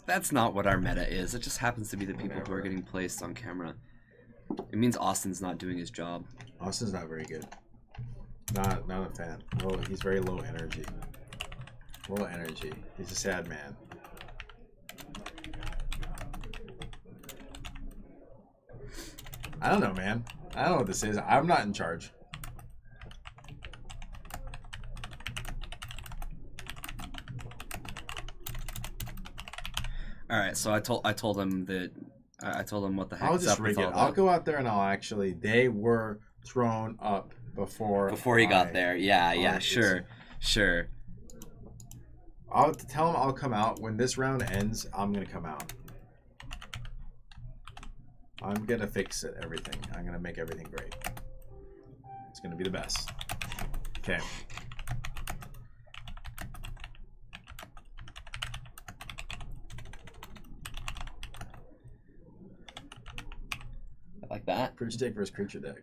That's not what our meta is. It just happens to be the people who are getting placed on camera. It means Austin's not doing his job. Austin's not very good. Not a fan. Well, he's very low energy. Low energy. He's a sad man. I don't know, man. I don't know what this is. I'm not in charge. All right, so I told him that I told him what the heck. I'll just rig it. I'll go out there and I'll actually. They were thrown up before he got there. Yeah, sure. I'll tell him I'll come out when this round ends. I'm gonna come out. I'm gonna fix it. Everything. I'm gonna make everything great. It's gonna be the best. Okay. Like that. Creature deck versus creature deck.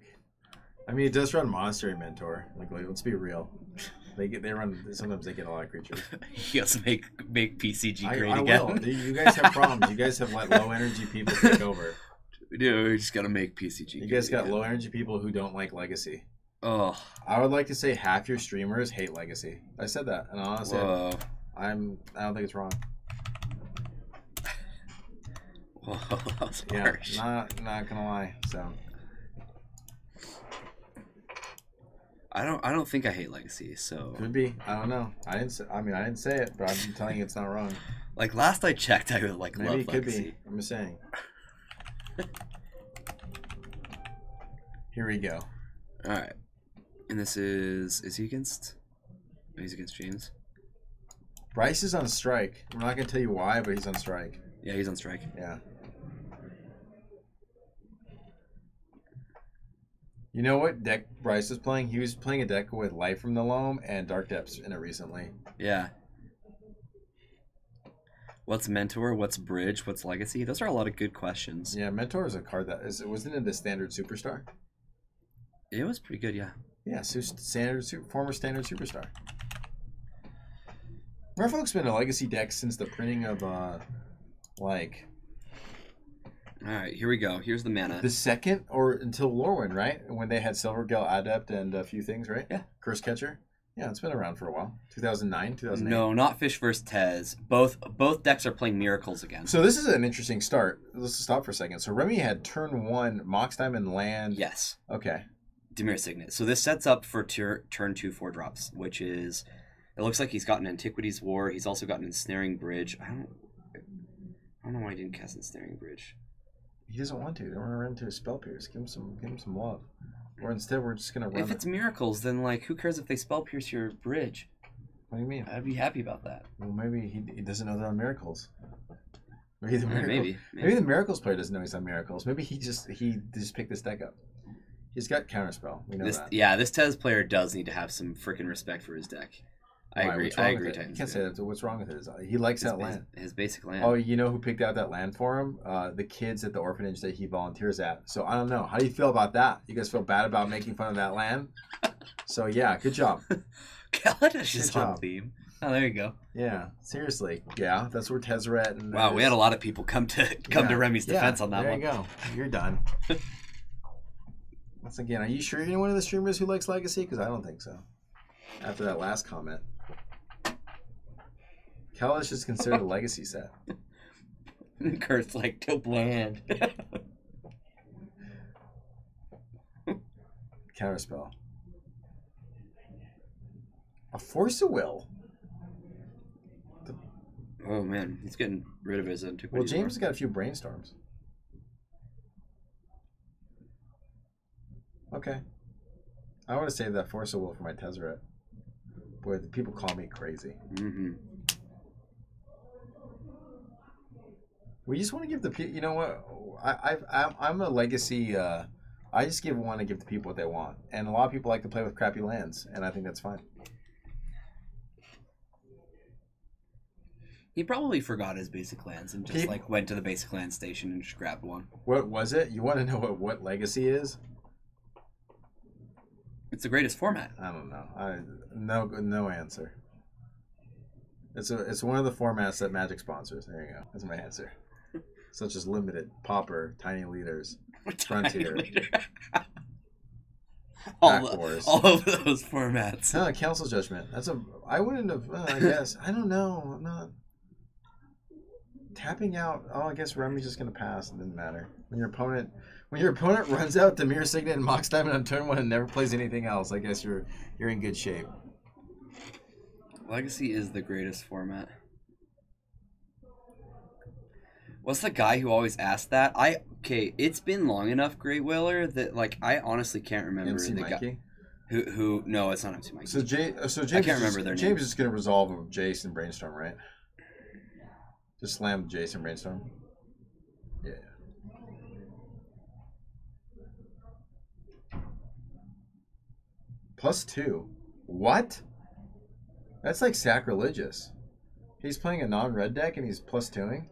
I mean, it does run Monastery Mentor. Like let's be real. They run. Sometimes they get a lot of creatures. You guys make PCG great I again. will. You guys have problems. You guys have let low energy people take over. Dude, we just gotta make PCG. You guys got low energy people who don't like Legacy. Oh. I would like to say half your streamers hate Legacy. I said that, and honestly, I don't think it's wrong. Whoa, that was harsh. Not gonna lie. So I don't think I hate Legacy. So could be. I don't know. I didn't say it, but I'm telling you it's not wrong. Like last I checked, I would maybe love it could Legacy. be. I'm just saying. Here we go. All right. And this is he against? Oh, he's against James. Bryce is on strike. I'm not gonna tell you why, but he's on strike. Yeah, he's on strike. Yeah. You know what deck Bryce was playing? He was playing a deck with Light from the Loam and Dark Depths in it recently. Yeah. What's Mentor? What's Bridge? What's Legacy? Those are a lot of good questions. Yeah, Mentor is a card that wasn't it the standard superstar? It was pretty good, yeah. Yeah, former standard superstar. Merfolk's been a legacy deck since the printing of like. All right, here we go. Here's the mana. The second or until Lorwyn, right? When they had Silvergale Adept and a few things, right? Yeah. Curse Catcher. Yeah, it's been around for a while. 2009, 2008. No, not Fish versus Tez. Both decks are playing Miracles again. So this is an interesting start. Let's stop for a second. So Remy had turn 1 Mox Diamond land. Yes. Okay. Dimir Signet. So this sets up for turn 2 4-drops, which is, it looks like he's gotten Antiquities War. He's also gotten Ensnaring Bridge. I don't know why he didn't cast Ensnaring Bridge. He doesn't want to. They want to run into a Spell Pierce. Give him some love. Or instead, we're just gonna run. If it's Miracles, then like, who cares if they Spell Pierce your bridge? What do you mean? I'd be happy about that. Well, maybe he doesn't know they're on Miracles. Maybe the Maybe the Miracles player doesn't know he's on Miracles. Maybe he just picked this deck up. He's got Counterspell. We know that. Yeah, this Tez player does need to have some freaking respect for his deck. I agree. I agree. You can't say that. What's wrong with it? He likes that land. His basic land. Oh, you know who picked out that land for him? The kids at the orphanage that he volunteers at. So I don't know. How do you feel about that? You guys feel bad about making fun of that land? So yeah, good job. Kaladesh is on theme. Oh, there you go. Yeah, seriously. Yeah, that's where Tezzeret and wow, we had a lot of people come to Remy's defense on that one. There you go. You're done. Once again, are you sure you're one of the streamers who likes Legacy? Because I don't think so. After that last comment. Kaladesh is considered a legacy set. Kurt's like, to bland. Counterspell. A Force of Will. Oh man, he's getting rid of his Antiquities. Well, James has got a few brainstorms. Okay. I want to save that Force of Will for my Tezzeret. Boy, the people call me crazy. Mm-hmm. We just want to give the people, you know what? I'm a legacy. I just want to give the people what they want, and a lot of people like to play with crappy lands, and I think that's fine. He probably forgot his basic lands and just like went to the basic land station and just grabbed one. What was it? You want to know what legacy is? It's the greatest format. I don't know. No answer. It's one of the formats that Magic sponsors. There you go. That's my answer. Such as Limited, Pauper, Tiny Leaders, Frontier, all of those formats. No, Council Judgment. I wouldn't have. I guess I don't know. I'm not tapping out. Oh, I guess Remy's just gonna pass. It didn't matter when your opponent runs out Dimir Signet and Mox Diamond on turn 1 and never plays anything else. I guess you're in good shape. Legacy is the greatest format. What's the guy who always asked that? It's been long enough, Great Whaler, that like I honestly can't remember MC the Mikey? guy. Who? No, it's not MC Mikey. So James. I can't remember their James is going to resolve with Jace and Brainstorm, right? Just slam Jace and Brainstorm. Yeah. +2. What? That's like sacrilegious. He's playing a non-red deck and he's +2ing?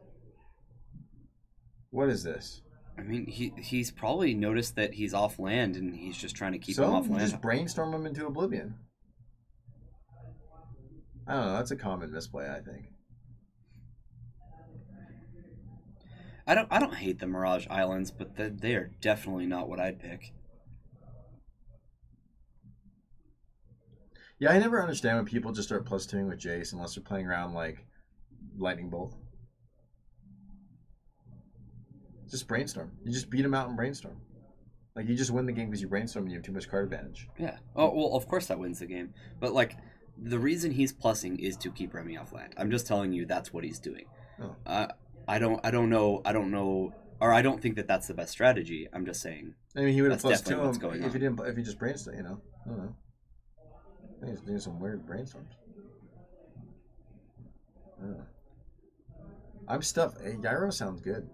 What is this? I mean, he's probably noticed that he's off land and he's just trying to keep him off land. So just brainstorm him into oblivion. I don't know. That's a common misplay, I think. I don't hate the Mirage Islands, but they are definitely not what I'd pick. Yeah, I never understand when people just start +2ing with Jace unless they're playing around like Lightning Bolt. Just brainstorm. You just beat him out in brainstorm. Like you just win the game because you brainstorm and you have too much card advantage. Yeah. Oh well, of course that wins the game. But like the reason he's plussing is to keep Remy off land. I'm just telling you that's what he's doing. Oh. I don't know, or I don't think that that's the best strategy. I'm just saying I mean, he would have That's plus 2 definitely what's him going if he on. didn't. If he just brainstormed, you know. I don't know. I think he's doing some weird brainstorms. I don't know. I'm stuffed. Hey, Gyro sounds good.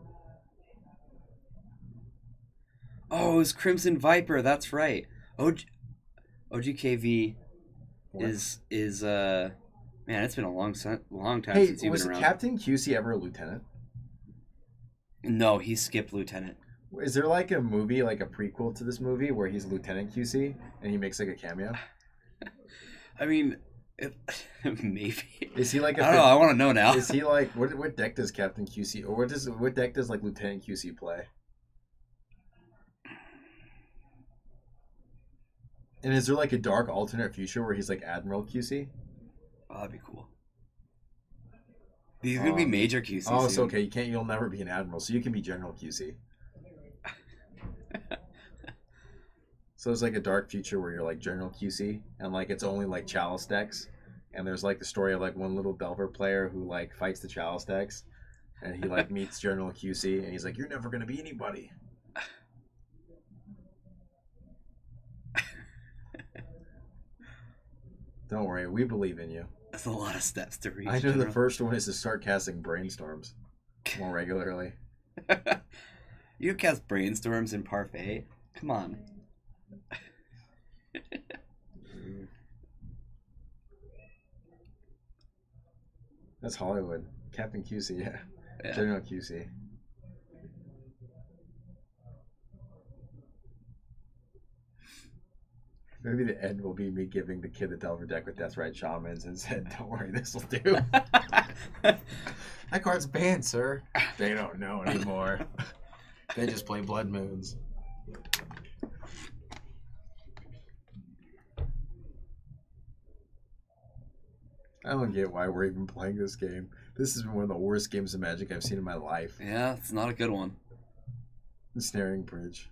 Oh, it's Crimson Viper. That's right. OGKV What? is man, it's been a long time Hey, since you've was been around. Captain QC ever a lieutenant? No, he skipped lieutenant. Is there like a movie, like a prequel to this movie, where he's Lieutenant QC and he makes like a cameo? I mean, maybe. Is he like I don't know. I want to know now. Is he like what deck does Captain QC or what deck does like Lieutenant QC play? And is there like a dark alternate future where he's like Admiral QC? Oh, that'd be cool. These are gonna be major QC. Oh, soon. so okay. You'll never be an Admiral, so you can be General QC. So there's like a dark future where you're like General QC, and like it's only like Chalice decks, and there's like the story of like one little Delver player who like fights the Chalice decks, and he like meets General QC, and he's like, "You're never gonna be anybody." Don't worry, we believe in you. That's a lot of steps to reach. I know the first one is to start casting brainstorms more regularly. You cast brainstorms in Parfait? Come on. That's Hollywood. Captain QC, yeah. General QC. Maybe the end will be me giving the kid the Delver deck with Deathrite Shamans and said, "Don't worry, this will do." That card's banned, sir. They don't know anymore. They just play Blood Moons. I don't get why we're even playing this game. This has been one of the worst games of Magic I've seen in my life. Yeah, it's not a good one. Ensnaring Bridge.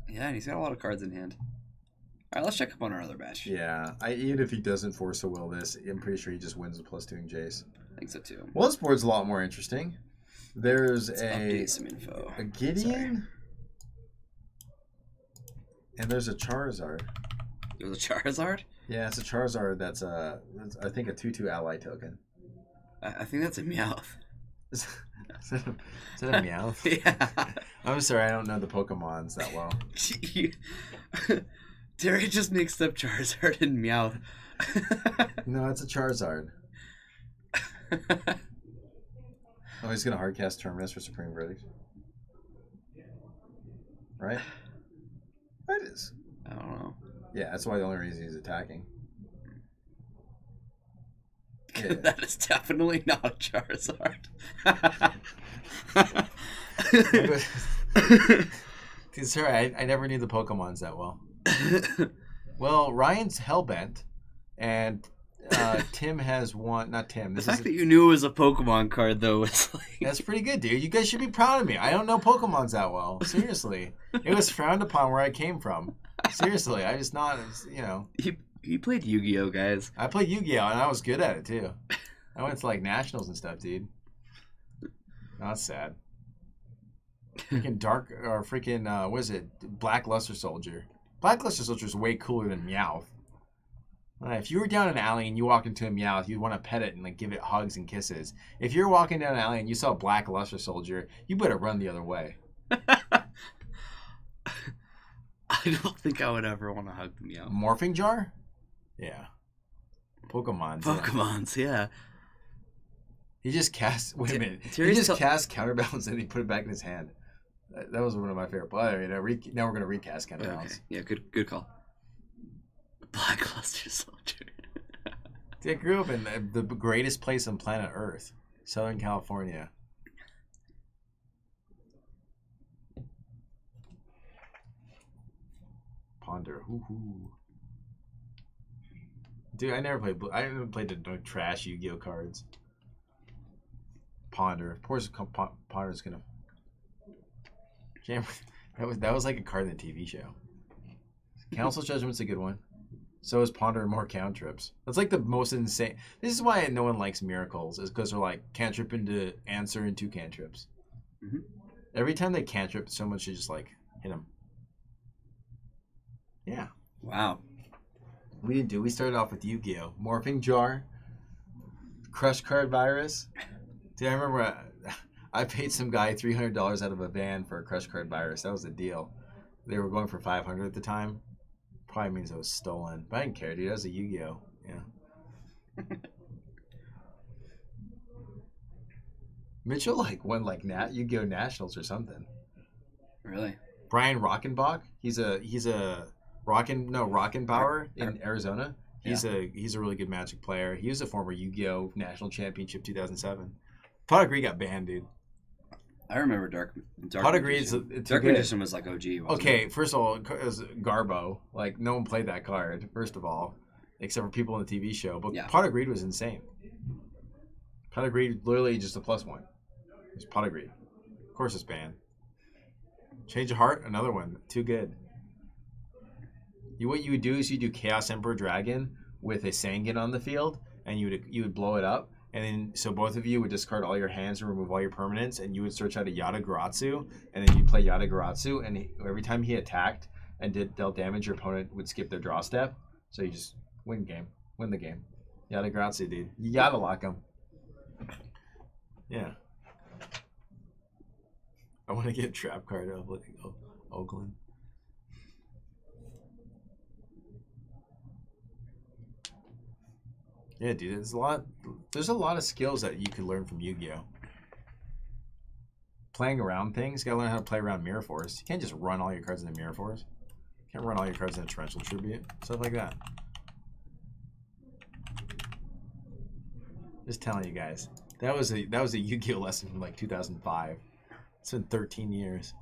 Yeah, and he's got a lot of cards in hand. All right, let's check up on our other batch. Yeah, even if he doesn't force a will this, I'm pretty sure he just wins with +2 in Jace. I think so too. Well, this board's a lot more interesting. There's Let's update some info. a Gideon, and there's a Charizard. There's a Charizard? Yeah, it's a Charizard that's I think a 2/2 ally token. I think that's a Meowth. Is that a Meowth? Yeah. I'm sorry, I don't know the Pokemons that well. Terry just mixed up Charizard and Meowth. No, it's a Charizard. Oh, he's gonna hardcast Terminus for Supreme Verdict. Right? That is. I don't know. Yeah, that's why the only reason he's attacking. Yeah. That is definitely not a Charizard. Dude, sorry, I never knew the Pokemons that well. Well, Ryan's Hellbent, and Tim has one. Not Tim. The fact that you knew it was a Pokemon card, though, was like... That's pretty good, dude. You guys should be proud of me. I don't know Pokemons that well. Seriously. It was frowned upon where I came from. Seriously, I just not, you know. He played Yu-Gi-Oh, guys. I played Yu-Gi-Oh, and I was good at it, too. I went to, like, nationals and stuff, dude. No, that's sad. Freaking Dark, or freaking, what is it? Black Luster Soldier. Black Luster Soldier is way cooler than Meowth. If you were down an alley and you walked into a Meowth, you'd want to pet it and like give it hugs and kisses. If you're walking down an alley and you saw a Black Luster Soldier, you better run the other way. I don't think I would ever want to hug the Meowth. Morphing Jar? Yeah. Pokemons, yeah. He just cast. Wait a minute. He just cast Counterbalance and he put it back in his hand. That was one of my favorite players. Now we're gonna recast Counterbalance. Okay. Yeah, good call. Black Luster Soldier. I grew up in the greatest place on planet Earth, Southern California. Ponder. Hoo-hoo. Dude, I never played. I haven't played the trash Yu-Gi-Oh cards. Ponder. Of course, Ponder's gonna. That was like a card in the TV show. Council's Judgment's a good one. So is Ponder and more cantrips. That's like the most insane. This is why no one likes Miracles, is because they're like cantrip into answer and 2 cantrips. Mm-hmm. Every time they cantrip, someone should just like hit them. Yeah. Wow. We didn't do. We started off with Yu-Gi-Oh, Morphing Jar, Crush Card Virus. Dude, I remember I paid some guy $300 out of a van for a Crush Card Virus. That was a deal. They were going for $500 at the time. Probably means it was stolen, but I didn't care, dude. That was a Yu-Gi-Oh. Yeah. Mitchell won Yu-Gi-Oh Nationals or something. Really? Brian Rockenbach. He's a Rockenbauer in Arizona. He's a really good Magic player. He was a former Yu-Gi-Oh National Championship 2007. Pot of Greed got banned, dude. I remember Dark Pot of Greed. Dark Magician was like OG. Okay, it? first of all, it was Garbo. Like, no one played that card, first of all, except for people on the TV show. But Pot of Greed was insane. Pot of Greed, literally just a +1. It's Pot of Greed. Of course it's banned. Change of Heart, another one. Too good. What you would do is you do Chaos Emperor Dragon with a Sangan on the field, and you would blow it up. And then, so both of you would discard all your hands and remove all your permanents, and you would search out a Yata-Garatsu, and then you play Yata-Garatsu, and every time he attacked and dealt damage, your opponent would skip their draw step. So you just win the game. Yata-Garatsu, dude. You gotta lock him. Yeah. I want to get Trap Card of Oakland. Yeah, dude, there's a lot of skills that you could learn from Yu-Gi-Oh. Playing around things, you gotta learn how to play around Mirror Force. You can't just run all your cards into Mirror Force. You can't run all your cards into Torrential Tribute. Stuff like that. Just telling you guys. That was a Yu-Gi-Oh lesson from like 2005. It's been 13 years.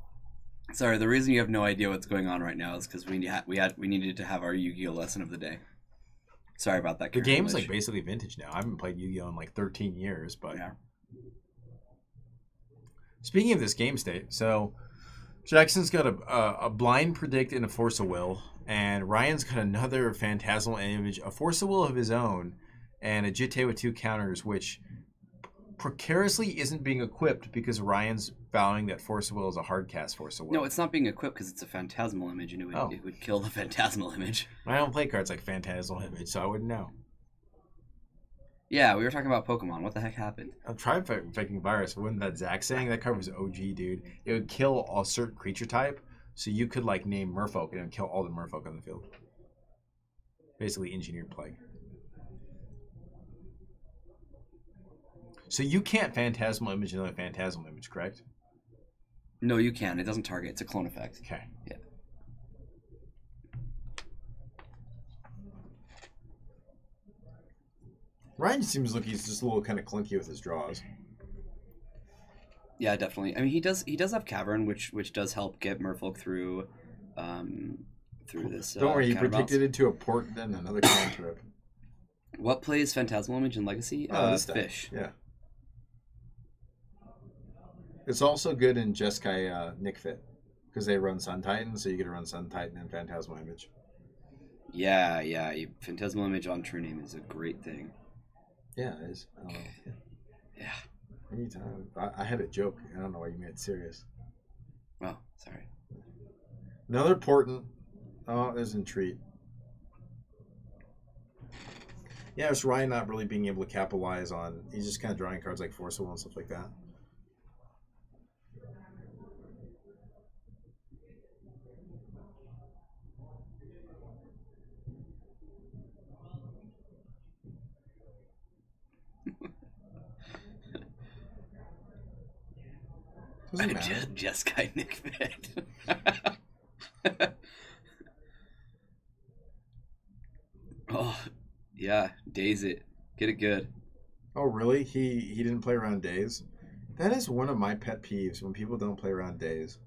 Sorry, the reason you have no idea what's going on right now is because we needed to have our Yu-Gi-Oh lesson of the day. Sorry about that. The game's like basically vintage now. I haven't played Yu-Gi-Oh in like 13 years, but yeah. Speaking of this game state, so Jackson's got a blind predict and a force of will, and Ryan's got another phantasmal image, a force of will of his own, and a Jitte with 2 counters, which precariously isn't being equipped because Ryan's vowing that force of will is a hard cast force of will. No, it's not being equipped because it's a phantasmal image, and it would kill the phantasmal image. I don't play cards like phantasmal image, so I wouldn't know. Yeah, we were talking about Pokemon. What the heck happened? I've tried Faking Virus. Wasn't that Zach saying? That card was OG, dude. It would kill a certain creature type, so you could like name Merfolk and it would kill all the Merfolk on the field. Basically engineered plague. So you can't Phantasmal Image another Phantasmal Image, correct? No, you can. It doesn't target. It's a clone effect. Okay. Yeah. Ryan seems like he's just a little kind of clunky with his draws. Yeah, definitely. I mean, he does have Cavern, which does help get Merfolk through this. Don't worry, he predicted it to a port, then another cantrip. What plays Phantasmal Image in Legacy? This Fish. Yeah. It's also good in Jeskai Nick Fit because they run Sun Titan, so you get to run Sun Titan and Phantasmal Image. Yeah. Phantasmal Image on True Name is a great thing. Yeah, it is. I don't know. Yeah. Anytime. I had a joke. I don't know why you made it serious. Oh, sorry. Another portent. Oh, there's Entreat. Yeah, it's Ryan not really being able to capitalize on. He's just kind of drawing cards like Forcible and stuff like that. Just guy Nick Fit. Oh, yeah. Daze it. Get it good. Oh, really? He didn't play around Daze? That is one of my pet peeves when people don't play around Daze.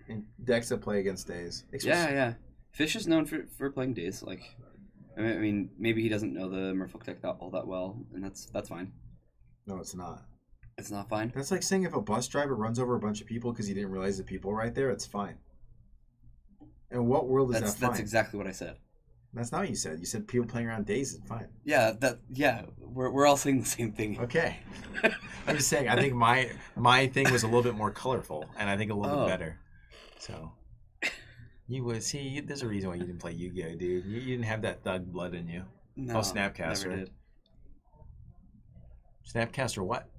And decks that play against Daze. Yeah. Fish is known for playing Daze. Like, I mean, maybe he doesn't know the Merfolk deck all that well, and that's fine. No, it's not. It's not fine? That's like saying if a bus driver runs over a bunch of people because he didn't realize the people right there, it's fine. And what world is that fine? That's exactly what I said. That's not what you said. You said people playing around Daze is fine. Yeah, we're all saying the same thing. Okay. I'm just saying, I think my thing was a little bit more colorful, and I think a little bit better. So, You would see. There's a reason why you didn't play Yu-Gi-Oh, dude. You didn't have that thug blood in you. No, Snapcaster. never did. Snapcaster what?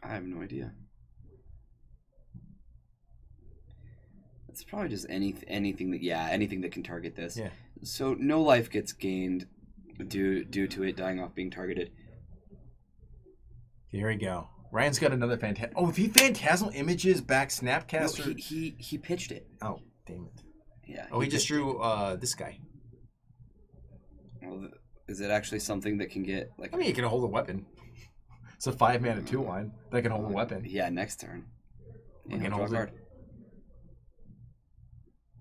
I have no idea. It's probably just anything that can target this. Yeah. So no life gets gained due to it dying off being targeted. Here we go. Ryan's got another phantasm. Oh, if he phantasmal images back Snapcaster. No, he pitched it. Oh, damn it. Yeah. Oh, he just drew this guy. Well, is it actually something that can get like? I mean, he can hold a weapon. It's a 5-mana 2/1 that can hold a weapon. Yeah, next turn. He can hold a card.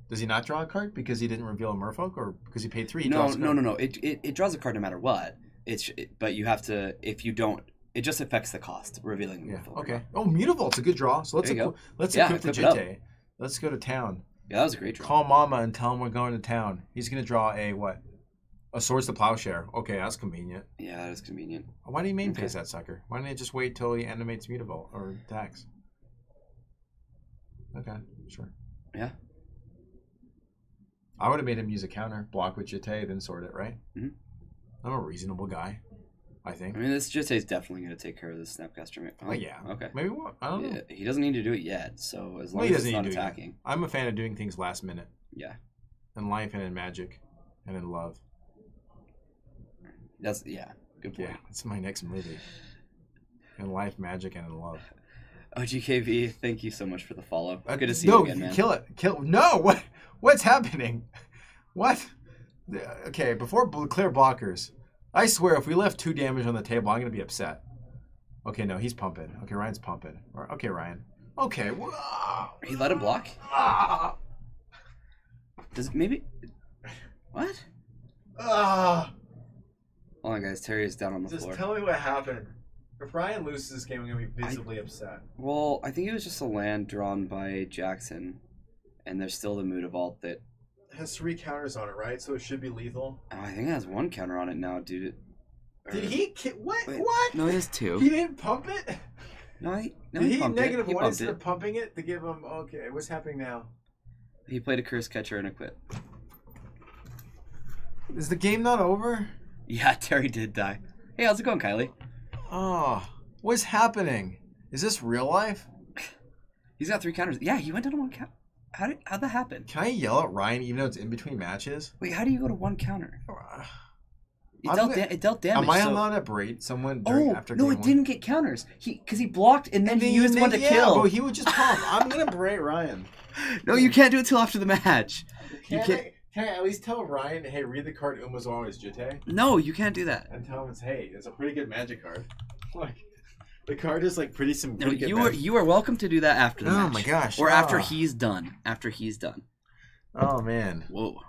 Does he not draw a card because he didn't reveal a Merfolk, or because he paid 3? No. It draws a card no matter what. But you have to, if you don't, it just affects the cost revealing the Merfolk. Okay. Oh, Mutavault's a good draw. So let's equip the Jitte. Let's go to town. Yeah, that was a great draw. Call Mama and tell him we're going to town. He's gonna draw a what? A Swords to Plowshare. Okay, that's convenient. Yeah, that is convenient. Why do you main phase that sucker? Why don't you just wait till he animates Mutavault or attacks? Okay, sure. Yeah. I would have made him use a counter, block with Jitte, then sort it, right? Mm-hmm. I'm a reasonable guy, I think. I mean, this Jitte is definitely going to take care of this Snapcaster. Oh, yeah. Okay. Maybe what? I don't know. He doesn't need to do it yet, so as long as it's not attacking. I'm a fan of doing things last minute. Yeah. In life and in magic and in love. That's, yeah, good point. Yeah, that's my next movie. In life, magic, and in love. OGKV, thank you so much for the follow. Good to see you again, man. No, kill it. No, what's happening? What? Okay, before clear blockers. I swear, if we left 2 damage on the table, I'm going to be upset. Okay, no, he's pumping. Okay, Ryan's pumping. Okay, Ryan. Okay. He let him block? Does it maybe... What? Hold on, guys. Terry is down on the floor. Just tell me what happened. If Ryan loses this game, I'm going to be visibly upset. Well, I think it was just a land drawn by Jackson, and there's still the Mutavault that... It has 3 counters on it, right? So it should be lethal. Oh, I think it has 1 counter on it now, dude. Did he... What? Wait, what? No, he has 2. He didn't pump it? No, he pumped negative it. 1 instead of pumping it to give him... Okay, what's happening now? He played a Curse Catcher and a Quit. Is the game not over? Yeah, Terry did die. Hey, how's it going, Kylie? Oh, what's happening? Is this real life? He's got 3 counters. Yeah, he went down to 1 count. How'd that happen? Can I yell at Ryan even though it's in between matches? Wait, how do you go to 1 counter? It dealt damage. Am I allowed to berate someone after game 1? It didn't get counters. Because he blocked and then he used 1 to kill. But he would just pump. I'm gonna berate Ryan. No, you can't do it till after the match. Can I at least tell Ryan, hey, read the card Umazawa is Jitte? No, you can't do that. And tell him it's a pretty good magic card. Like, the card is like pretty some. No, you are welcome to do that after the match. Oh my gosh! Or after he's done. After he's done. Oh man! Whoa!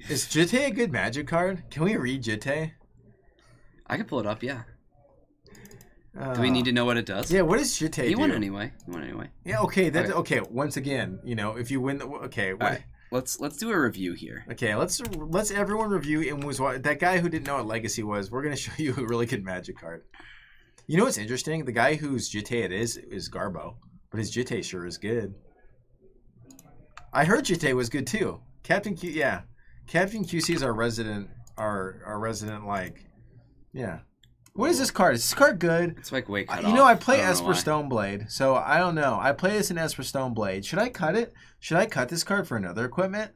Is Jitte a good magic card? Can we read Jitte? I can pull it up. Yeah. Do we need to know what it does? Yeah. What does Jitte do? You won anyway. Yeah. Okay. That's okay. Once again, if you win, okay. All right. Let's do a review here. Okay, let's everyone review Umazawa. That guy who didn't know what Legacy was. We're gonna show you a really good magic card. You know what's interesting? The guy whose Jitte it is Garbo, but his Jitte sure is good. I heard Jitte was good too. Captain QC is our resident yeah. What is this card? Is this card good? It's like way cut off. I play Esper Stoneblade, so I don't know. I play this in Esper Stoneblade. Should I cut it? Should I cut this card for another equipment?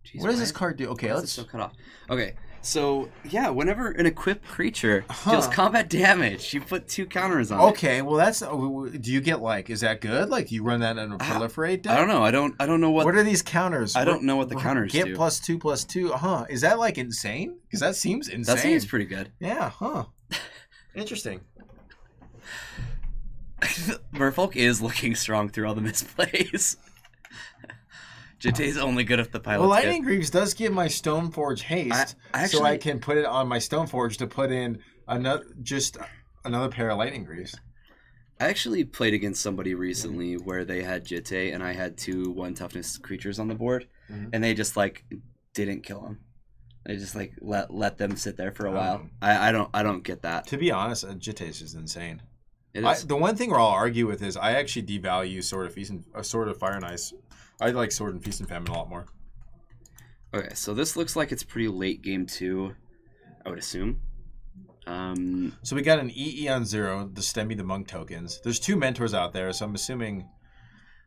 Jeez, what does this card do? Okay, let's still cut off. Okay, so yeah, whenever an equipped creature deals combat damage, you put 2 counters on it. Okay, well that's. Do you get is that good? Like you run that in a proliferate deck? I don't know. I don't know what. What are these counters? I don't know what the counters do. Get +2/+2. Is that insane? Because that seems insane. That seems pretty good. Yeah. Interesting. Merfolk is looking strong through all the misplays. Jitte's only good if the pilot's Lightning Greaves does give my Stoneforge haste, so I can put it on my Stoneforge to put in another pair of Lightning Greaves. I actually played against somebody recently where they had Jitte and I had 2 1 toughness creatures on the board, and they just didn't kill them. They just let them sit there for a while. I don't get that. To be honest, Jitte is just insane. It is. The one thing where I'll argue with is I actually devalue Sword of Fire and Ice. I like Sword and Feast and Famine a lot more. Okay, so this looks like it's pretty late game 2, I would assume. So we got an EE on 0, the Stemmy the Monk tokens. There's 2 mentors out there, so I'm assuming.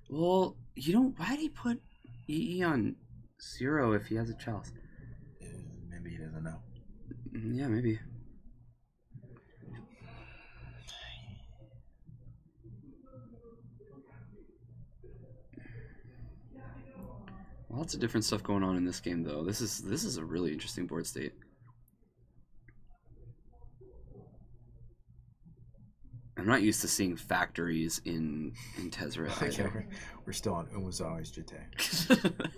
Well, why did he put EE on 0 if he has a chalice? Maybe he doesn't know. Yeah, maybe. Lots of different stuff going on in this game, though. This is a really interesting board state. I'm not used to seeing factories in Tezzeret. Okay, we're still on Umazawa's Jite.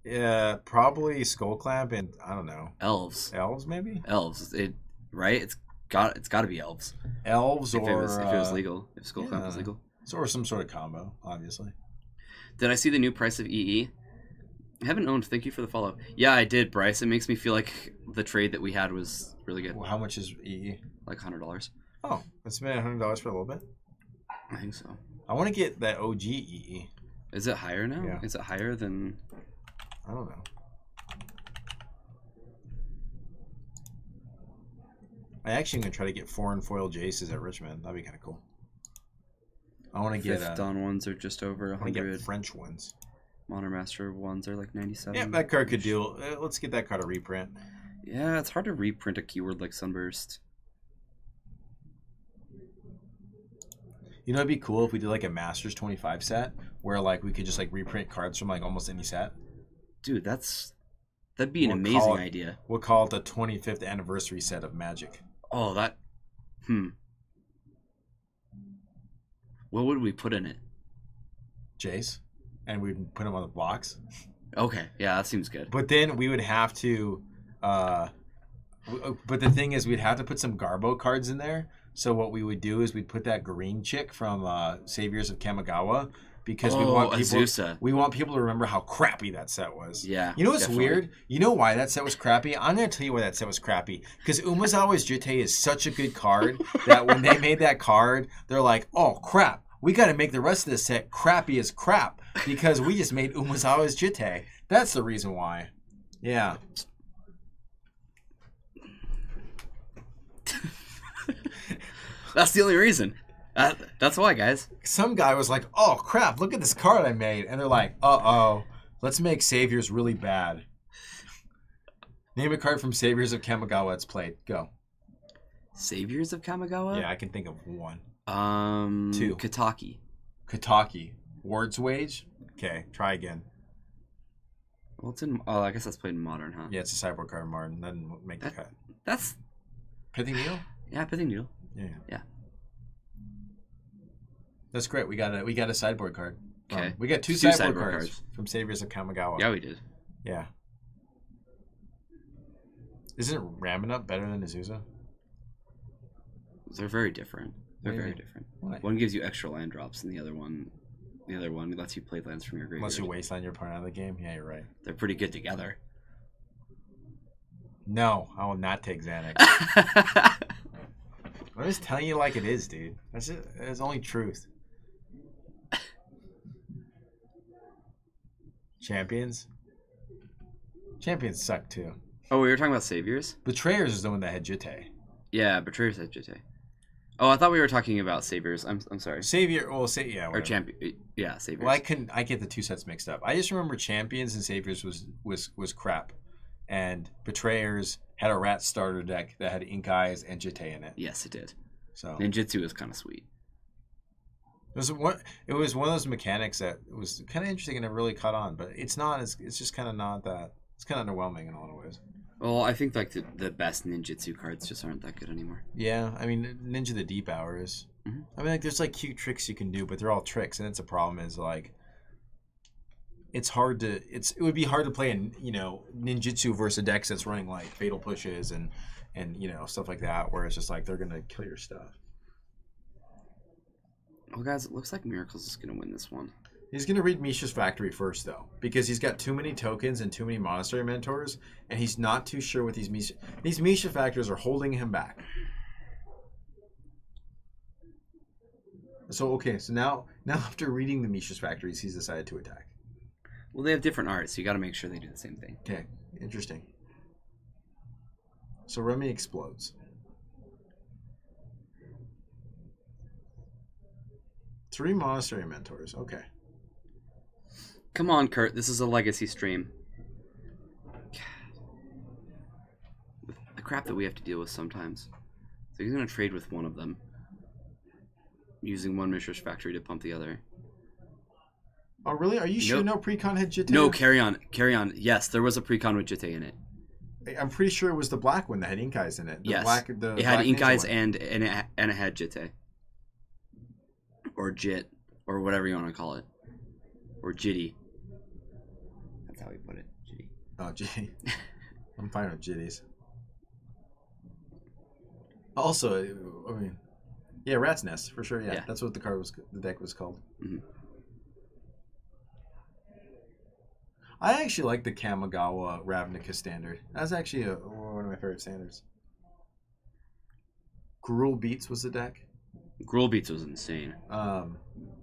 Yeah, probably Skullclamp and I don't know. Elves. Elves, maybe. Elves. Right? It's got to be elves. Elves, if or it was legal. If Skullclamp was legal. Or some sort of combo, obviously. Did I see the new price of EE? I haven't owned. Thank you for the follow. Yeah, I did, Bryce. It makes me feel like the trade that we had was really good. Well, how much is EE? Like $100. Oh, it's been $100 for a little bit. I think so. I want to get that OG EE. Is it higher now? Yeah. Is it higher than? I don't know. I actually am gonna try to get foreign foil Jaces at Richmond. That'd be kind of cool. I want to get Fifth Dawn ones are just over 100. I want to get French ones. Modern Master ones are like 97. Yeah, that card could deal. Let's get that card a reprint. Yeah, it's hard to reprint a keyword like Sunburst. You know, it'd be cool if we did like a Masters 25 set where like we could just like reprint cards from like almost any set. Dude, that'd be an amazing idea. We'll call it the 25th anniversary set of Magic. Oh, that. What would we put in it? Jace, and we'd put them on the box. Okay, yeah, that seems good. But then we would have to. But the thing is, we'd have to put some Garbo cards in there. So what we would do is we'd put that green chick from Saviors of Kamigawa because we want people to remember how crappy that set was. Yeah. You know what's weird? You know why that set was crappy? I'm going to tell you why that set was crappy. Because Umazawa's Jite is such a good card that when they made that card, they're like, oh, crap. We got to make the rest of this set crappy as crap because we just made Umazawa's Jite. That's the reason why. Yeah. That's the only reason. That's why, guys. Some guy was like, oh, crap, look at this card I made. And they're like, uh-oh, let's make Saviors really bad. Name a card from Saviors of Kamigawa that's played. Go. Saviors of Kamigawa? Yeah, I can think of one. 2. Kataki. Ward's Wage? Okay, try again. Well, it's in... Oh, I guess that's played in Modern, huh? Yeah, it's a sideboard card in Modern. Then make the cut. That's... Pithing Needle? Yeah, Pithing Needle. Yeah. That's great. We got a sideboard card. Okay. We got two sideboard cards from Saviors of Kamigawa. Yeah, we did. Yeah. Isn't Ramanup better than Azusa? They're very different. Very different. Why? One gives you extra land drops, and the other one lets you play lands from your graveyard. Unless you wasteland your opponent out of the game. Yeah, you're right. They're pretty good together. No, I will not take Xanax. I'm just telling you like it is, dude. That's it. It's only truth. Champions suck too. Oh, we were talking about Saviors? Betrayers is the one that had Jite. Yeah, Betrayers had Jite. Oh, I thought we were talking about Saviors. I'm sorry. Savior, well, yeah, whatever. Or Champion. Yeah, Saviors. Well, I get the two sets mixed up. I just remember Champions and Saviors was crap, and Betrayers had a rat starter deck that had Ink Eyes and Jite in it. Yes, it did. So Ninjutsu was kind of sweet. It was one of those mechanics that was kind of interesting and it really caught on, but it's not. It's just kind of not that. It's kind of underwhelming in a lot of ways. Well, I think like the best ninjutsu cards just aren't that good anymore. Yeah, I mean Ninja the Deep Hours. Mm-hmm. I mean, like there's like cute tricks you can do, but they're all tricks, and it's a problem. Is like it's hard to. It would be hard to play in ninjutsu versus a deck that's running like fatal pushes and stuff like that, where it's just like they're gonna kill your stuff. Well, guys, it looks like Miracles is gonna win this one. He's going to read Misha's Factory first, though, because he's got too many tokens and too many Monastery Mentors, and he's not too sure what these Misha Factors are holding him back. So okay, so now after reading the Mishra's Factories, he's decided to attack. Well, they have different arts, so you got to make sure they do the same thing. Okay, interesting. So Remy explodes. 3 Monastery Mentors. Okay. Come on, Kurt. This is a legacy stream. The crap that we have to deal with sometimes. So he's going to trade with one of them. Using one Mishra's Factory to pump the other. Oh, really? Are you sure no precon had Jitte? No, carry on. Carry on. Yes, there was a precon with Jitte in it. I'm pretty sure it was the black one that had ink eyes in it. Yes. It had ink eyes and it had Jitte. Or Jit. Or whatever you want to call it. Or Jitty. That's how we put it. Jitty. Oh, Jitty. I'm fine with Jitties. Also, I mean, yeah, Rat's Nest for sure. Yeah, that's what the deck was called. Mm-hmm. I actually like the Kamigawa Ravnica standard. That's actually one of my favorite standards. Gruul Beats was the deck. Gruul Beats was insane.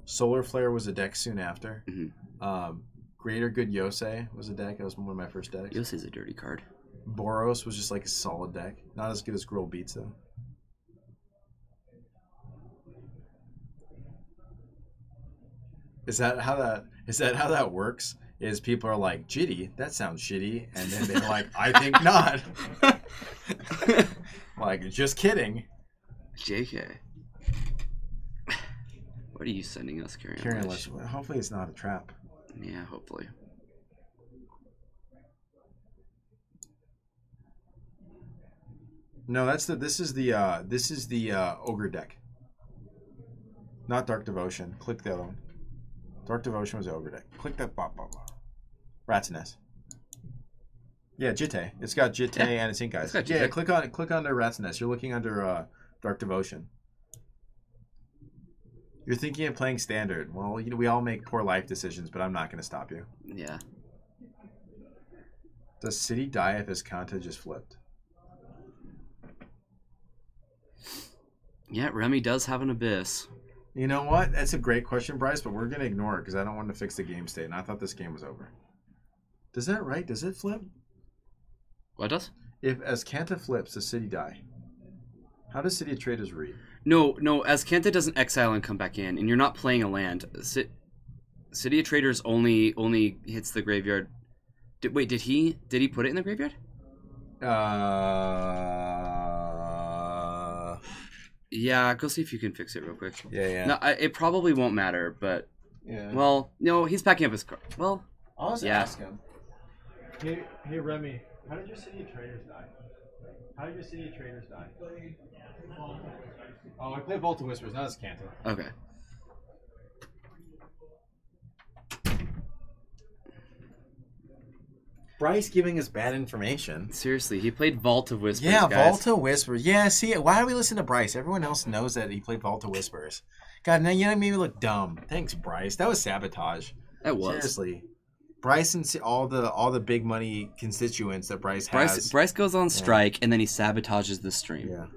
Solar Flare was a deck soon after. Mm-hmm. Greater Good Yosei was a deck. That was one of my first decks. Yosei's a dirty card. Boros was just like a solid deck. Not as good as Gruul Beats though. Is that how that works? Is people are like, Jitty, that sounds shitty, and then they're like, I think not. Like, just kidding. JK. What are you sending us, Carrion Lich? Hopefully it's not a trap. Yeah, hopefully. No, this is the Ogre deck. Not Dark Devotion. Click the other one. Dark Devotion was the Ogre deck. Click that. Rat's Nest. Yeah, Jitte. It's got Jitte and its ink eyes. Yeah, click under Rat's Nest. You're looking under Dark Devotion. You're thinking of playing Standard. Well, you know, we all make poor life decisions, but I'm not going to stop you. Yeah. Does City die if his Kanta just flipped? Yeah, Remy does have an Abyss. You know what? That's a great question, Bryce, but we're going to ignore it because I don't want to fix the game state, and I thought this game was over. Does that right? Does it flip? What does? If as Kanta flips, does City die? How does City of Traders read? No, as Kanta doesn't exile and come back in, and you're not playing a land. City of Traders only hits the graveyard. Did he put it in the graveyard? Yeah, go see if you can fix it real quick. Yeah. No, it probably won't matter, but yeah. Well, no, he's packing up his car. Well, I'll just ask him. Hey, Remy, how did your City of Traders die? Oh, I play Vault of Whispers, not as Kanta. Okay. Bryce giving us bad information. Seriously, he played Vault of Whispers. Yeah, guys. Vault of Whispers. Yeah, see, why do we listen to Bryce? Everyone else knows that he played Vault of Whispers. God, now you made me look dumb. Thanks, Bryce. That was sabotage. That was. Seriously. Bryce and all the big money constituents that Bryce has. Bryce goes on strike and then he sabotages the stream. Yeah.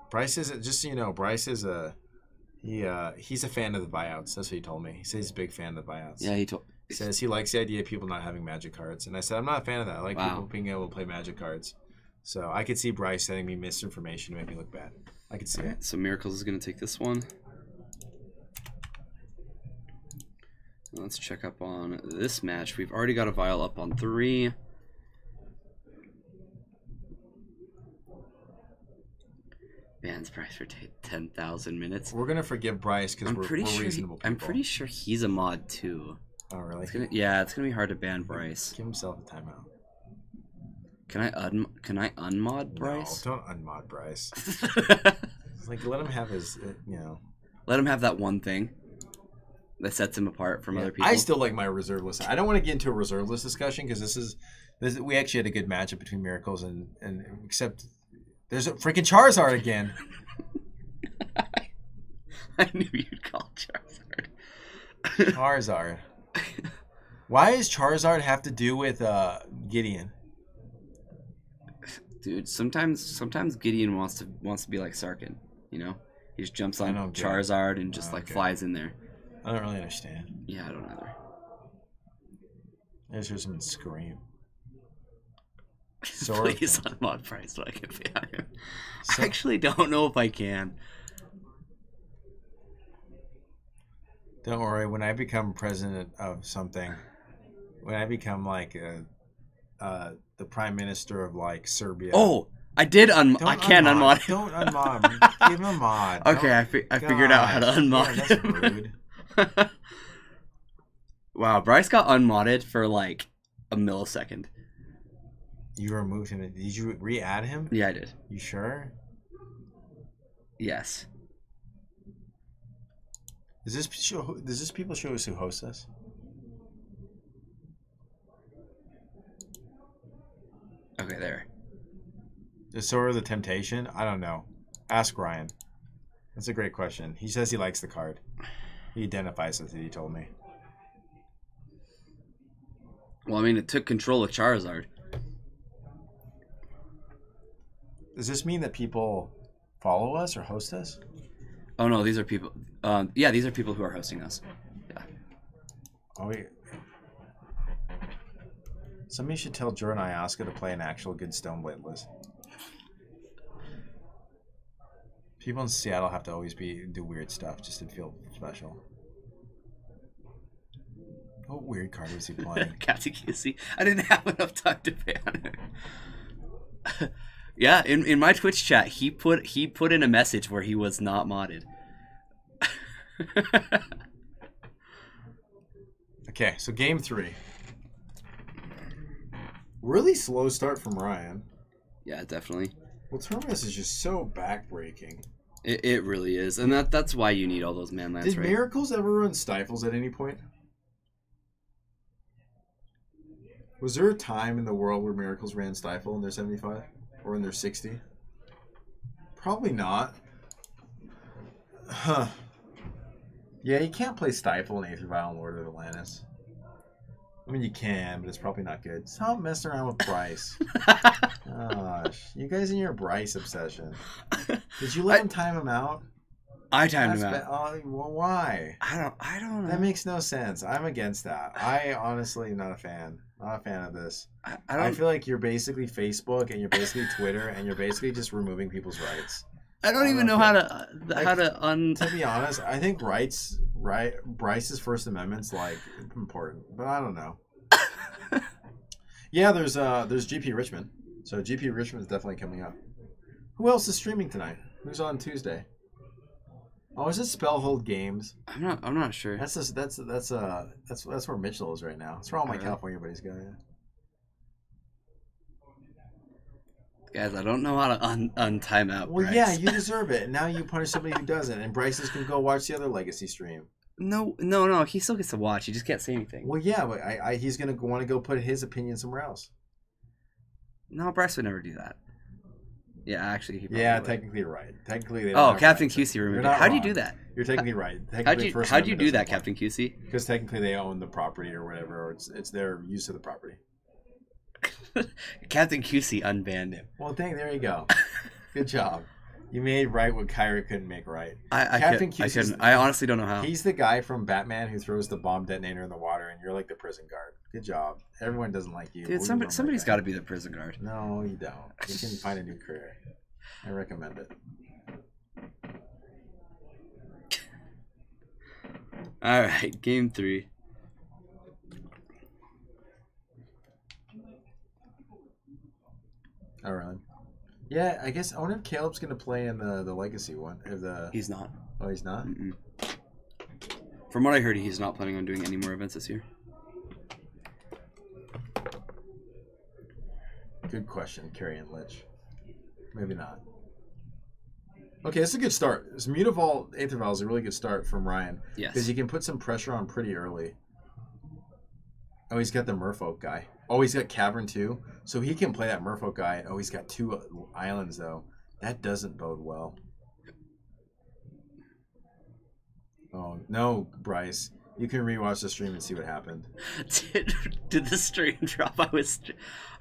Bryce is, just so you know, Bryce is he's a fan of the buyouts. That's what he told me. He says he's a big fan of the buyouts. Yeah, he says he likes the idea of people not having magic cards. And I said, I'm not a fan of that. I like people being able to play magic cards. So I could see Bryce sending me misinformation to make me look bad. I could see it. So Miracles is going to take this one. Let's check up on this match. We've already got a Vial up on 3. Bans Bryce for 10,000 minutes. We're going to forgive Bryce because we're reasonable people. I'm pretty sure he's a mod too. Oh, really? It's gonna be hard to ban Bryce. Give himself a timeout. Can I unmod Bryce? No, don't unmod Bryce. Like, let him have his, Let him have that one thing that sets him apart from other people. I still like my reserve list. I don't want to get into a reserve list discussion because we actually had a good matchup between Miracles and except there's a freaking Charizard again. I knew you'd call Charizard. Charizard. Why does Charizard have to do with Gideon? Dude, sometimes Gideon wants to be like Sarkin, you know? He just jumps I on don't get it. Charizard and just Okay. flies in there. I don't really understand. Yeah, I don't either. I just hear someone scream. Please unmod Price so I can ban him. So- I actually don't know if I can. Don't worry, when I become president of something, when I become like the prime minister of like Serbia. Oh, I did I can unmod him. Don't unmod. Give him a mod. Okay, I figured out how to unmod yeah, him. that's rude. Wow, Bryce got unmodded for like a millisecond. You removed him. Did you re-add him? Yeah, I did. You sure? Yes. Does this people show us who hosts us? Okay, there. Is Sora the Temptation? I don't know. Ask Ryan. That's a great question. He says he likes the card. He identifies with it, he told me. Well, I mean, it took control of Charizard. Does this mean that people follow us or host us? Oh no, these are people. Yeah, these are people who are hosting us. Yeah. Oh wait. Somebody should tell Jordan Ayaska to play an actual good Stoneblade list. People in Seattle have to always do weird stuff just to feel special. What weird card was he playing? Captain QC. I didn't have enough time to ban it. Yeah, in my Twitch chat, he put in a message where he was not modded. Okay, so game 3. Really slow start from Ryan. Yeah, definitely. Well, Terminus is just so backbreaking. It really is, and that's why you need all those manlands, Did right? Miracles ever run Stifles at any point? Was there a time in the world where Miracles ran Stifle in their 75? Or in their 60? Probably not. Huh. Yeah, you can't play Stifle in Aether Vial and Lord of Atlantis. I mean, you can, but it's probably not good. Stop messing around with Bryce. Gosh, you guys and your Bryce obsession. Did you let him time him out? I timed him out. Well, why? I don't know. That makes no sense. I'm against that. I honestly am not a fan. Not a fan of this. I feel like you're basically Facebook and you're basically Twitter and you're basically just removing people's rights. I don't even know how to To be honest, I think Bryce's First Amendment's like important, but I don't know. Yeah, there's GP Richmond. So GP Richmond's definitely coming up. Who else is streaming tonight? Who's on Tuesday? Oh, is it Spellhold Games? I'm not sure. That's where Mitchell is right now. That's where all my California buddies go. Yeah. Guys, I don't know how to untime out. Well, Bryce. yeah, you deserve it. Now you punish somebody who doesn't, and Bryce's can go watch the other Legacy stream. No. He still gets to watch. He just can't say anything. Well, yeah, but he's gonna want to go put his opinion somewhere else. No, Bryce would never do that. Yeah, actually, he yeah, would. Technically you're right. Technically, they Oh, don't Captain have QC removed You're it. not How do you wrong. do that? You're technically right. How'd you do that, Captain QC? Because technically they own the property or whatever, or it's their use of the property. Captain QC unbanned him. Well, there you go. Good job. You made right what Kyra couldn't make right. I couldn't. I honestly don't know how. He's the guy from Batman who throws the bomb detonator in the water, and you're like the prison guard. Good job. Everyone doesn't like you. Dude, somebody's got to be the prison guard. No, you don't. You can find a new career. I recommend it. All right, game 3. All right. Yeah, I guess I wonder if Caleb's gonna play in the Legacy one. He's not. Oh, he's not. Mm-mm. From what I heard, he's not planning on doing any more events this year. Good question, Carrion Lich. Maybe not. Okay, it's a good start. This Mutavault Aether Vial is a really good start from Ryan. Yes. Because you can put some pressure on pretty early. Oh, he's got the Merfolk guy. Oh, he's got Cavern too. So he can play that Merfolk guy. Oh, he's got 2 islands though. That doesn't bode well. Oh, no, Bryce. You can rewatch the stream and see what happened. Did the stream drop? I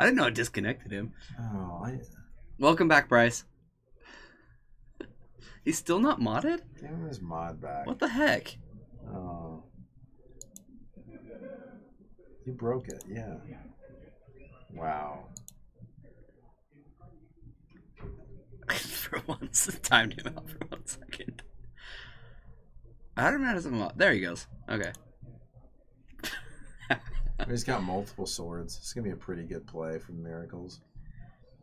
didn't know it disconnected him. Oh, Welcome back, Bryce. He's still not modded? Give him his mod back. What the heck? Oh. You broke it, yeah. Wow. For once, timed him out for 1 second. I don't know how to mod. There he goes. Okay. He's got multiple swords. It's gonna be a pretty good play from Miracles.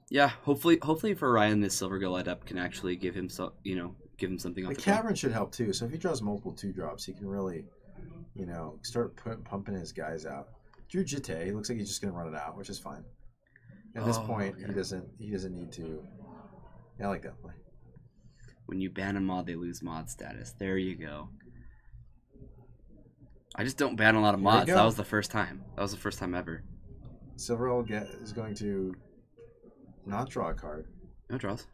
Yeah, hopefully for Ryan, this Silver Gull Adept can actually give him give him something off The the Cavern should help too. So if he draws multiple 2-drops, he can really, start pumping his guys out. Drew Jitte, he looks like he's just gonna run it out, which is fine. At this point, okay. He doesn't need to. Yeah, I like that play. When you ban a mod, they lose mod status. There you go. I just don't ban a lot of mods. That was the first time. That was the first time ever. Silver is going to not draw a card. No draws.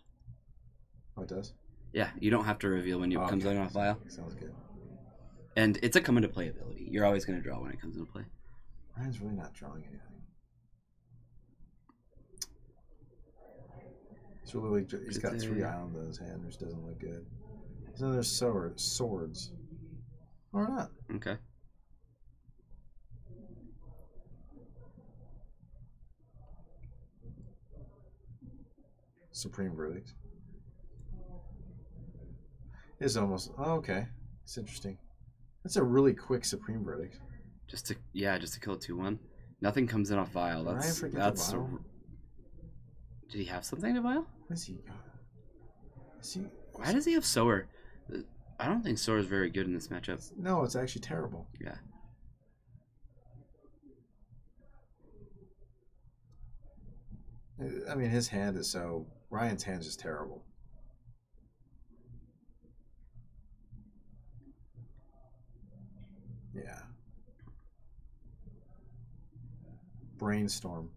Oh, it does? Yeah, you don't have to reveal when it comes out off file. Sounds good. And it's a come into play ability. You're always going to draw when it comes into play. Ryan's really not drawing anything. He's got 3 islands in his hand, which doesn't look good. So there's swords. Or not. Okay. Supreme Verdict. It's almost... Oh, okay. It's interesting. That's a really quick Supreme Verdict. Just to kill a 2/1. Nothing comes in off Vial. That's Vial? Did he have something to Vial? What's he got? Why does he have Sower? I don't think Sower is very good in this matchup. No, it's actually terrible. Yeah. I mean, his hand is so... Ryan's hand's just terrible. Yeah. Brainstorm.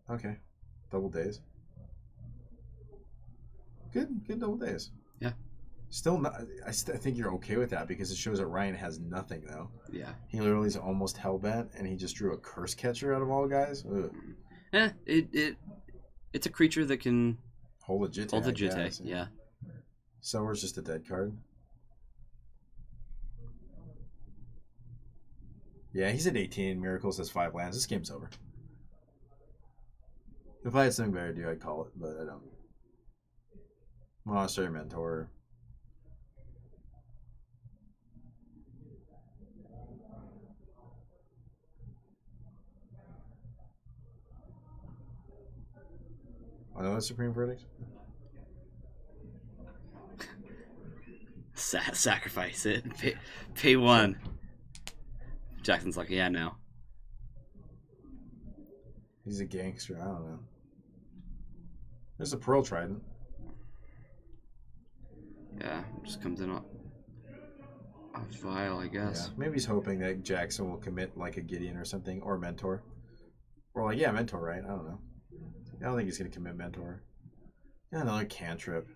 Okay. Double days. Good double days. Yeah. Still not. I think you're okay with that because it shows that Ryan has nothing though. Yeah. He literally is almost hellbent, and he just drew a curse catcher out of all guys. Ugh. It's a creature that can hold a Jitte. Yeah. Sower's just a dead card. Yeah, he's at 18. Miracles has 5 lands. This game's over. If I had something better to do, I'd call it, but I don't. Monastery Mentor. Another Supreme Verdict? Sacrifice it. Pay 1. Jackson's like, yeah, no. He's a gangster. I don't know. There's a Pearl Trident. Yeah, just comes in a Vial, I guess. Yeah, maybe he's hoping that Jackson will commit like a Gideon or something, or Mentor. Or like, yeah, Mentor, right? I don't know. I don't think he's going to commit Mentor. Yeah, another cantrip.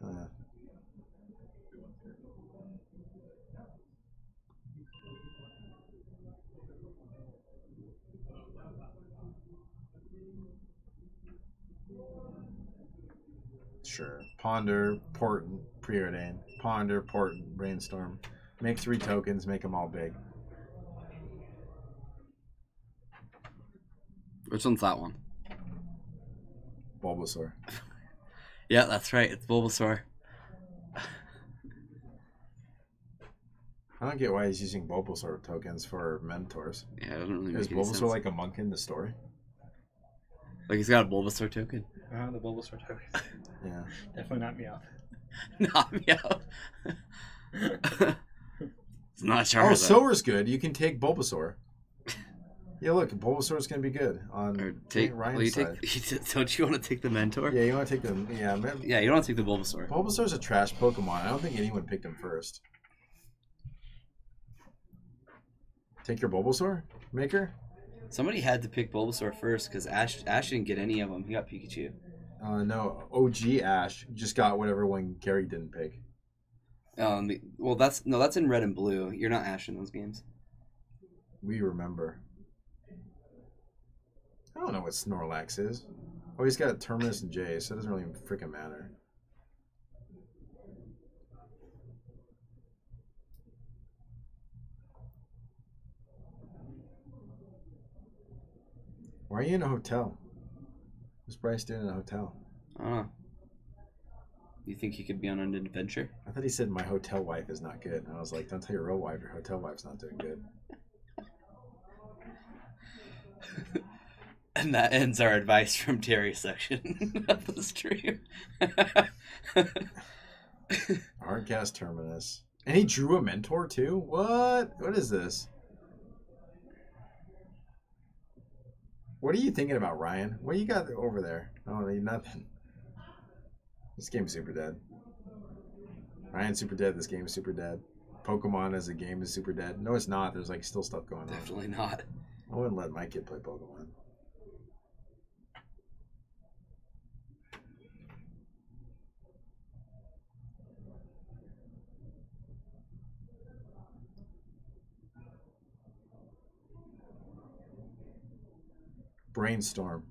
Sure. Ponder, Port, Preordain. Ponder, Port, Brainstorm. Make 3 tokens, make them all big. Which one's that one? Bulbasaur. Yeah, that's right. It's Bulbasaur. I don't get why he's using Bulbasaur tokens for Mentors. Yeah, it doesn't really make Is any Bulbasaur sense. like a monk in the story? Like he's got a Bulbasaur token? The Bulbasaur token. Yeah. Definitely not Meowth. Not Meowth. It's not Charizard. Oh, Sower's good. You can take Bulbasaur. Yeah, look, Bulbasaur's going to be good on Ryan's side. Don't you want to take the Mentor? Yeah, you want to take the... Yeah, you don't want to take the Bulbasaur. Bulbasaur's a trash Pokemon. I don't think anyone picked him first. Take your Bulbasaur, Maker? Somebody had to pick Bulbasaur first because Ash didn't get any of them. He got Pikachu. No, OG Ash just got whatever one Gary didn't pick. Well, that's in Red and Blue. You're not Ash in those games. We remember. I don't know what Snorlax is. Oh, he's got Terminus and J, so it doesn't really freaking matter. Why are you in a hotel? What's Bryce doing in a hotel? I don't know. You think he could be on an adventure? I thought he said my hotel wife is not good. And I was like, don't tell your real wife your hotel wife's not doing good. And that ends our advice from Terry section of the stream. Hardcast Terminus. And he drew a mentor too? What? What is this? What are you thinking about, Ryan? What you got over there? Oh, nothing. This game's super dead. Ryan's super dead. This game is super dead. Pokemon as a game is super dead. No, it's not. There's like still stuff going on. Definitely not. I wouldn't let my kid play Pokemon. Brainstorm.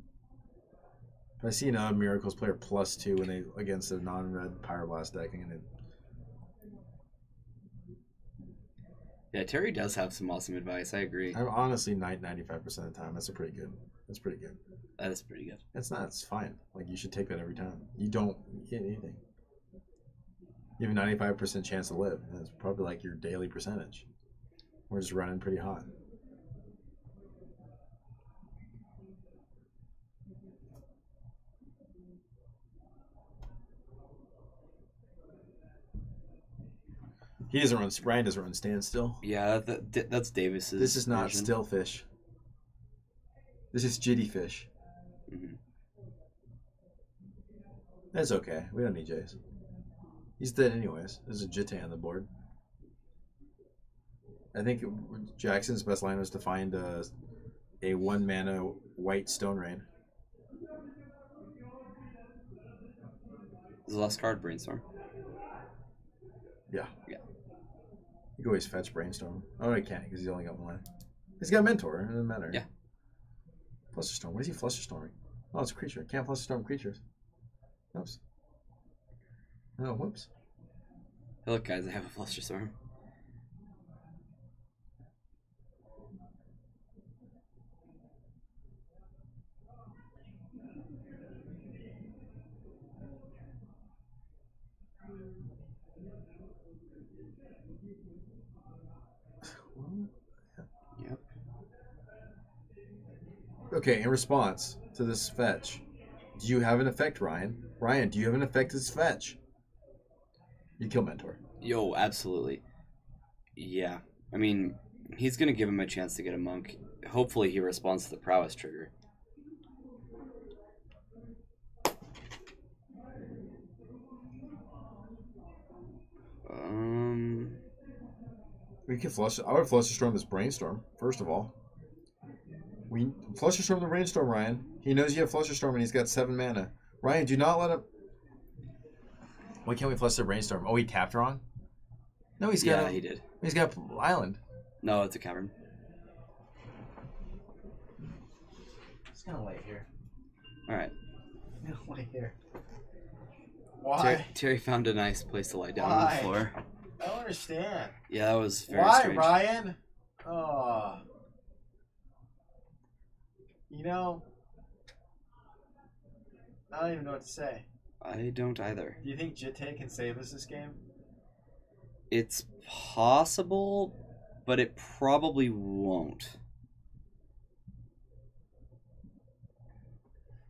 I see another Miracles player +2 when they against a non-red Pyroblast deck. Yeah, Terry does have some awesome advice. I agree. I'm honestly 95% of the time. That's pretty good. That's pretty good. That is pretty good. It's not. It's fine. Like you should take that every time. You don't get anything. You have a 95% chance to live. That's probably like your daily percentage. We're just running pretty hot. He doesn't run. Ryan doesn't run standstill. Yeah, that's Davis's. This is not version. still fish. This is jitty fish. Mm-hmm. That's okay. We don't need Jace. He's dead anyways. There's a Jitte on the board. I think Jackson's best line was to find a 1-mana white Stone Rain. Is the last card Brainstorm? Yeah. Yeah. You can always fetch Brainstorm. Oh, I can't because he's only got one. He's got Mentor. It doesn't matter. Yeah. Flusterstorm. What is he Flusterstorming? Oh, it's a creature. Can't Flusterstorm creatures. Oops. Oh, whoops. Hey, look, guys, I have a Flusterstorm. Yep. Okay, in response to this fetch, do you have an effect, Ryan? Ryan, do you have an effect as fetch? You kill Mentor. Yo, absolutely. Yeah. I mean, he's going to give him a chance to get a monk. Hopefully he responds to the prowess trigger. We can flush. I would Flusterstorm this Brainstorm, first of all. We Flusterstorm the Brainstorm, Ryan. He knows you have Flusterstorm and he's got 7 mana. Ryan, do not let him. Why can't we flush the Brainstorm? Oh, he tapped wrong? No, he's got. Yeah, he did. He's got Island. No, it's a cavern. He's gonna lay here. All right. He's gonna lay here. Why? Terry found a nice place to lie down Why? on the floor. I don't understand. Yeah, that was very Why, strange. Ryan? Oh. You know, I don't even know what to say. I don't either. Do you think Jitte can save us this game? It's possible, but it probably won't.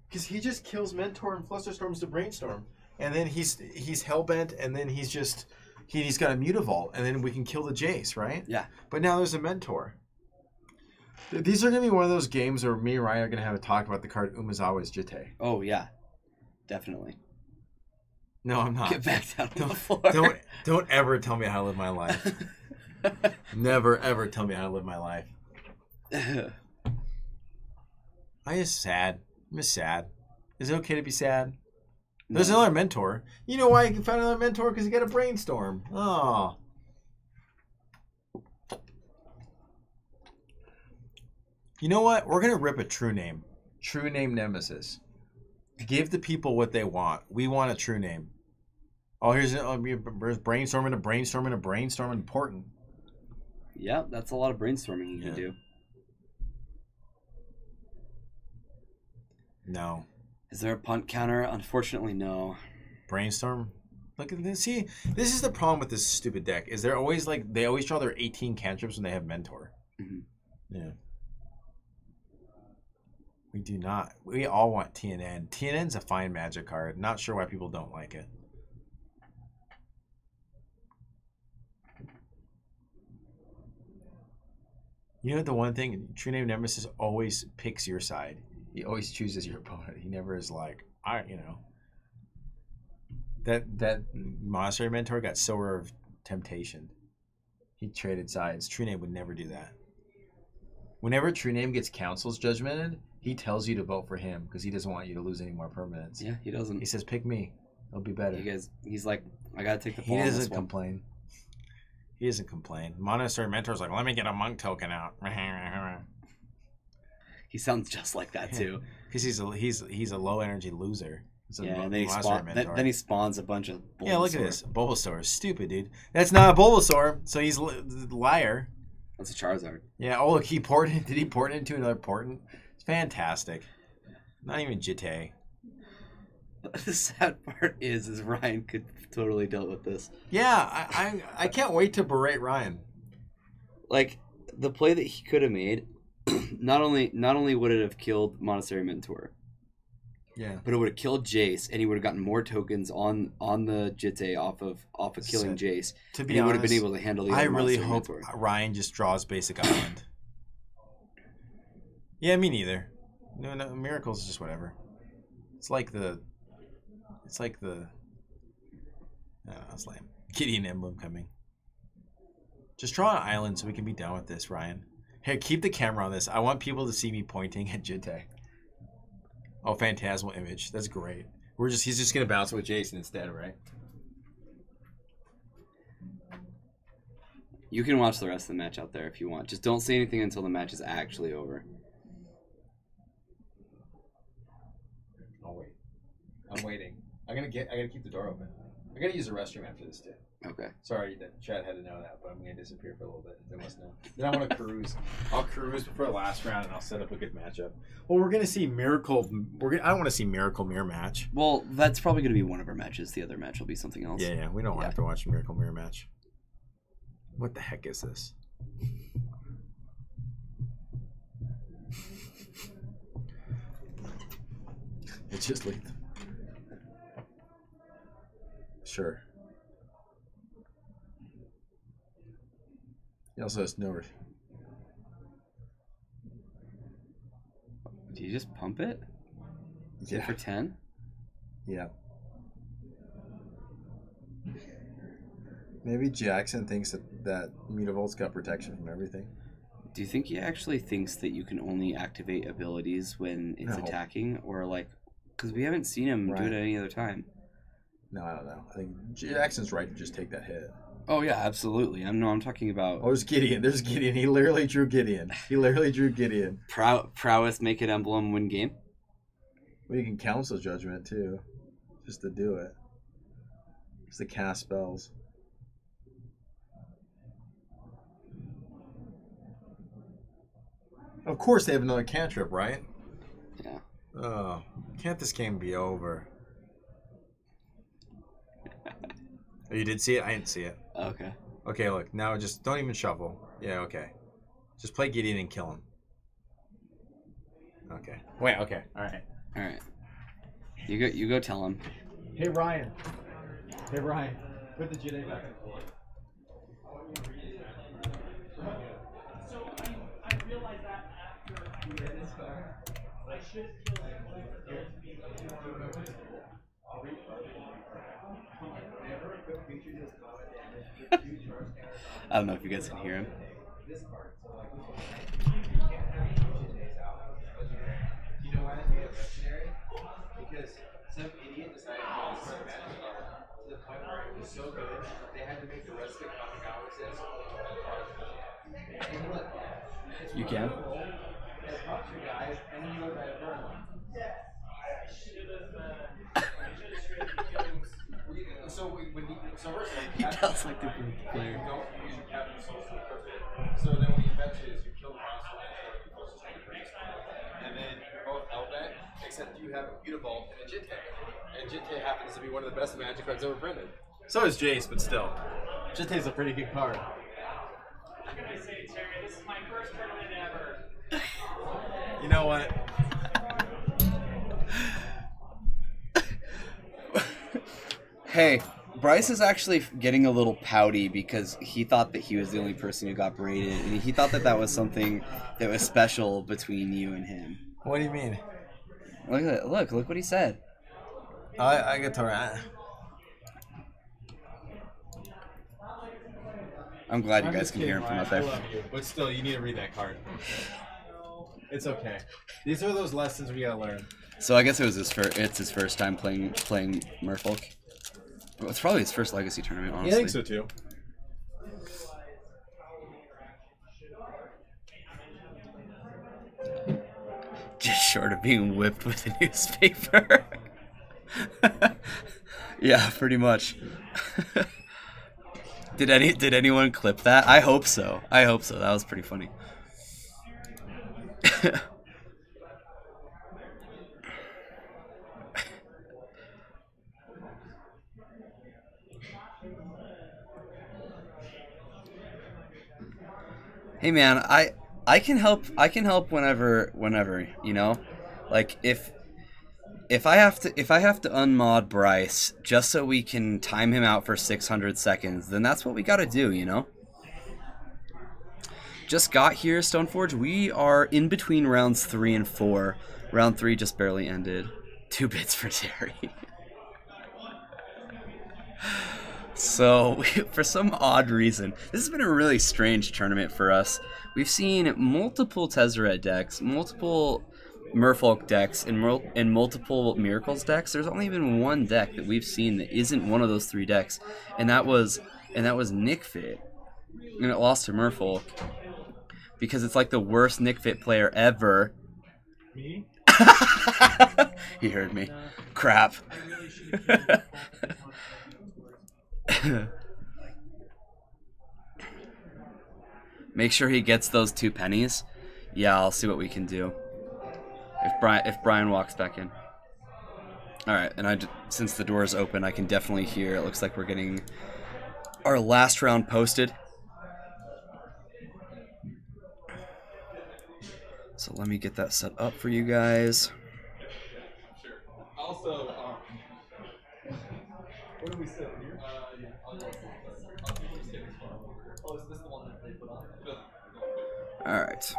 Because he just kills Mentor and Flusterstorms to Brainstorm. And then he's Hellbent, and then he's got a Mutavault, and then we can kill the Jace, right? Yeah. But now there's a Mentor. These are going to be one of those games where me and Ryan are going to have a talk about the card Umezawa's Jitte. Oh, yeah. Definitely. No, I'm not. Get back down on the floor. Don't ever tell me how to live my life. Never, ever tell me how to live my life. I'm just sad. I'm just sad. Is it okay to be sad? No. There's another Mentor. You know why you can find another Mentor? Because you got a Brainstorm. Oh. You know what? We're going to rip a true name. True name Nemesis. Give the people what they want. We want a true name. Oh, here's brainstorming, a brainstorming. Important. Yeah, that's a lot of brainstorming you can do. No. Is there a punt counter? Unfortunately, no. Brainstorm. Look at this. See, this is the problem with this stupid deck. Is they're always like they always draw their 18 cantrips when they have mentor. Mm-hmm. Yeah. We do not. We all want TNN. TNN's a fine Magic card. Not sure why people don't like it. You know the one thing, True Name Nemesis always picks your side. He always chooses your opponent. He never is like, that Monastery Mentor got Sower of Temptation. He traded sides. True Name would never do that. Whenever True Name gets Council's judgmented, he tells you to vote for him because he doesn't want you to lose any more permanents. Yeah, he doesn't. He says, pick me. It'll be better. He's like, I gotta take the fall. He doesn't complain. He doesn't complain. Monastery Mentor's like, let me get a monk token out. He sounds just like that too. Because he's a low energy loser. Yeah, and then he spawns a bunch of Bulbasaur. Yeah, look at this. Bulbasaur is stupid, dude. That's not a Bulbasaur, so he's a liar. That's a Charizard. Yeah, oh look, did he port it into another portent? It's fantastic. Not even Jitte. The sad part is Ryan could totally dealt with this. Yeah, I can't wait to berate Ryan. Like the play that he could have made, not only would it have killed Monastery Mentor, yeah, but it would have killed Jace, and he would have gotten more tokens on the Jitte off of killing Jace. To be honest, he would have been able to handle the. I really hope Ryan just draws basic island. Yeah, me neither. No, Miracle's just whatever. It's like the. No, it's lame. Gideon Emblem coming. Just draw an island so we can be done with this, Ryan. Here, keep the camera on this. I want people to see me pointing at Jitte. Oh, Phantasmal Image. That's great. He's just gonna bounce with Jason instead, right? You can watch the rest of the match out there if you want. Just don't say anything until the match is actually over. I'll wait. I'm waiting. I gotta keep the door open. I gotta use the restroom after this too. Okay. Sorry that Chad had to know that, but I'm gonna disappear for a little bit. They must know. Then I want to cruise. I'll cruise before the last round, and I'll set up a good matchup. Well, we're gonna see Miracle. I want to see Miracle Mirror match. Well, that's probably gonna be one of our matches. The other match will be something else. Yeah. We don't have to watch Miracle Mirror match. What the heck is this? It's just like. Sure. He also has no. Do you just pump it? Yeah. For 10? Yeah. Maybe Jackson thinks that Mutavolt's got protection from everything. Do you think he actually thinks that you can only activate abilities when it's attacking? Or like, because we haven't seen him do it at any other time. No, I don't know. I think Jackson's right to just take that hit. Oh, yeah, absolutely. I'm talking about... Oh, there's Gideon. He literally drew Gideon. Prowess, make it emblem, win game? Well, you can counsel judgment, too. Just to do it. Just to cast spells. Of course they have another cantrip, right? Yeah. Oh, can't this game be over? Oh, you did see it? I didn't see it. Okay. Okay, look. Now just don't even shuffle. Yeah, okay. Just play Gideon and kill him. Okay. Wait, okay. All right. You go tell him. Hey, Ryan. Put the Jitte back. So I realized that after this I should I don't know if you guys can hear him. You know why it's legendary? Because some idiot decided to start magic to the point where it was so good they had to make the rest of the comic opposites. And look, You can? guys, and then you look at it. so first He does like the player. you don't use your captain soul to equip it. So then when you fetch it, you kill the monster and closest to the priest. And then you're both Outback, except you have a Beautiful and a Jitte. And Jitte happens to be one of the best Magic cards ever printed. So is Jace, but still. Jitte's a pretty good card. What can I say, Terry? This is my first tournament ever. You know what? Hey, Bryce is actually getting a little pouty because he thought that he was the only person who got braided, and he thought that that was something that was special between you and him. What do you mean? Look at it. Look what he said. I get to rant. I'm glad you guys can hear him from up there. I love you, but still, you need to read that card. It's okay. These are those lessons we gotta learn. So I guess it was it's his first time playing Merfolk. Well, it's probably his first Legacy tournament, honestly. I think so too. Just short of being whipped with a newspaper. Yeah, pretty much. Did anyone clip that? I hope so. I hope so. That was pretty funny. Hey man, I can help whenever, you know? Like if I have to unmod Bryce just so we can time him out for 600 seconds, then that's what we got to do, you know? Just got here, Stoneforge. We are in between rounds 3 and 4. Round 3 just barely ended. 2 bits for Terry. So, for some odd reason, this has been a really strange tournament for us. We've seen multiple Tezzeret decks, multiple Merfolk decks, and multiple Miracles decks. There's only been one deck that we've seen that isn't one of those 3 decks, and that was Nick Fit, and it lost to Merfolk because it's like the worst Nick Fit player ever. Me? He heard me. Crap. Make sure he gets those 2 pennies. Yeah, I'll see what we can do. If Brian walks back in. All right, and since the door is open, I can definitely hear. It looks like we're getting our last round posted. So let me get that set up for you guys. Sure. Also, where do we sit here? Oh, is this the one that they put on? All right.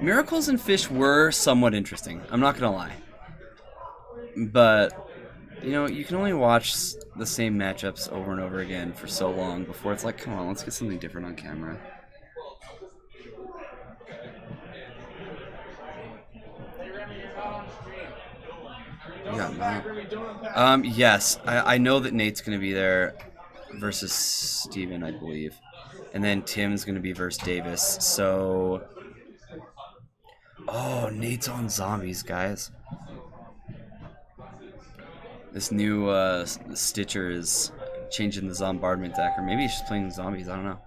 Miracles and Fish were somewhat interesting. I'm not gonna lie, but you know, you can only watch the same matchups over and over again for so long before it's like, come on, let's get something different on camera. Yeah, yes, I know that Nate's gonna be there versus Steven, I believe, and then Tim's gonna be versus Davis. So, oh, Nate's on zombies, guys. This new Stitcher is changing the Zombardment deck, or maybe he's just playing zombies. I don't know.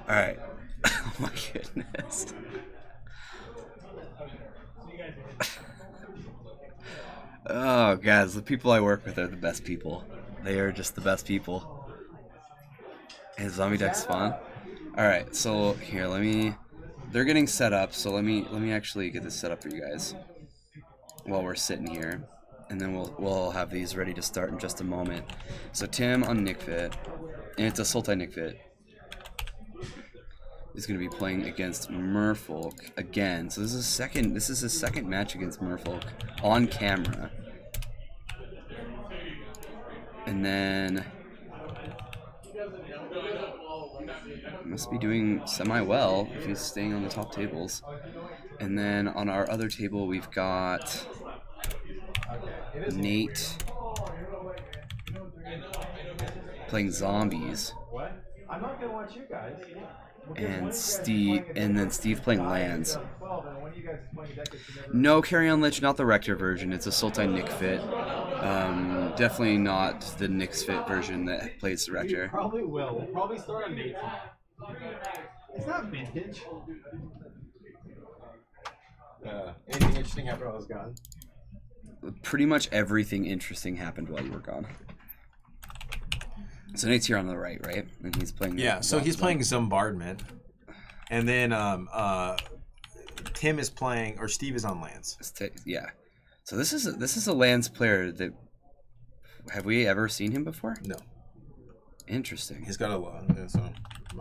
Alright. Oh my goodness. Oh, guys, the people I work with are the best people. They are just the best people. And zombie deck's fun. Alright, so here, they're getting set up, so let me actually get this set up for you guys while we're sitting here. And then we'll have these ready to start in just a moment. So Tim on Nick Fit, and it's a Sultai Nick Fit, is going to be playing against Merfolk again. So this is his second match against Merfolk on camera. And then must be doing semi-well if he's staying on the top tables. And then on our other table we've got Nate playing zombies. What? I'm not gonna watch you guys. And Steve playing lands. No Carry-On Lich, not the Rector version. It's a Sultai Nick fit. Definitely not the Nyx fit version that plays the Rector. Probably will. We'll probably start on Nate. It's not vintage. Anything interesting happened while I was gone? Pretty much everything interesting happened while you were gone. So Nate's here on the right, and he's playing. Yeah, so he's playing Zombardment, and then Tim is playing, or Steve is on lands. Yeah, so this is a lands player that have we ever seen him before? No. Interesting. He's got a lot. Yeah, so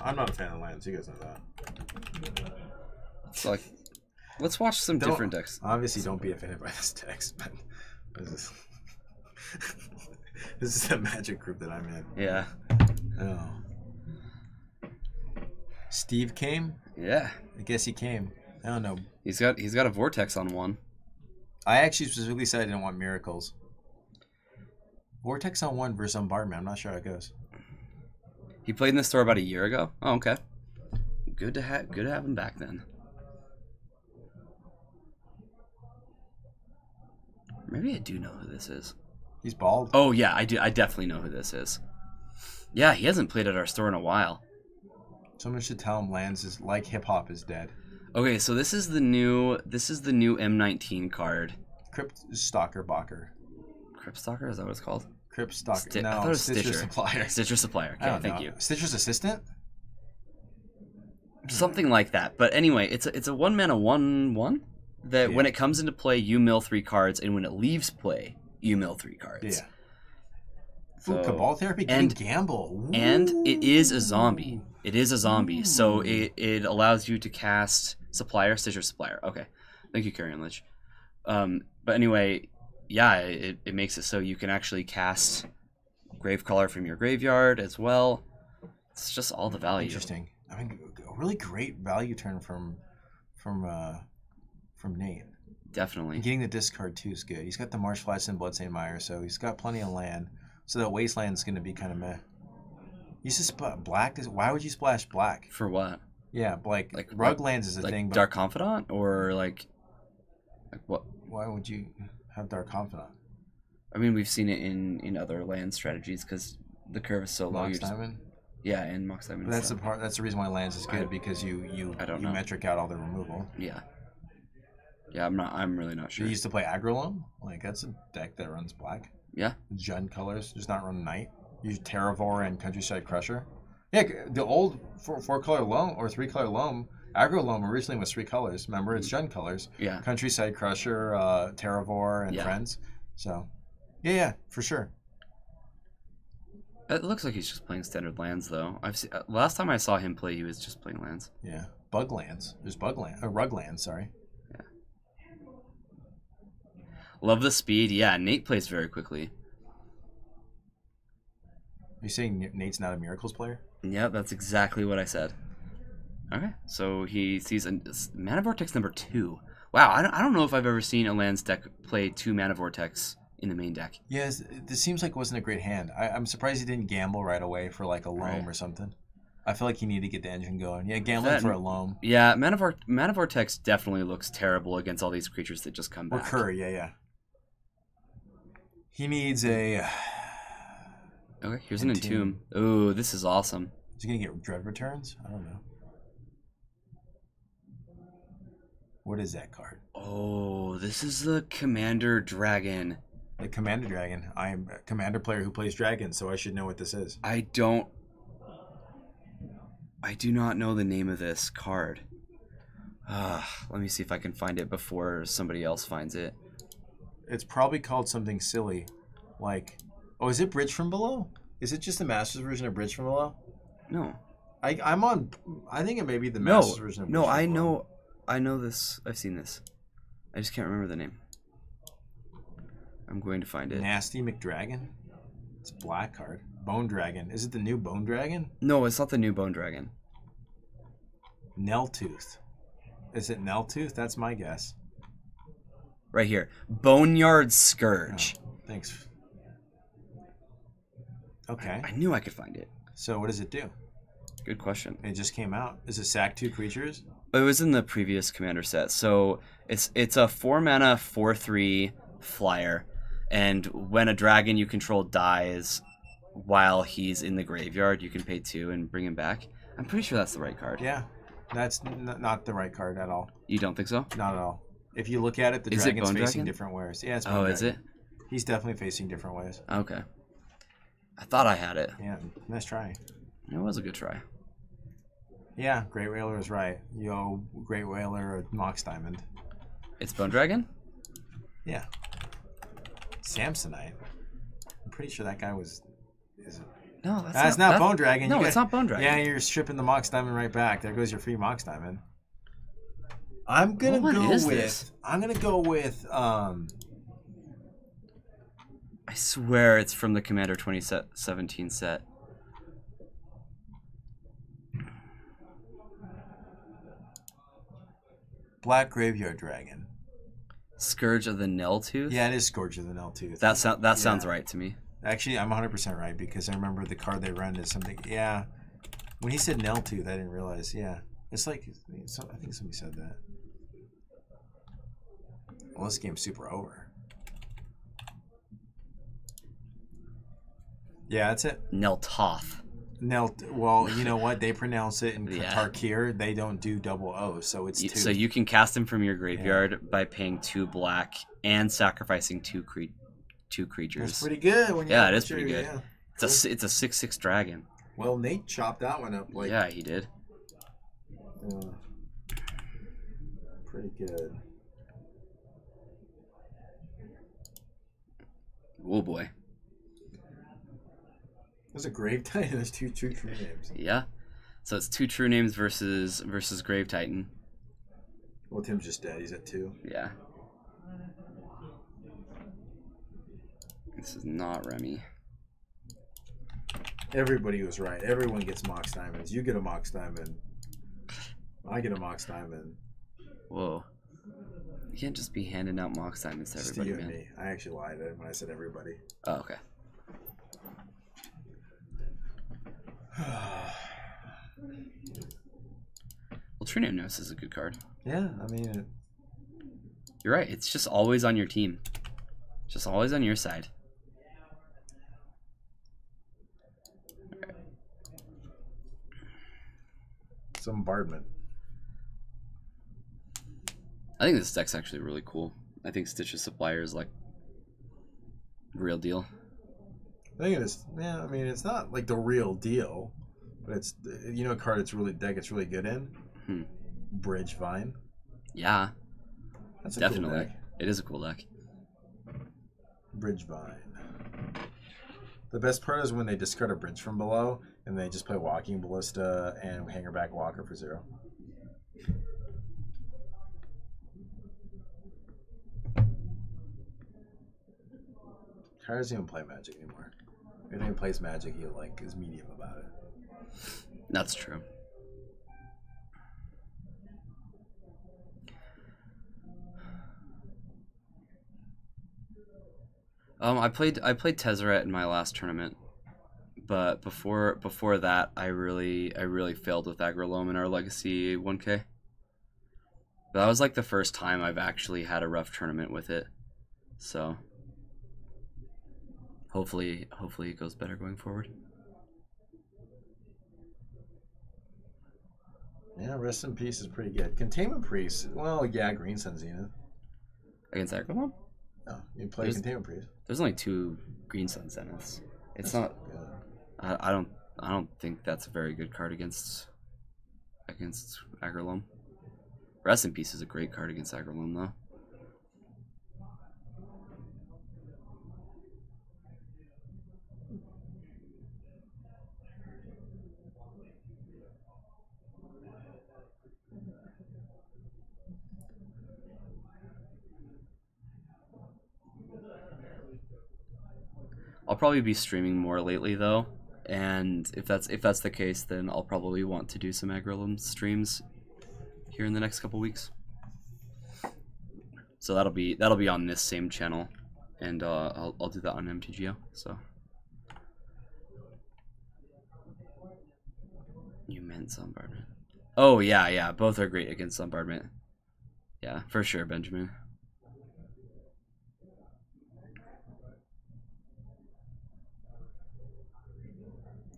I'm not a fan of lands. You guys know that. So like, let's watch some different decks. Obviously, don't be offended by this text, but this is the Magic group that I'm in. Yeah. Oh. Steve came? Yeah. I guess he came. I don't know. He's got a Vortex on one. I actually specifically said I didn't want Miracles. Vortex on one versus Bombardment. I'm not sure how it goes. He played in the store about a year ago. Oh, okay. Good to have him back then. Maybe I do know who this is. He's bald. Oh yeah, I do. I definitely know who this is. Yeah, he hasn't played at our store in a while. Someone should tell him Lands is like hip hop is dead. Okay, so this is the new M19 card. Crypt Stalker Bocker. Crypt Stalker, is that what it's called? Crypt Stalker. I No, thought it was Stitcher Supplier. Stitcher Supplier. Okay, thank you. Stitcher's Assistant? Something like that. But anyway, it's a 1-mana 1/1 that when it comes into play, you mill 3 cards, and when it leaves play, you mill 3 cards. Yeah. So, Ooh, Cabal Therapy can gamble. Ooh. And it is a zombie. It is a zombie, so it allows you to cast Supplier, Stitcher Supplier. Okay, thank you, Carrion Lich. But anyway, yeah, it makes it so you can actually cast Gravecrawler from your graveyard as well. It's just all the value. Interesting. I mean, a really great value turn from Nate. Definitely. And getting the discard too is good. He's got the Marsh Flats and Bloodstained Mire, so he's got plenty of land. So that Wasteland's going to be kind of meh. You just black. Why would you splash black? For what? Yeah, like Ruglands is a thing. But Dark Confidant or like what? Why would you have Dark Confidant? I mean, we've seen it in other land strategies because the curve is so low. Mox Diamond. Yeah, and Mox Diamond. That's the part. That's the reason why lands is good because you metric out all the removal. Yeah. Yeah, I'm really not sure. You used to play Aggro Loam. Like that's a deck that runs black. Yeah. Jund colors, just not run Knight. Use Terravor and Countryside Crusher. Yeah, the old 4-color loam or 3-color loam. Aggro Loam originally was 3 colors. Remember, it's Jund colors. Yeah. Countryside Crusher, Terravor, and Friends. So, yeah, for sure. It looks like he's just playing standard lands, though. Last time I saw him play, he was just playing lands. Yeah, Buglands. There's Ruglands. Sorry. Yeah. Love the speed. Yeah, Nate plays very quickly. Are you saying Nate's not a Miracles player? Yeah, that's exactly what I said. Okay, so he sees Mana Vortex number 2. Wow, I don't know if I've ever seen a lands deck play 2 Mana Vortex in the main deck. Yes, this seems like it wasn't a great hand. I'm surprised he didn't gamble right away for like a loam or something. I feel like he needed to get the engine going. Yeah, gambling for a loam. Yeah, Mana Vortex definitely looks terrible against all these creatures that just come back. Or Curry, yeah. He needs a... Okay, here's an Entomb. Ooh, this is awesome. Is he going to get Dread Returns? I don't know. What is that card? Oh, this is the Commander Dragon. The Commander Dragon. I'm a Commander player who plays Dragons, so I should know what this is. I do not know the name of this card. Let me see if I can find it before somebody else finds it. It's probably called something silly. Like, oh, is it Bridge from Below? Is it just the Masters version of Bridge from Below? No. I think it may be the Masters version of Bridge from Below. No, I know this. I've seen this. I just can't remember the name. I'm going to find it. Nasty McDragon? It's a black card. Bone Dragon. Is it the new Bone Dragon? No, it's not the new Bone Dragon. Neltooth. Is it Neltooth? That's my guess. Right here. Boneyard Scourge. Oh, thanks. Okay. I knew I could find it. So what does it do? Good question. It just came out. Is it sack 2 creatures? It was in the previous commander set. So it's a 4-mana 4/3 flyer, and when a dragon you control dies while he's in the graveyard, you can pay 2 and bring him back. I'm pretty sure that's the right card. Yeah, that's not the right card at all. You don't think so? Not at all. If you look at it, the Is it dragon's Bone facing Dragon? different ways. Yeah, it's Oh, Bone is it? Dragon. He's definitely facing different ways. Okay. I thought I had it. Yeah, nice try. It was a good try. Yeah, Great Whaler is right. Yo, Great Whaler or Mox Diamond. It's Bone Dragon? Yeah. Samsonite. I'm pretty sure that guy was. Is it? No, That's not Bone Dragon. No, You it's got- not Bone Dragon. Yeah, you're stripping the Mox Diamond right back. There goes your free Mox Diamond. I'm gonna What go is with. this? I'm gonna go with. I swear it's from the Commander 2017 set. Black Graveyard Dragon. Scourge of the Niltooth? Yeah, it is Scourge of the Niltooth. That sounds right to me. Actually, I'm 100% right because I remember the card they run is something. Yeah, when he said Niltooth, I didn't realize. Yeah, it's like I think somebody said that. Well, this game's super over. Yeah, that's it. Niltoth. Well, you know what? They pronounce it in Yeah. Tarkir. They don't do double O, so it's 2. So you can cast him from your graveyard by paying 2 black and sacrificing 2 creatures. That's pretty good. When you Yeah, have it is to, pretty good. Yeah. It's a 6/6 dragon. Well, Nate chopped that one up like. Yeah, he did. Pretty good. Oh boy. There's a Grave Titan. There's 2 true names. Yeah. So it's 2 true names versus Grave Titan. Well, Tim's just dead. He's at 2. Yeah. This is not Remy. Everybody was right. Everyone gets Mox Diamonds. You get a Mox Diamond. I get a Mox Diamond. Whoa. You can't just be handing out Mox Diamonds to Just everybody, you and man. me. I actually lied when I said everybody. Oh, okay. Well, True Nose is a good card. Yeah, I mean, You're right. It's just always on your team. Just always on your side. it's bombardment. I think this deck's actually really cool. I think Stitch's Supplier is like real deal. I think it is. Yeah, I mean, it's not like the real deal, but it's a card it's really good in. Bridge Vine. Yeah, That's a definitely. cool deck. It is a cool deck. Bridge Vine. The best part is when they discard a bridge from below and they just play Walking Ballista and Hangerback Walker for 0. Kyle doesn't even play Magic anymore. If he plays Magic, he is medium about it. That's true. I played Tezzeret in my last tournament, but before that, I really failed with Agrolome in our Legacy 1K. But that was like the first time I've actually had a rough tournament with it, so hopefully it goes better going forward. Yeah, Rest in Peace is pretty good. Containment Priest, well, yeah, Green Sun Zenith. Against Agrolome? No, you play Containment Priest. There's only 2 Green Sun Zeniths. It's not. I don't think that's a very good card against Agrolome. Rest in Peace is a great card against Agrolome, though. I'll probably be streaming more lately though, and if that's the case, then I'll probably want to do some Agrolome streams here in the next couple weeks. So that'll be on this same channel, and I'll do that on MTGO. So You meant bombardment. Oh yeah, yeah. Both are great against bombardment. Yeah, for sure, Benjamin.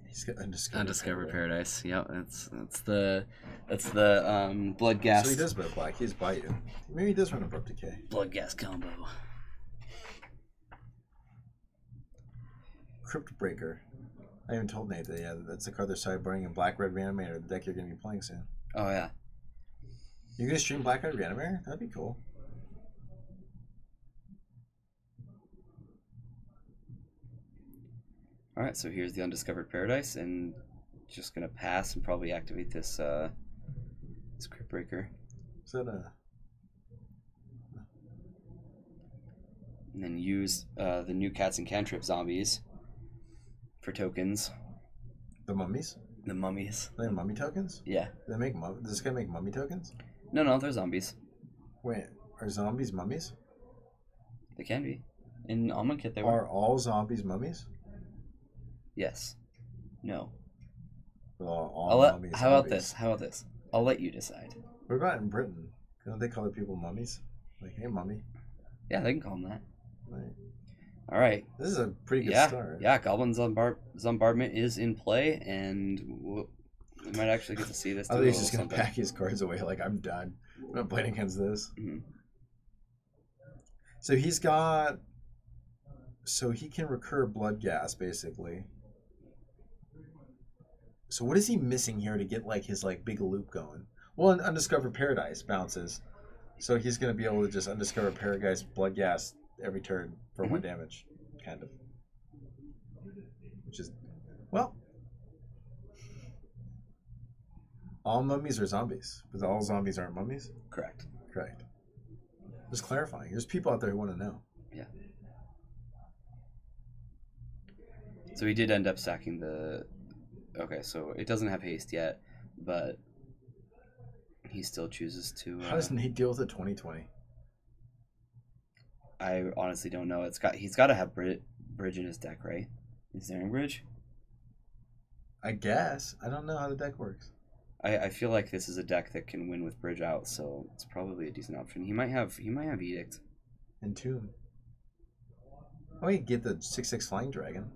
He's got Undiscovered Paradise. Yep, that's the blood gas. So he does bit black. He's bite you. Maybe he does run abrupt decay. Blood gas combo. Crypt Breaker. I even told Nate that, yeah, that's the card they're sideboarding in Black Red Reanimator, the deck you're going to be playing soon. Oh, yeah. You're going to stream Black Red Reanimator? That'd be cool. Alright, so here's the Undiscovered Paradise, and just going to pass and probably activate this, this Crypt Breaker. Is that a... And then use the new Cats and Cantrip zombies for tokens. The mummies? The mummies. They have mummy tokens? Yeah. Does this guy make mummy tokens? No, they're zombies. Wait, are zombies mummies? They can be. In Almond Kit, they were. Are all zombies mummies? Yes. No. Well, all mummies how about zombies. this? How about this? I'll let you decide. What about in Britain? Don't they call the people mummies? Like, hey, mummy. Yeah, they can call them that. Right. All right. This is a pretty good Yeah, start. yeah. Goblin Zombardment is in play, and we might actually get to see this. I thought he was just going to pack his cards away like, I'm done. I'm not playing against this. Mm-hmm. So he's got... So he can recur blood gas, basically. So what is he missing here to get like his like big loop going? Well, an Undiscovered Paradise bounces. So he's going to be able to just Undiscover Paradise blood gas every turn for 1 damage, kind of. Which is, well, all mummies are zombies, but all zombies aren't mummies? Correct. Correct. Just clarifying. There's people out there who want to know. Yeah. So he did end up stacking the... Okay, so it doesn't have haste yet, but he still chooses to... How does Nate deal with a 2020? I honestly don't know. He's got to have bridge in his deck, right? Ensnaring Bridge? I guess. I don't know how the deck works. I feel like this is a deck that can win with bridge out, so it's probably a decent option. He might have Edict. And Tomb. Oh, you get the 6/6 Flying Dragon.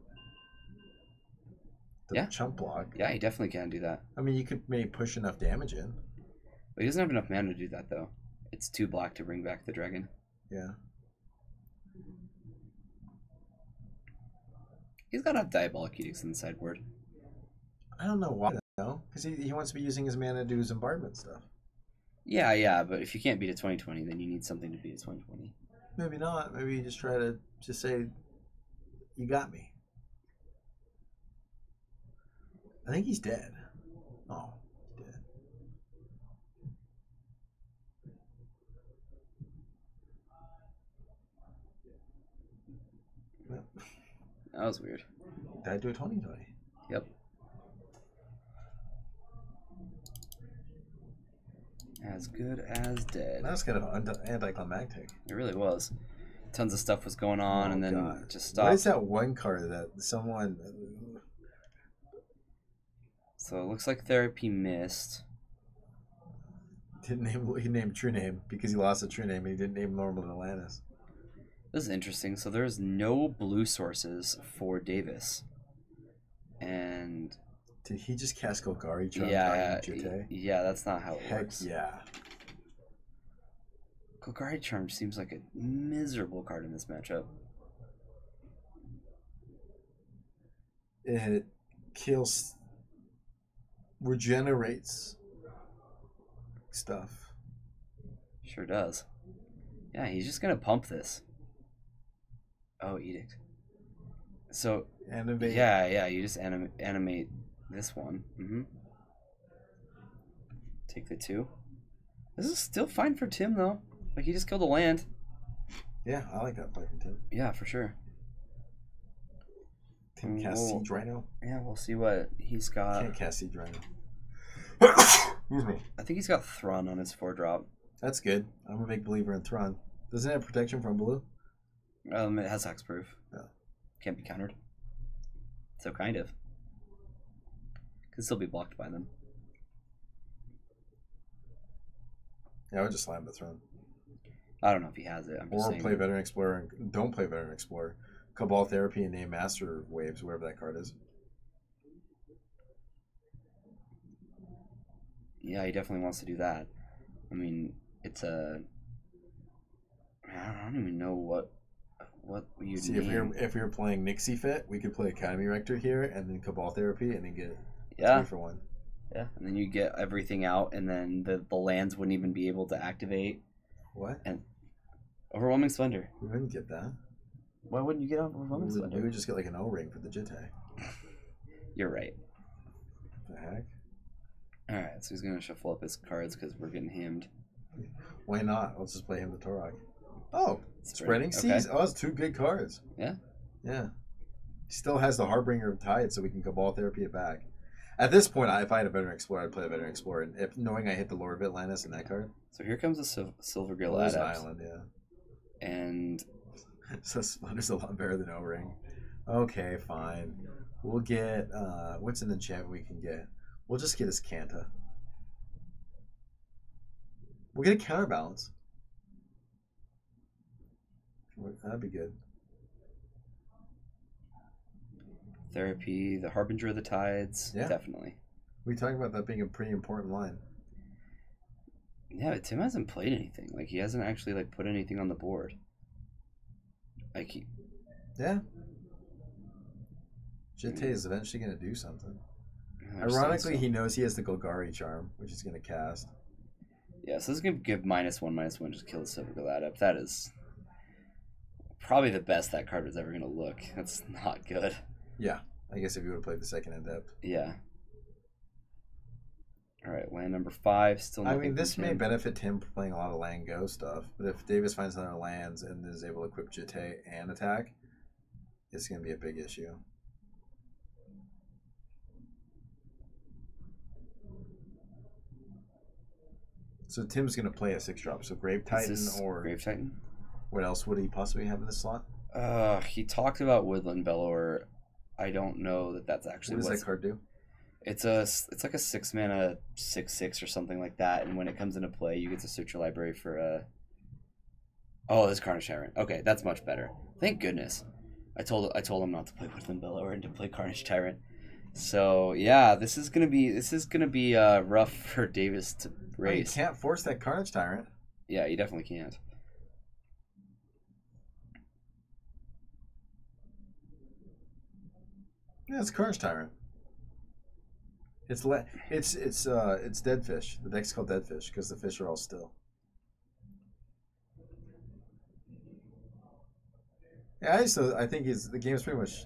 The chump block. Yeah, he definitely can do that. I mean, you could maybe push enough damage in. But he doesn't have enough mana to do that, though. It's 2 black to bring back the dragon. Yeah. He's got to have Diabolic Edicts in the sideboard. I don't know why, though. Because he wants to be using his mana to do his bombardment stuff. Yeah, but if you can't beat a 2020, then you need something to beat a 2020. Maybe not. Maybe you just try to just say, you got me. I think he's dead. Oh, he's dead. Well, That was weird. died to a 2020. Yep. As good as dead. That was kind of anticlimactic. It really was. Tons of stuff was going on, and then God. just stopped. What is that one card that someone... So it looks like Therapy missed. Didn't name, he named True Name because he lost a True Name and he didn't name Normal Atlantis. This is interesting. So there's no blue sources for Davis. And... Did he just cast Golgari Charm? Yeah, that's not how it Heck works. yeah. Golgari Charm seems like a miserable card in this matchup. It kills... regenerates stuff. Sure does. Yeah, he's just gonna pump this. Oh, Edict. So Animate. yeah, you just animate this one. Take the 2. This is still fine for Tim though. Like he just killed a land. Yeah, I like that play from Tim. Yeah, for sure. Tim cast Siege Rhino. Yeah, we'll see what he's got. Can't cast Siege Rhino. Excuse me. I think he's got Thrun on his 4-drop. That's good. I'm a big believer in Thrawn. Doesn't it have protection from blue? It has hexproof. Yeah. Can't be countered. So kind of. Can still be blocked by them. Yeah, I would just slam the throne. I don't know if he has it. I'm just Or saying. play Veteran Explorer and don't play Veteran Explorer. Cabal Therapy and name Master Waves, wherever that card is. Yeah, he definitely wants to do that. I mean, it's a. I don't even know what you See, name. if we were playing Nixie Fit, we could play Academy Rector here and then Cabal Therapy and then get Yeah. 3 for 1. Yeah, and then you get everything out, and then the lands wouldn't even be able to activate. What? And Overwhelming Splendor. We wouldn't get that. Why wouldn't you get Overwhelming Splendor? We would just get like an O-ring for the Jitte. You're right. The heck? All right, so he's gonna shuffle up his cards because we're getting hammed. Why not? Let's just play him the Torag. Oh, Spreading, Spreading Seas. Oh, that's 2 good cards. Yeah. Yeah. He still has the Harbinger of Tide, so we can Cabal Therapy it back. At this point, if I had a Veteran Explorer, I'd play a Veteran Explorer. And if knowing I hit the Lord of Atlantis in that card, So here comes a Silver Gill there's an Adept, island, yeah. and So Splender's a lot better than O-Ring. Okay, fine. We'll get what's an enchantment we can get? We'll just get his Kanta. We'll get a Counterbalance. That'd be good. Therapy, the Harbinger of the Tides. Yeah. Definitely. We talked about that being a pretty important line. Yeah, but Tim hasn't played anything. Like, he hasn't actually like put anything on the board. Like, Yeah. Jitte is eventually going to do something. I understand, Ironically, so- he knows he has the Golgari charm, which he's going to cast. Yeah, so this is gonna give -1/-1, just kill the Silver Gill Adept. That is probably the best that card was ever gonna look. That's not good. Yeah, I guess if you would have played the second Adept. Yeah. All right, land number 5. Still. I Nothing mean, from this may Tim. benefit Tim for playing a lot of land go stuff, but if Davis finds another lands and is able to equip Jitte and attack, it's going to be a big issue. So Tim's going to play a 6-drop. So Grave Is Titan this or Grave Titan. what else would he possibly have in this slot? He talked about Woodland Bellower. I don't know that that's actually What does what's that card do? It's like a 6-mana 6/6 or something like that, and when it comes into play, you get to search your library for a. Oh, this Carnage Tyrant. Okay, that's much better. Thank goodness. I told him not to play Woodland Bellower and to play Carnage Tyrant. So yeah, this is gonna be rough for Davis to Oh, you race. can't force that Carnage Tyrant. Yeah, you definitely can't. Yeah, it's Carnage Tyrant. It's Dead Fish. The deck's called Dead Fish because the fish are all still. Yeah, I think the game is pretty much.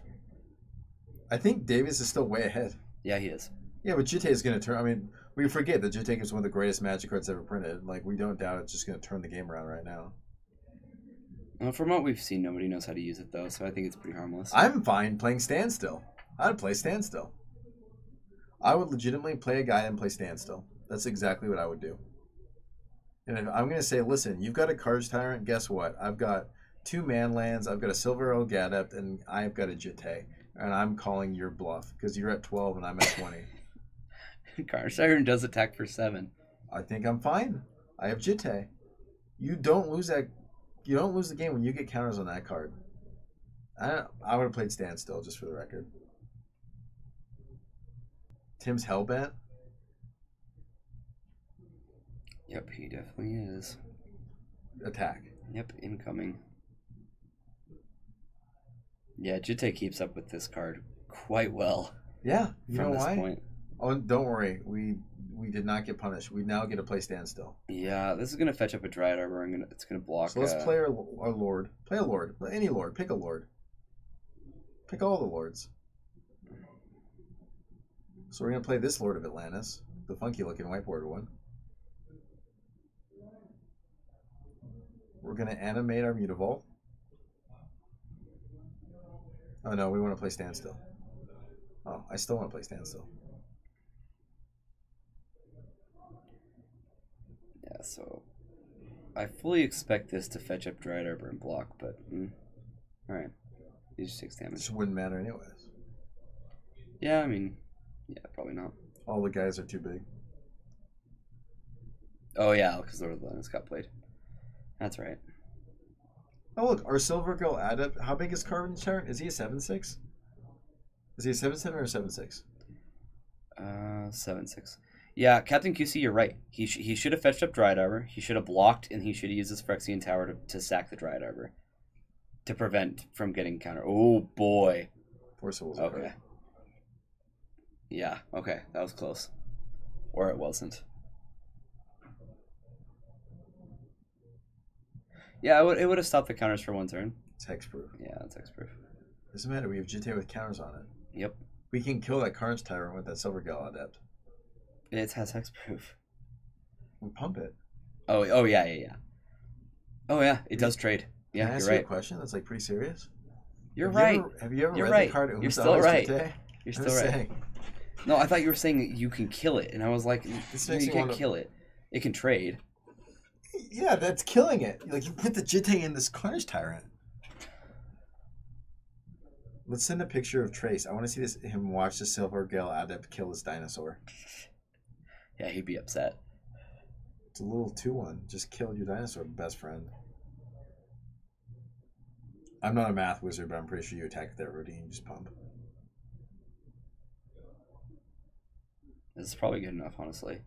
I think Davis is still way ahead. Yeah, he is. Yeah, but Jitte is going to turn. I mean, we forget that Jitte is one of the greatest Magic cards ever printed. Like, we don't doubt it's just going to turn the game around right now. Well, from what we've seen, nobody knows how to use it though, so I think it's pretty harmless. I'm fine playing Standstill. I'd play Standstill. I would legitimately play a guy and play Standstill. That's exactly what I would do. And if I'm going to say, listen, you've got a Carnage Tyrant. Guess what? I've got 2 man lands. I've got a Silver Oak Adept, and I've got a Jitte. And I'm calling your bluff because you're at 12 and I'm at 20. Carnage Tyrant does attack for 7. I think I'm fine. I have Jitte. You don't lose that. You don't lose the game when you get counters on that card. I would have played Standstill just for the record. Tim's Hellbent. Yep, he definitely is. Attack. Yep, incoming. Yeah, Jitte keeps up with this card quite well Yeah, you from know this why? point. Oh, don't worry. We did not get punished. We now get to play Standstill. Yeah, this is gonna fetch up a Dryad Arbor. It's gonna block. So let's play our Lord. Play a Lord. Play any Lord. Pick a Lord. Pick all the Lords. So we're going to play this Lord of Atlantis. The funky looking whiteboard one. We're going to animate our Mutavault. Oh no, we want to play Standstill. Oh, I still want to play Standstill. Yeah, so I fully expect this to fetch up Dryad Arbor and block, but all right, these are 6 It damage. just wouldn't matter anyways. Yeah, I mean, yeah, probably not. All the guys are too big. Oh yeah, because the Lens got played. That's right. Oh look, our Silver Girl Adept. How big is Carbon Tyrant? Is he a 7/6? Is he a 7/7 or a 7/6? 7/6. Yeah, Captain QC, you're right. He should have fetched up Dryad Arbor. He should have blocked, and he should have used his Phyrexian Tower to sack the Dryad Arbor to prevent from getting counter. Oh boy. Four souls. Okay. Yeah. Okay, that was close, or it wasn't. Yeah, it would have stopped the counters for one turn. It's hexproof. Yeah, that's hexproof. Doesn't matter. We have GTA with counters on it. Yep. We can kill that Carnage Tyrant with that Silver Girl Adept. It has hexproof. We pump it. Oh yeah. Oh yeah, it does trade. Yeah, Can I ask you're you right. a question that's like pretty serious? You're Have right. You ever, have you ever You're read right. the card? You're Umazawa's still right. GTA? You're I'm still just right. saying. No, I thought you were saying you can kill it, and I was like, This no, makes you me can't wanna- kill it. It can trade. Yeah, that's killing it. Like you put the GTA in this Carnage Tyrant. Let's send a picture of Trace. I want to see this him watch the Silver Gale Adept kill his dinosaur. Yeah, he'd be upset. It's a little 2-1. Just killed your dinosaur, best friend. I'm not a math wizard, but I'm pretty sure you attack with that routine, just pump. This is probably good enough, honestly.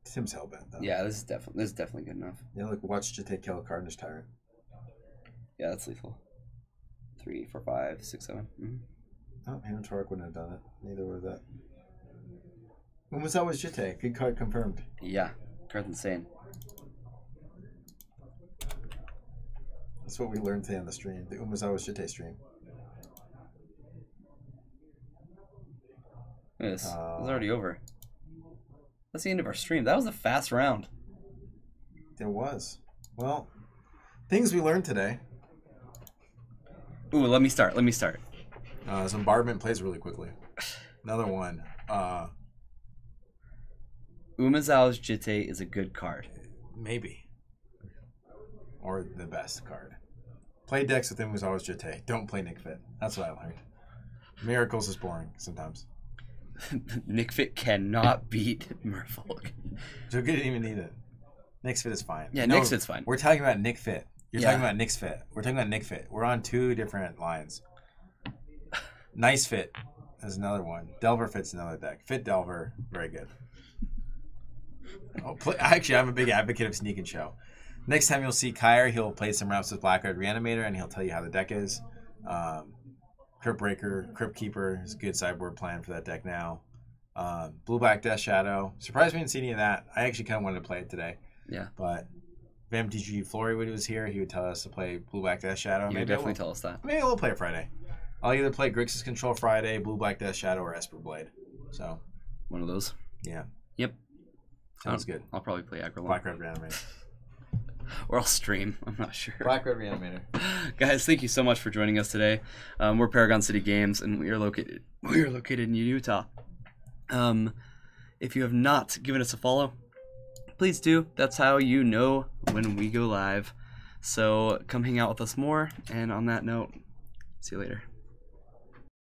Tim's hellbent though. Yeah, this is definitely good enough. Yeah, look, watch GTA kill a Carnage Tyrant. Yeah, that's lethal. 3, 4, 5, 6, 7. Mm-hmm. Oh, Hannah Torque wouldn't have done it. Neither would have that. When was that was GTA? Good card confirmed. Yeah, card's insane. That's what we learned today on the stream. The Umazawa's Jite stream. Look at this. It's already over. That's the end of our stream. That was a fast round. There was. Well, things we learned today. Ooh, let me start. Bombardment plays really quickly. Another one. Umazawa's Jite is a good card. Maybe. Or the best card. Play decks with Umazawa's Jite. Don't play Nick Fit. That's what I learned. Miracles is boring sometimes. Nick Fit cannot beat Merfolk. Joe didn't even need it. Nick's Fit is fine. Yeah, No, Nick's Fit's fine. We're talking about Nick Fit. You're Yeah. talking about Nick's Fit. We're talking about Nick Fit. We're on two different lines. Nice Fit is another one. Delver Fit's another deck. Fit Delver, very good. Actually, I'm a big advocate of Sneak and Show. Next time you'll see Kyre, he'll play some routes with Black Red Reanimator, and he'll tell you how the deck is. Crypt Breaker, Crypt Keeper is a good sideboard plan for that deck now. Blue Black Death Shadow. Surprised we didn't see any of that. I actually kind of wanted to play it today. Yeah. But if MTG Flory when he was here, he would tell us to play Blue Black Death Shadow. You would definitely tell us that. Maybe we'll play it Friday. I'll either play Grixis Control Friday, Blue Black Death Shadow, or Esper Blade. So One of those. yeah. Yep. Sounds good. I'll probably play Aggro. Black Red Reanimator. Or I'll stream. I'm not sure. Black Red Reanimator. Guys, thank you so much for joining us today. We're Paragon City Games, and we are located in Utah. If you have not given us a follow, please do. That's how you know when we go live. So come hang out with us more. And on that note, see you later.